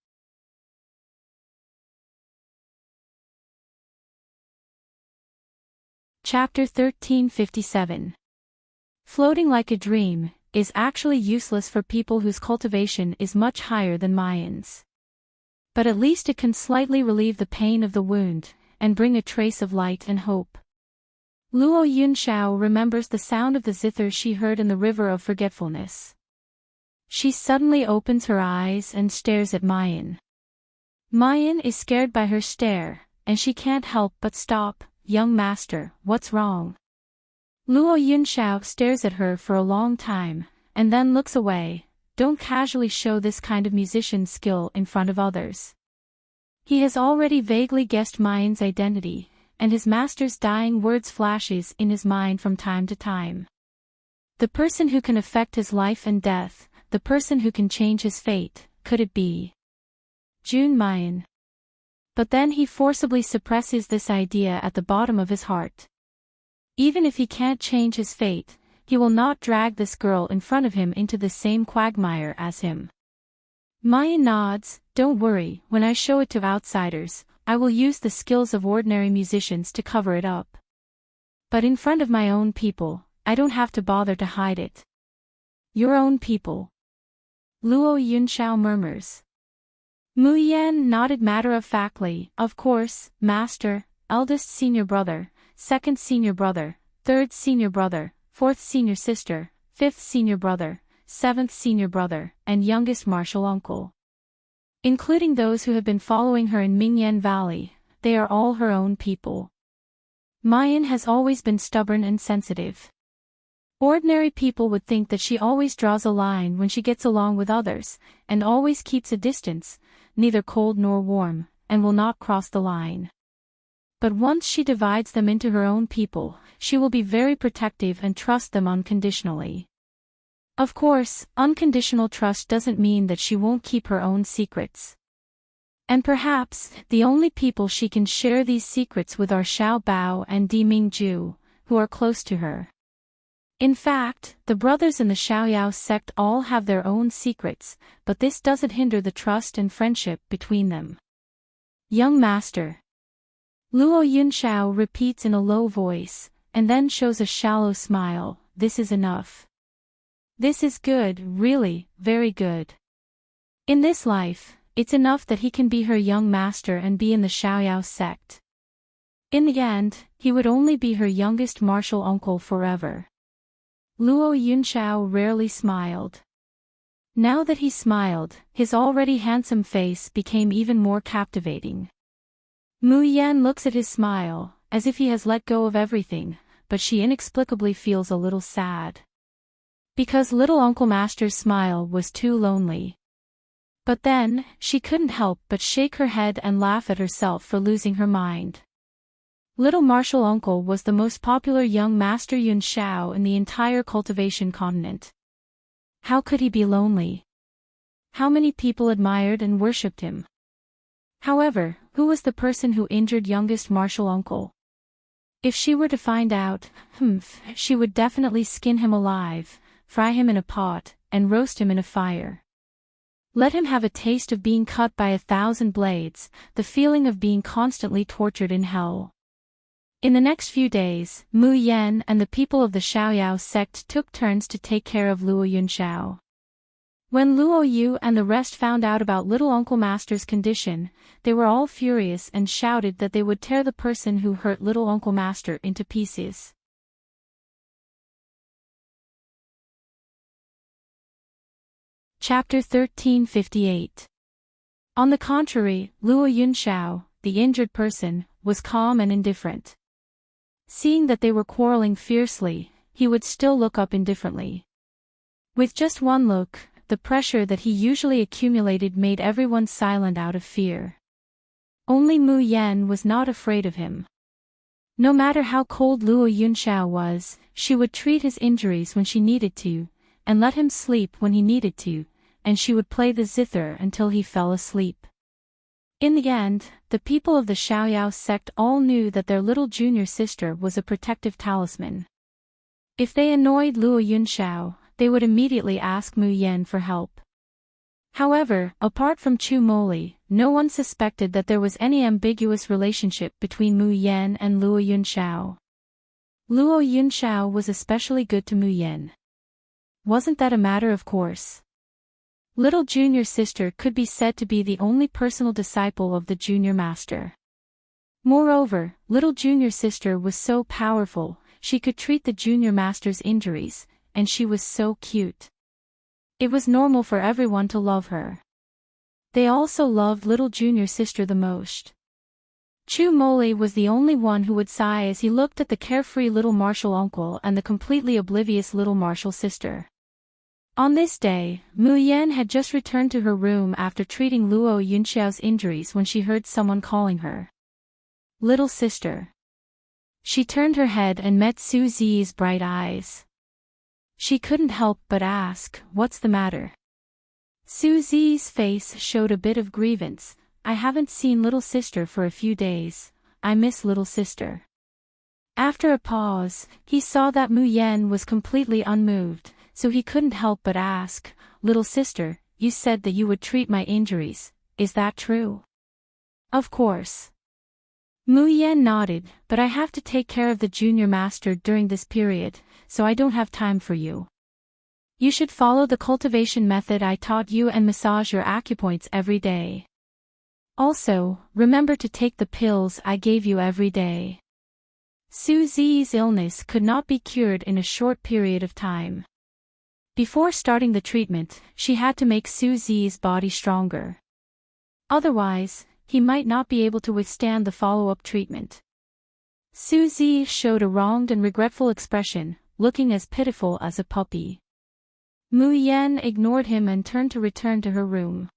Chapter 1357. Floating like a dream is actually useless for people whose cultivation is much higher than Mayan's. But at least it can slightly relieve the pain of the wound, and bring a trace of light and hope. Luo Yunxiao remembers the sound of the zither she heard in the river of forgetfulness. She suddenly opens her eyes and stares at Mayan. Mayan is scared by her stare, and she can't help but stop. Young master, what's wrong? Luo Yunxiao stares at her for a long time, and then looks away. Don't casually show this kind of musician skill in front of others. He has already vaguely guessed Mayan's identity, and his master's dying words flashes in his mind from time to time. The person who can affect his life and death, the person who can change his fate, could it be Jun Mayan? But then he forcibly suppresses this idea at the bottom of his heart. Even if he can't change his fate, he will not drag this girl in front of him into the same quagmire as him. Mayan nods. Don't worry, when I show it to outsiders, I will use the skills of ordinary musicians to cover it up. But in front of my own people, I don't have to bother to hide it. Your own people. Luo Yunxiao murmurs. Mu Yan nodded matter-of-factly. Of course, master, eldest senior brother, second senior brother, third senior brother, fourth senior sister, fifth senior brother, seventh senior brother, and youngest martial uncle. Including those who have been following her in Mingyan Valley, they are all her own people. Mayan has always been stubborn and sensitive. Ordinary people would think that she always draws a line when she gets along with others, and always keeps a distance, neither cold nor warm, and will not cross the line. But once she divides them into her own people, she will be very protective and trust them unconditionally. Of course, unconditional trust doesn't mean that she won't keep her own secrets. And perhaps, the only people she can share these secrets with are Xiao Bao and Di Mingju, who are close to her. In fact, the brothers in the Xiaoyao sect all have their own secrets, but this doesn't hinder the trust and friendship between them. Young master. Luo Yunxiao repeats in a low voice, and then shows a shallow smile. This is enough. This is good, really, very good. In this life, it's enough that he can be her young master and be in the Xiaoyao sect. In the end, he would only be her youngest martial uncle forever. Luo Yunxiao rarely smiled. Now that he smiled, his already handsome face became even more captivating. Mu Yan looks at his smile, as if he has let go of everything, but she inexplicably feels a little sad. Because little Uncle Master's smile was too lonely. But then, she couldn't help but shake her head and laugh at herself for losing her mind. Little Martial Uncle was the most popular young Master Yun Xiao in the entire cultivation continent. How could he be lonely? How many people admired and worshipped him? However, who was the person who injured youngest martial uncle? If she were to find out, she would definitely skin him alive, fry him in a pot, and roast him in a fire. Let him have a taste of being cut by 1,000 blades, the feeling of being constantly tortured in hell. In the next few days, Mu Yan and the people of the Xiaoyao sect took turns to take care of Luo Yunxiao. When Luo Yu and the rest found out about Little Uncle Master's condition, they were all furious and shouted that they would tear the person who hurt Little Uncle Master into pieces. Chapter 1358. On the contrary, Luo Yunxiao, the injured person, was calm and indifferent. Seeing that they were quarreling fiercely, he would still look up indifferently. With just one look, the pressure that he usually accumulated made everyone silent out of fear. Only Mu Yan was not afraid of him. No matter how cold Luo Yunxiao was, she would treat his injuries when she needed to, and let him sleep when he needed to, and she would play the zither until he fell asleep. In the end, the people of the Xiaoyao sect all knew that their little junior sister was a protective talisman. If they annoyed Luo Yunxiao, they would immediately ask Mu Yan for help. However, apart from Chu Moli, no one suspected that there was any ambiguous relationship between Mu Yan and Luo Yunxiao. Luo Yunxiao was especially good to Mu Yan. Wasn't that a matter of course? Little junior sister could be said to be the only personal disciple of the junior master. Moreover, little junior sister was so powerful, she could treat the junior master's injuries, and she was so cute. It was normal for everyone to love her. They also loved little junior sister the most. Chu Moli was the only one who would sigh as he looked at the carefree little martial uncle and the completely oblivious little martial sister. On this day, Mu Yan had just returned to her room after treating Luo Yunxiao's injuries when she heard someone calling her. Little sister. She turned her head and met Su Zi's bright eyes. She couldn't help but ask, "What's the matter?" Su Zi's face showed a bit of grievance. "I haven't seen little sister for a few days. I miss little sister." After a pause, he saw that Mu Yan was completely unmoved, so he couldn't help but ask, "Little sister, you said that you would treat my injuries, is that true?" "Of course." Mu Yan nodded, "But I have to take care of the junior master during this period, so I don't have time for you. You should follow the cultivation method I taught you and massage your acupoints every day. Also, remember to take the pills I gave you every day." Su Zi's illness could not be cured in a short period of time. Before starting the treatment, she had to make Su Zi's body stronger. Otherwise, he might not be able to withstand the follow-up treatment. Su Zi showed a wronged and regretful expression, looking as pitiful as a puppy. Mu Yan ignored him and turned to return to her room.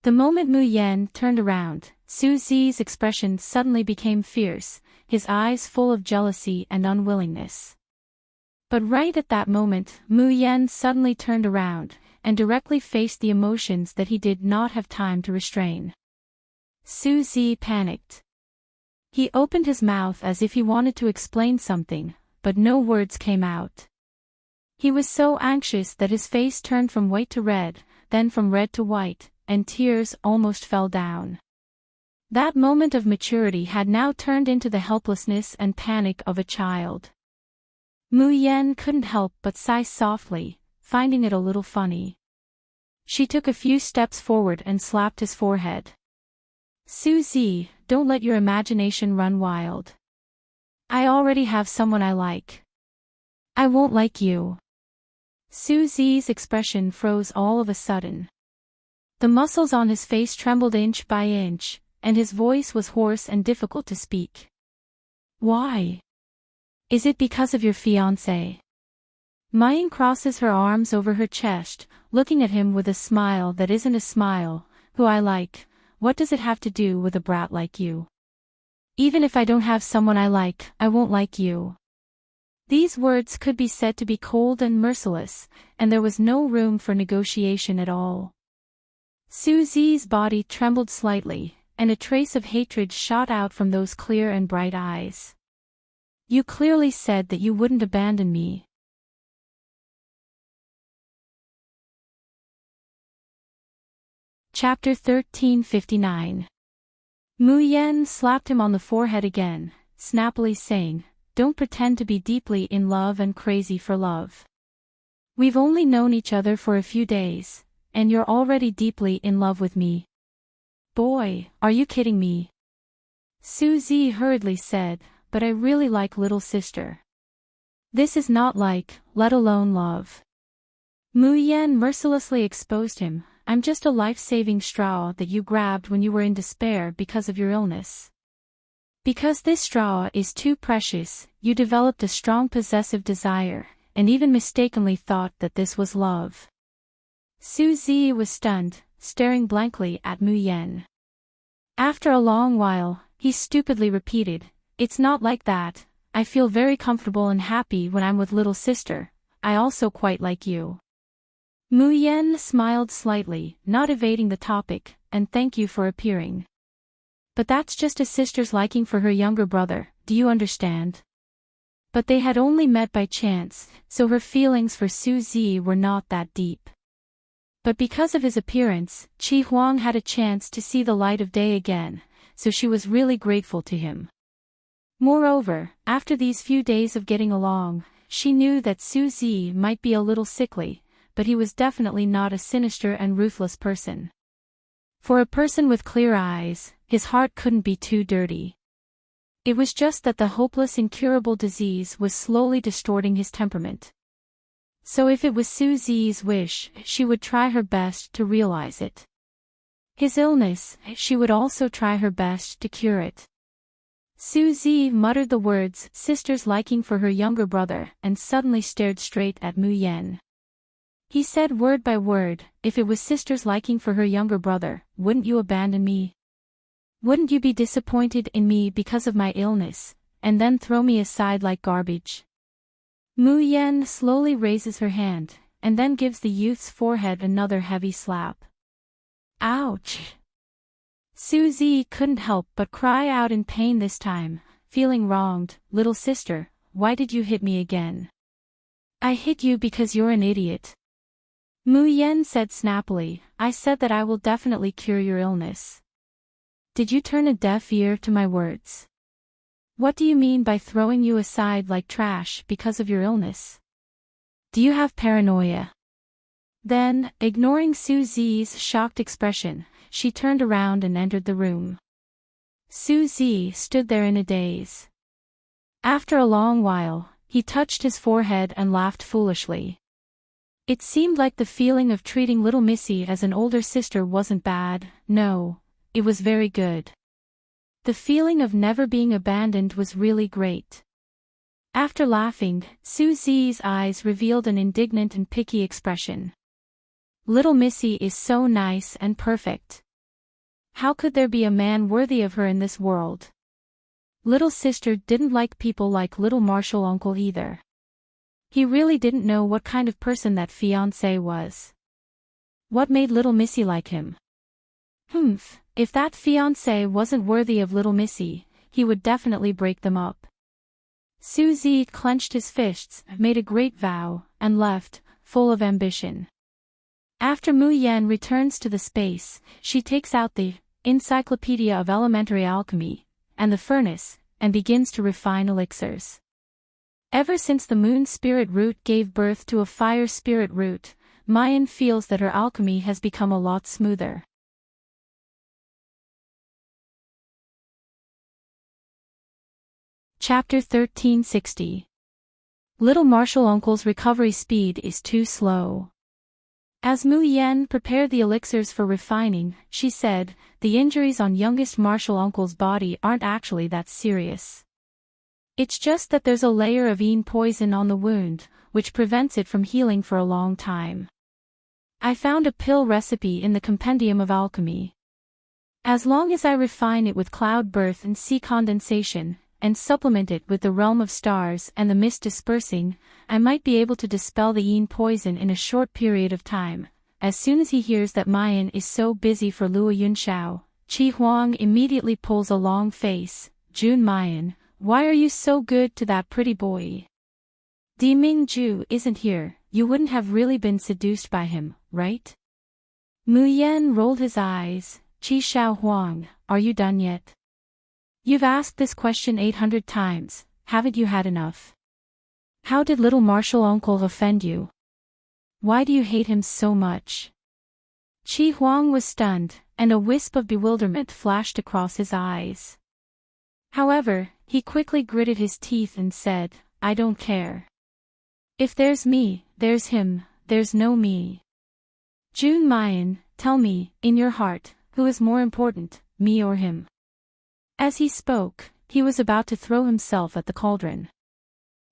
The moment Mu Yan turned around, Su Zi's expression suddenly became fierce, his eyes full of jealousy and unwillingness. But right at that moment, Mu Yan suddenly turned around, and directly faced the emotions that he did not have time to restrain. Su Zi panicked. He opened his mouth as if he wanted to explain something, but no words came out. He was so anxious that his face turned from white to red, then from red to white, and tears almost fell down. That moment of maturity had now turned into the helplessness and panic of a child. Mu Yan couldn't help but sigh softly, finding it a little funny. She took a few steps forward and slapped his forehead. "Su Zi, don't let your imagination run wild. I already have someone I like. I won't like you." Su Zi's expression froze all of a sudden. The muscles on his face trembled inch by inch, and his voice was hoarse and difficult to speak. "Why? Is it because of your fiancé?" Maying crosses her arms over her chest, looking at him with a smile that isn't a smile. "Who I like, what does it have to do with a brat like you? Even if I don't have someone I like, I won't like you." These words could be said to be cold and merciless, and there was no room for negotiation at all. Su Zi's body trembled slightly, and a trace of hatred shot out from those clear and bright eyes. You clearly said that you wouldn't abandon me. Chapter 1359. Mu Yen slapped him on the forehead again, snappily saying, "Don't pretend to be deeply in love and crazy for love. We've only known each other for a few days, and you're already deeply in love with me. Boy, are you kidding me?" Suzy hurriedly said, "But I really like little sister. This is not like, let alone love." Mu Yen mercilessly exposed him. "I'm just a life-saving straw that you grabbed when you were in despair because of your illness. Because this straw is too precious, you developed a strong possessive desire, and even mistakenly thought that this was love." Suzy was stunned, staring blankly at Mu Yen. After a long while, he stupidly repeated, "It's not like that. I feel very comfortable and happy when I'm with little sister. I also quite like you." Mu Yen smiled slightly, not evading the topic, "And thank you for appearing. But that's just a sister's liking for her younger brother, do you understand?" But they had only met by chance, so her feelings for Suzy were not that deep. But because of his appearance, Chi Huang had a chance to see the light of day again, so she was really grateful to him. Moreover, after these few days of getting along, she knew that Suzy might be a little sickly, but he was definitely not a sinister and ruthless person. For a person with clear eyes, his heart couldn't be too dirty. It was just that the hopeless incurable disease was slowly distorting his temperament. So if it was Suzy's wish, she would try her best to realize it. His illness, she would also try her best to cure it. Suzy muttered the words "sister's liking for her younger brother" and suddenly stared straight at Mu Yen. He said word by word, "If it was sister's liking for her younger brother, wouldn't you abandon me? Wouldn't you be disappointed in me because of my illness, and then throw me aside like garbage?" Mu Yen slowly raises her hand, and then gives the youth's forehead another heavy slap. Ouch! Suzy couldn't help but cry out in pain this time, feeling wronged. "Little sister, why did you hit me again?" "I hit you because you're an idiot." Mu Yen said snappily, "I said that I will definitely cure your illness. Did you turn a deaf ear to my words? What do you mean by throwing you aside like trash because of your illness? Do you have paranoia?" Then, ignoring Suzy's shocked expression, she turned around and entered the room. Suzy stood there in a daze. After a long while, he touched his forehead and laughed foolishly. It seemed like the feeling of treating little Missy as an older sister wasn't bad. No, it was very good. The feeling of never being abandoned was really great. After laughing, Suzy's eyes revealed an indignant and picky expression. Little Missy is so nice and perfect. How could there be a man worthy of her in this world? Little sister didn't like people like little Marshall uncle either. He really didn't know what kind of person that fiancé was. What made little Missy like him? If that fiancé wasn't worthy of little Missy, he would definitely break them up. Suzy clenched his fists, made a great vow, and left, full of ambition. After Mu Yen returns to the space, she takes out the Encyclopedia of Elementary Alchemy, and the furnace, and begins to refine elixirs. Ever since the moon spirit root gave birth to a fire spirit root, Mayan feels that her alchemy has become a lot smoother. Chapter 1360. Little Marshall Uncle's recovery speed is too slow. As Mu Yen prepared the elixirs for refining, she said, "The injuries on youngest Marshall Uncle's body aren't actually that serious. It's just that there's a layer of Yin poison on the wound, which prevents it from healing for a long time. I found a pill recipe in the Compendium of Alchemy. As long as I refine it with cloud birth and sea condensation, and supplement it with the realm of stars and the mist dispersing, I might be able to dispel the Yin poison in a short period of time." As soon as he hears that Mayan is so busy for Luo Yunshao, Chi Huang immediately pulls a long face. Jun Mayan, why are you so good to that pretty boy? Di Mingju isn't here, you wouldn't have really been seduced by him, right? Mu Yan rolled his eyes. Chi Shao Huang, are you done yet? You've asked this question 800 times, haven't you had enough? How did little martial uncle offend you? Why do you hate him so much? Chi Huang was stunned, and a wisp of bewilderment flashed across his eyes. However, he quickly gritted his teeth and said, I don't care. If there's me, there's him, there's no me. Jun Mayan, tell me, in your heart, who is more important, me or him? As he spoke, he was about to throw himself at the cauldron.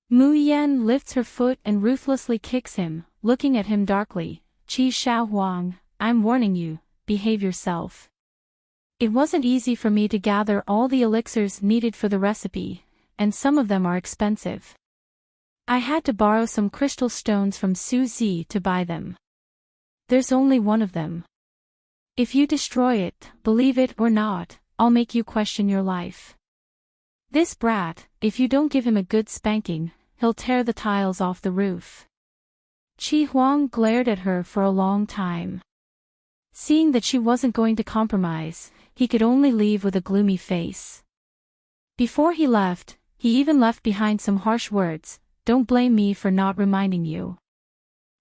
Mu Yan lifts her foot and ruthlessly kicks him, looking at him darkly. Chi Shao Huang, I'm warning you, behave yourself. It wasn't easy for me to gather all the elixirs needed for the recipe, and some of them are expensive. I had to borrow some crystal stones from Su Zi to buy them. There's only one of them. If you destroy it, believe it or not, I'll make you question your life. This brat, if you don't give him a good spanking, he'll tear the tiles off the roof. Chi Huang glared at her for a long time. Seeing that she wasn't going to compromise, he could only leave with a gloomy face. Before he left, he even left behind some harsh words, don't blame me for not reminding you.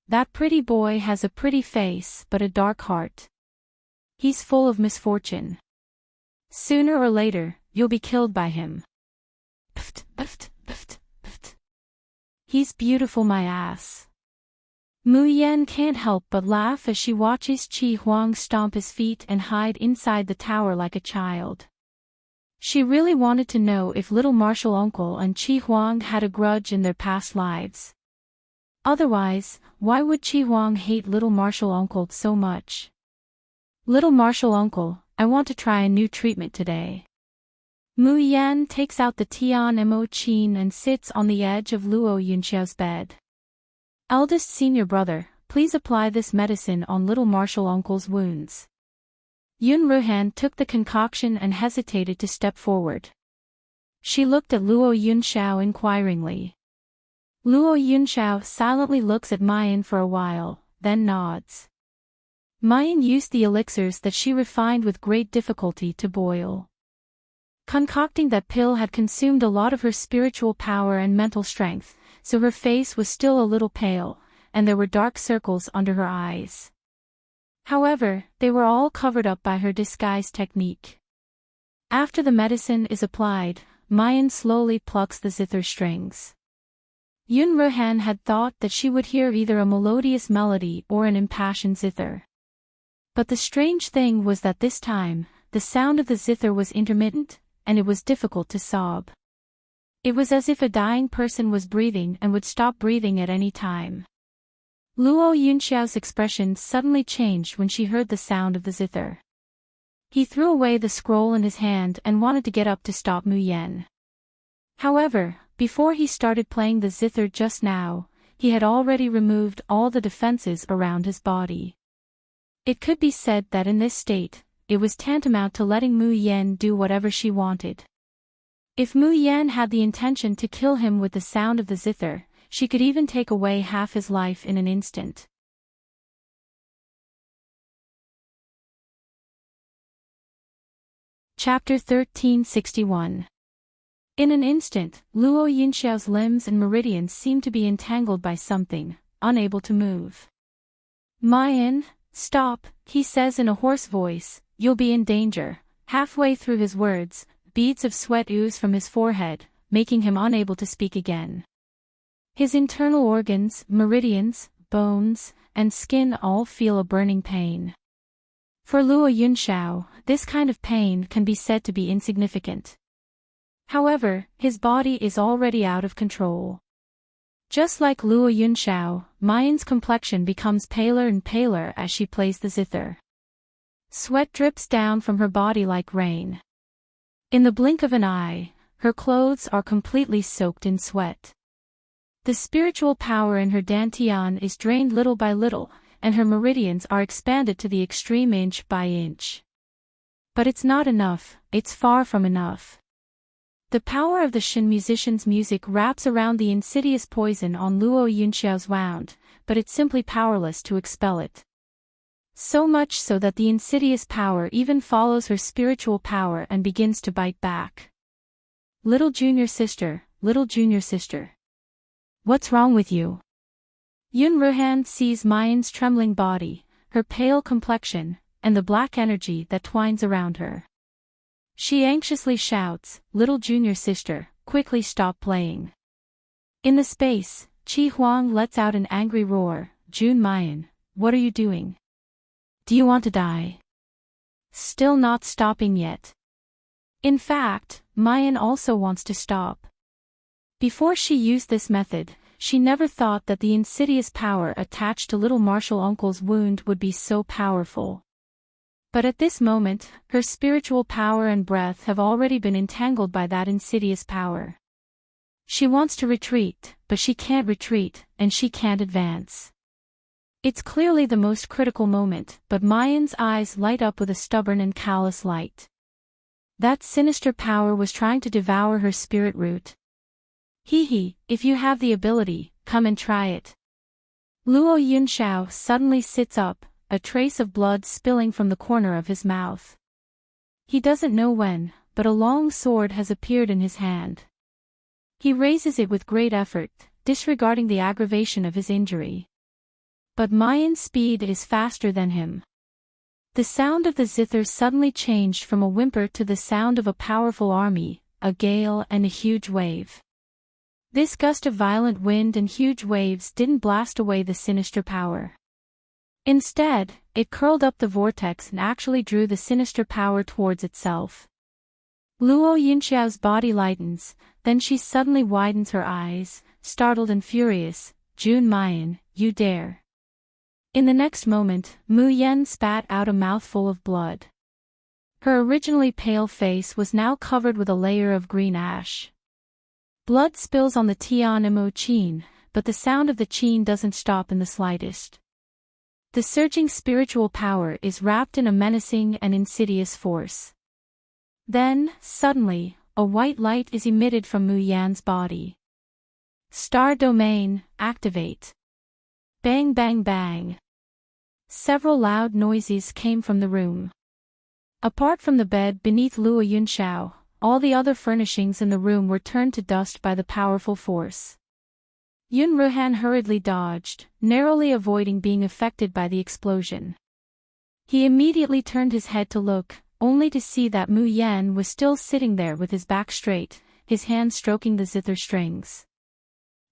That pretty boy has a pretty face but a dark heart. He's full of misfortune. Sooner or later, you'll be killed by him. Pft, pft, pft, pft. He's beautiful, my ass. Mu Yan can't help but laugh as she watches Chi Huang stomp his feet and hide inside the tower like a child. She really wanted to know if little martial uncle and Chi Huang had a grudge in their past lives. Otherwise, why would Chi Huang hate little martial uncle so much? Little martial uncle, I want to try a new treatment today. Mu Yan takes out the Tian Mo Chin and sits on the edge of Luo Yunxiao's bed. Eldest senior brother, please apply this medicine on little martial uncle's wounds. Yun Ruhan took the concoction and hesitated to step forward. She looked at Luo Yunxiao inquiringly. Luo Yunxiao silently looks at Mayan for a while, then nods. Mayan used the elixirs that she refined with great difficulty to boil. Concocting that pill had consumed a lot of her spiritual power and mental strength, so her face was still a little pale, and there were dark circles under her eyes. However, they were all covered up by her disguise technique. After the medicine is applied, Mayan slowly plucks the zither strings. Yun Ruhan had thought that she would hear either a melodious melody or an impassioned zither. But the strange thing was that this time, the sound of the zither was intermittent, and it was difficult to sob. It was as if a dying person was breathing and would stop breathing at any time. Luo Yunxiao's expression suddenly changed when she heard the sound of the zither. He threw away the scroll in his hand and wanted to get up to stop Mu Yan. However, before he started playing the zither just now, he had already removed all the defenses around his body. It could be said that in this state, it was tantamount to letting Mu Yan do whatever she wanted. If Mu Yan had the intention to kill him with the sound of the zither, she could even take away half his life in an instant. Chapter 1361. In an instant, Luo Yunxiao's limbs and meridians seemed to be entangled by something, unable to move. Mayan, stop, he says in a hoarse voice, you'll be in danger. Halfway through his words, beads of sweat ooze from his forehead, making him unable to speak again. His internal organs, meridians, bones, and skin all feel a burning pain. For Luo Yunxiao, this kind of pain can be said to be insignificant. However, his body is already out of control. Just like Luo Yunxiao, Mayan's complexion becomes paler and paler as she plays the zither. Sweat drips down from her body like rain. In the blink of an eye, her clothes are completely soaked in sweat. The spiritual power in her dantian is drained little by little, and her meridians are expanded to the extreme inch by inch. But it's not enough, it's far from enough. The power of the Shin musician's music wraps around the insidious poison on Luo Yunxiao's wound, but it's simply powerless to expel it. So much so that the insidious power even follows her spiritual power and begins to bite back. Little junior sister, what's wrong with you? Yun Ruhan sees Mayan's trembling body, her pale complexion, and the black energy that twines around her. She anxiously shouts, "Little junior sister, quickly stop playing." In the space, Qi Huang lets out an angry roar. "Jun Mayan, what are you doing? Do you want to die?" Still not stopping yet. In fact, Mayan also wants to stop. Before she used this method, she never thought that the insidious power attached to little Martial Uncle's wound would be so powerful. But at this moment, her spiritual power and breath have already been entangled by that insidious power. She wants to retreat, but she can't retreat, and she can't advance. It's clearly the most critical moment, but Mayan's eyes light up with a stubborn and callous light. That sinister power was trying to devour her spirit root. If you have the ability, come and try it. Luo Yunxiao suddenly sits up, a trace of blood spilling from the corner of his mouth. He doesn't know when, but a long sword has appeared in his hand. He raises it with great effort, disregarding the aggravation of his injury. But Mayan's speed is faster than him. The sound of the zither suddenly changed from a whimper to the sound of a powerful army, a gale and a huge wave. This gust of violent wind and huge waves didn't blast away the sinister power. Instead, it curled up the vortex and actually drew the sinister power towards itself. Luo Yunxiao's body lightens, then she suddenly widens her eyes, startled and furious. "Jun Mayan, you dare." In the next moment, Mu Yan spat out a mouthful of blood. Her originally pale face was now covered with a layer of green ash. Blood spills on the Tian Mo Qin, but the sound of the Qin doesn't stop in the slightest. The surging spiritual power is wrapped in a menacing and insidious force. Then, suddenly, a white light is emitted from Mu Yan's body. Star domain, activate. Bang bang bang. Several loud noises came from the room. Apart from the bed beneath Luo Yunxiao, all the other furnishings in the room were turned to dust by the powerful force. Yun Ruhan hurriedly dodged, narrowly avoiding being affected by the explosion. He immediately turned his head to look, only to see that Mu Yan was still sitting there with his back straight, his hand stroking the zither strings.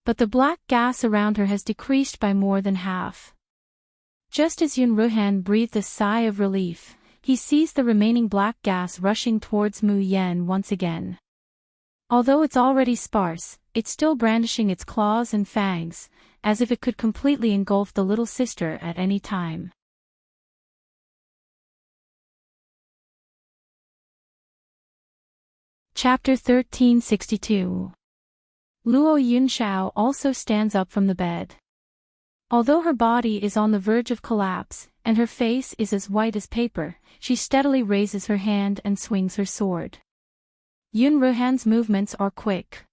But the black gas around her has decreased by more than half. Just as Yun Ruhan breathed a sigh of relief, he sees the remaining black gas rushing towards Mu Yan once again. Although it's already sparse, it's still brandishing its claws and fangs, as if it could completely engulf the little sister at any time. Chapter 1362. Luo Yunxiao also stands up from the bed. Although her body is on the verge of collapse, and her face is as white as paper, she steadily raises her hand and swings her sword. Yun Ruhan's movements are quick.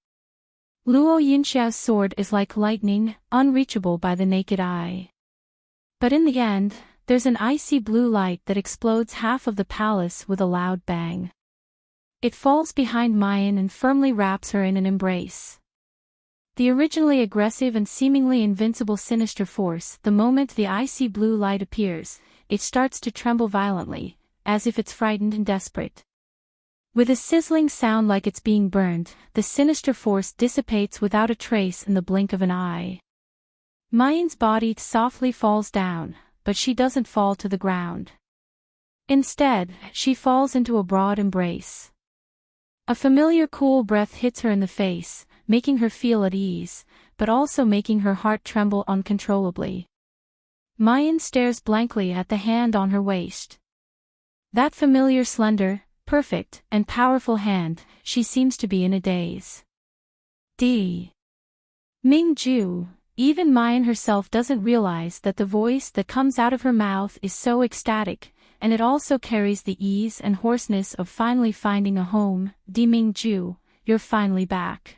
Luo Yunxiao's sword is like lightning, unreachable by the naked eye. But in the end, there's an icy blue light that explodes half of the palace with a loud bang. It falls behind Mayan and firmly wraps her in an embrace. The originally aggressive and seemingly invincible sinister force, the moment the icy blue light appears, it starts to tremble violently, as if it's frightened and desperate. With a sizzling sound like it's being burned, the sinister force dissipates without a trace in the blink of an eye. Mayan's body softly falls down, but she doesn't fall to the ground. Instead, she falls into a broad embrace. A familiar cool breath hits her in the face, making her feel at ease, but also making her heart tremble uncontrollably. Mayan stares blankly at the hand on her waist. That familiar slender, perfect, and powerful hand, she seems to be in a daze. Ming Ju, even Mayan herself doesn't realize that the voice that comes out of her mouth is so ecstatic, and it also carries the ease and hoarseness of finally finding a home. Deming-ju, you're finally back.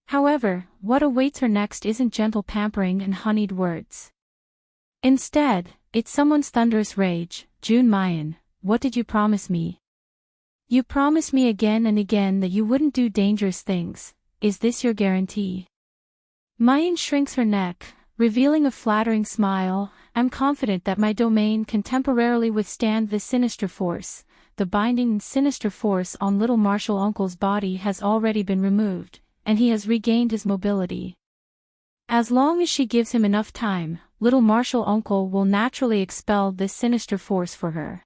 However, what awaits her next isn't gentle pampering and honeyed words. Instead, it's someone's thunderous rage. June Mayan, what did you promise me? You promised me again and again that you wouldn't do dangerous things. Is this your guarantee? Mayan shrinks her neck, revealing a flattering smile. I'm confident that my domain can temporarily withstand this sinister force. The binding and sinister force on little Marshall Uncle's body has already been removed, and he has regained his mobility. As long as she gives him enough time, little Marshall Uncle will naturally expel this sinister force for her.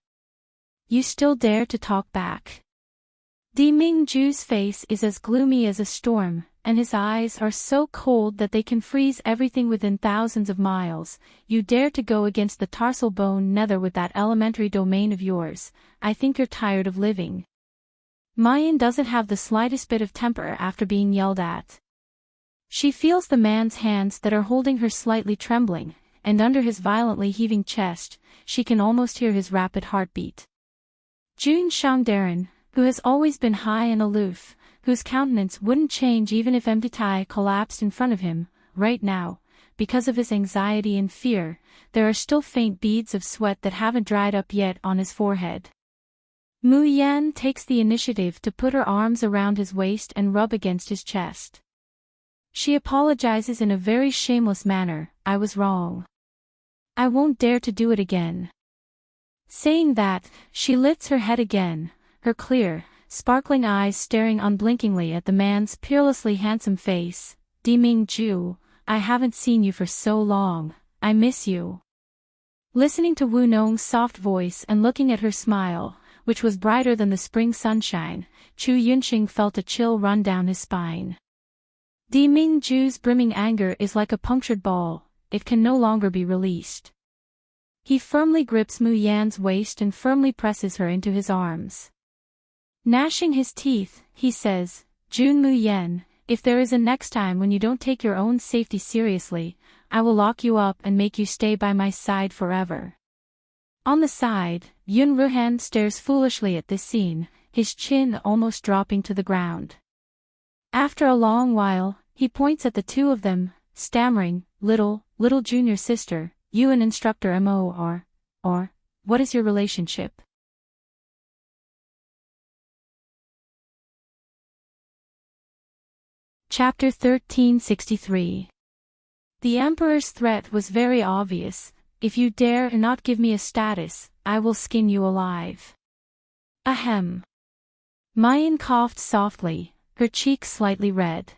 You still dare to talk back? Deming-ju's face is as gloomy as a storm, and his eyes are so cold that they can freeze everything within thousands of miles. You dare to go against the tarsal bone nether with that elementary domain of yours. I think you're tired of living. Mayan doesn't have the slightest bit of temper after being yelled at. She feels the man's hands that are holding her slightly trembling, and under his violently heaving chest, she can almost hear his rapid heartbeat. Jun Shangdaran, who has always been high and aloof, whose countenance wouldn't change even if empty Tai collapsed in front of him, right now, because of his anxiety and fear, there are still faint beads of sweat that haven't dried up yet on his forehead. Mu Yan takes the initiative to put her arms around his waist and rub against his chest. She apologizes in a very shameless manner. I was wrong. I won't dare to do it again. Saying that, she lifts her head again, her clear, sparkling eyes staring unblinkingly at the man's peerlessly handsome face. Deming-ju, I haven't seen you for so long. I miss you. Listening to Wu Nong's soft voice and looking at her smile, which was brighter than the spring sunshine, Chu Yunxing felt a chill run down his spine. Deming-ju's brimming anger is like a punctured ball, it can no longer be released. He firmly grips Mu Yan's waist and firmly presses her into his arms. Gnashing his teeth, he says, Jun Mu Yan, if there is a next time when you don't take your own safety seriously, I will lock you up and make you stay by my side forever. On the side, Yun Ruhan stares foolishly at this scene, his chin almost dropping to the ground. After a long while, he points at the two of them, stammering, little junior sister, you an instructor MO or, what is your relationship? Chapter 1363. The Emperor's threat was very obvious. If you dare not give me a status, I will skin you alive. Ahem. Mayan coughed softly, her cheeks slightly red.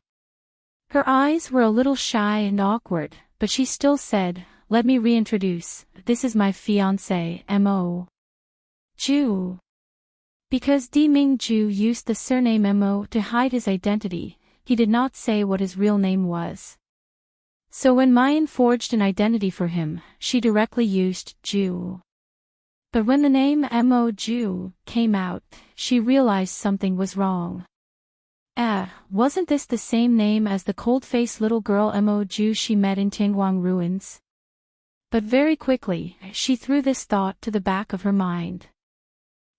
Her eyes were a little shy and awkward, but she still said, let me reintroduce, this is my fiancé, Mo. Ju. Because Deming-ju used the surname Mo to hide his identity, he did not say what his real name was. So when Mayan forged an identity for him, she directly used Ju. But when the name Mo Ju came out, she realized something was wrong. Wasn't this the same name as the cold-faced little girl Mo Ju she met in Tingguang ruins? But very quickly, she threw this thought to the back of her mind.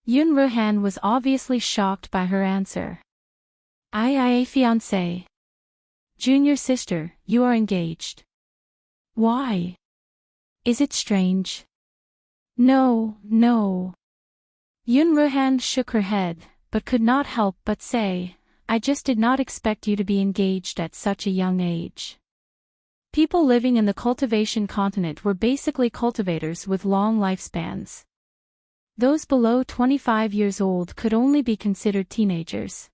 Yun Ruhan was obviously shocked by her answer. I fiancé. Junior sister, you are engaged. Why? Is it strange? No. Yun Ruhan shook her head, but could not help but say, I just did not expect you to be engaged at such a young age. People living in the cultivation continent were basically cultivators with long lifespans. Those below 25 years old could only be considered teenagers.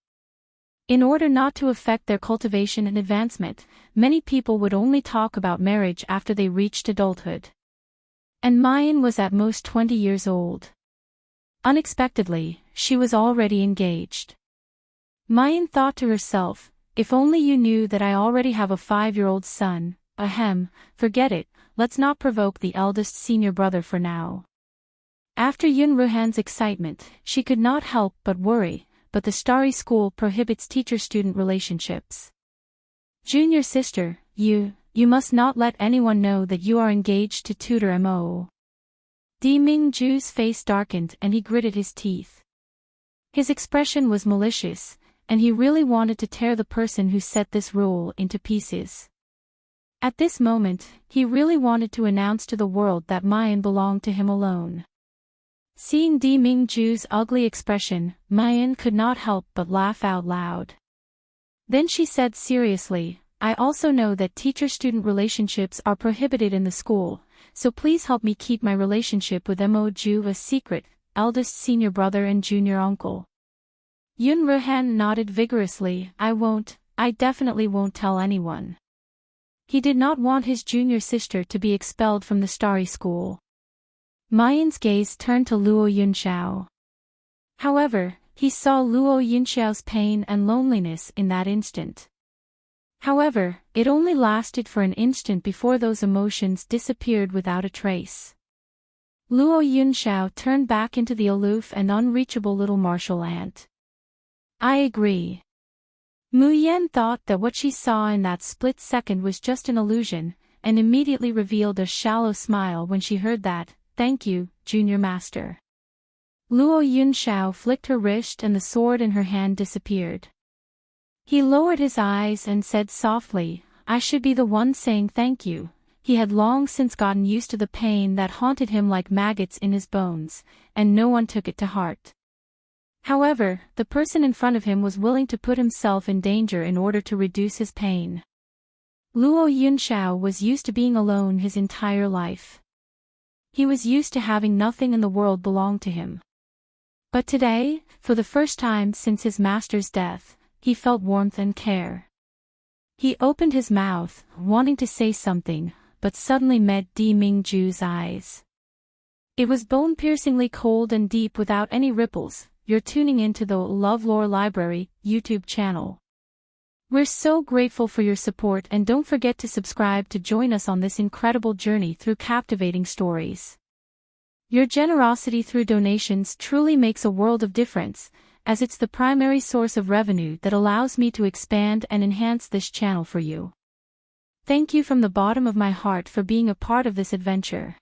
In order not to affect their cultivation and advancement, many people would only talk about marriage after they reached adulthood. And Mayan was at most 20 years old. Unexpectedly, she was already engaged. Mayan thought to herself, if only you knew that I already have a 5-year-old son. Forget it, let's not provoke the eldest senior brother for now. After Yun Ruhan's excitement, she could not help but worry, but the Starry School prohibits teacher-student relationships. Junior sister, you must not let anyone know that you are engaged to tutor Mo. Mingju's face darkened and he gritted his teeth. His expression was malicious, and he really wanted to tear the person who set this rule into pieces. At this moment, he really wanted to announce to the world that Mayan belonged to him alone. Seeing Mingju's ugly expression, Mayan could not help but laugh out loud. Then she said seriously, I also know that teacher-student relationships are prohibited in the school, so please help me keep my relationship with Moju a secret, eldest senior brother and junior uncle. Yun Ruhan nodded vigorously, I definitely won't tell anyone. He did not want his junior sister to be expelled from the Starry School. Mayan's gaze turned to Luo Yunxiao. However, he saw Luo Yunxiao's pain and loneliness in that instant. However, it only lasted for an instant before those emotions disappeared without a trace. Luo Yunxiao turned back into the aloof and unreachable little martial ant. I agree. Mu Yan thought that what she saw in that split second was just an illusion, and immediately revealed a shallow smile when she heard that, thank you, Junior Master. Luo Yunxiao flicked her wrist and the sword in her hand disappeared. He lowered his eyes and said softly, I should be the one saying thank you. He had long since gotten used to the pain that haunted him like maggots in his bones, and no one took it to heart. However, the person in front of him was willing to put himself in danger in order to reduce his pain. Luo Yunxiao was used to being alone his entire life. He was used to having nothing in the world belong to him. But today, for the first time since his master's death, he felt warmth and care. He opened his mouth, wanting to say something, but suddenly met Mingju's eyes. It was bone-piercingly cold and deep without any ripples. You're tuning into the LoveLore Library YouTube channel. We're so grateful for your support, and don't forget to subscribe to join us on this incredible journey through captivating stories. Your generosity through donations truly makes a world of difference, as it's the primary source of revenue that allows me to expand and enhance this channel for you. Thank you from the bottom of my heart for being a part of this adventure.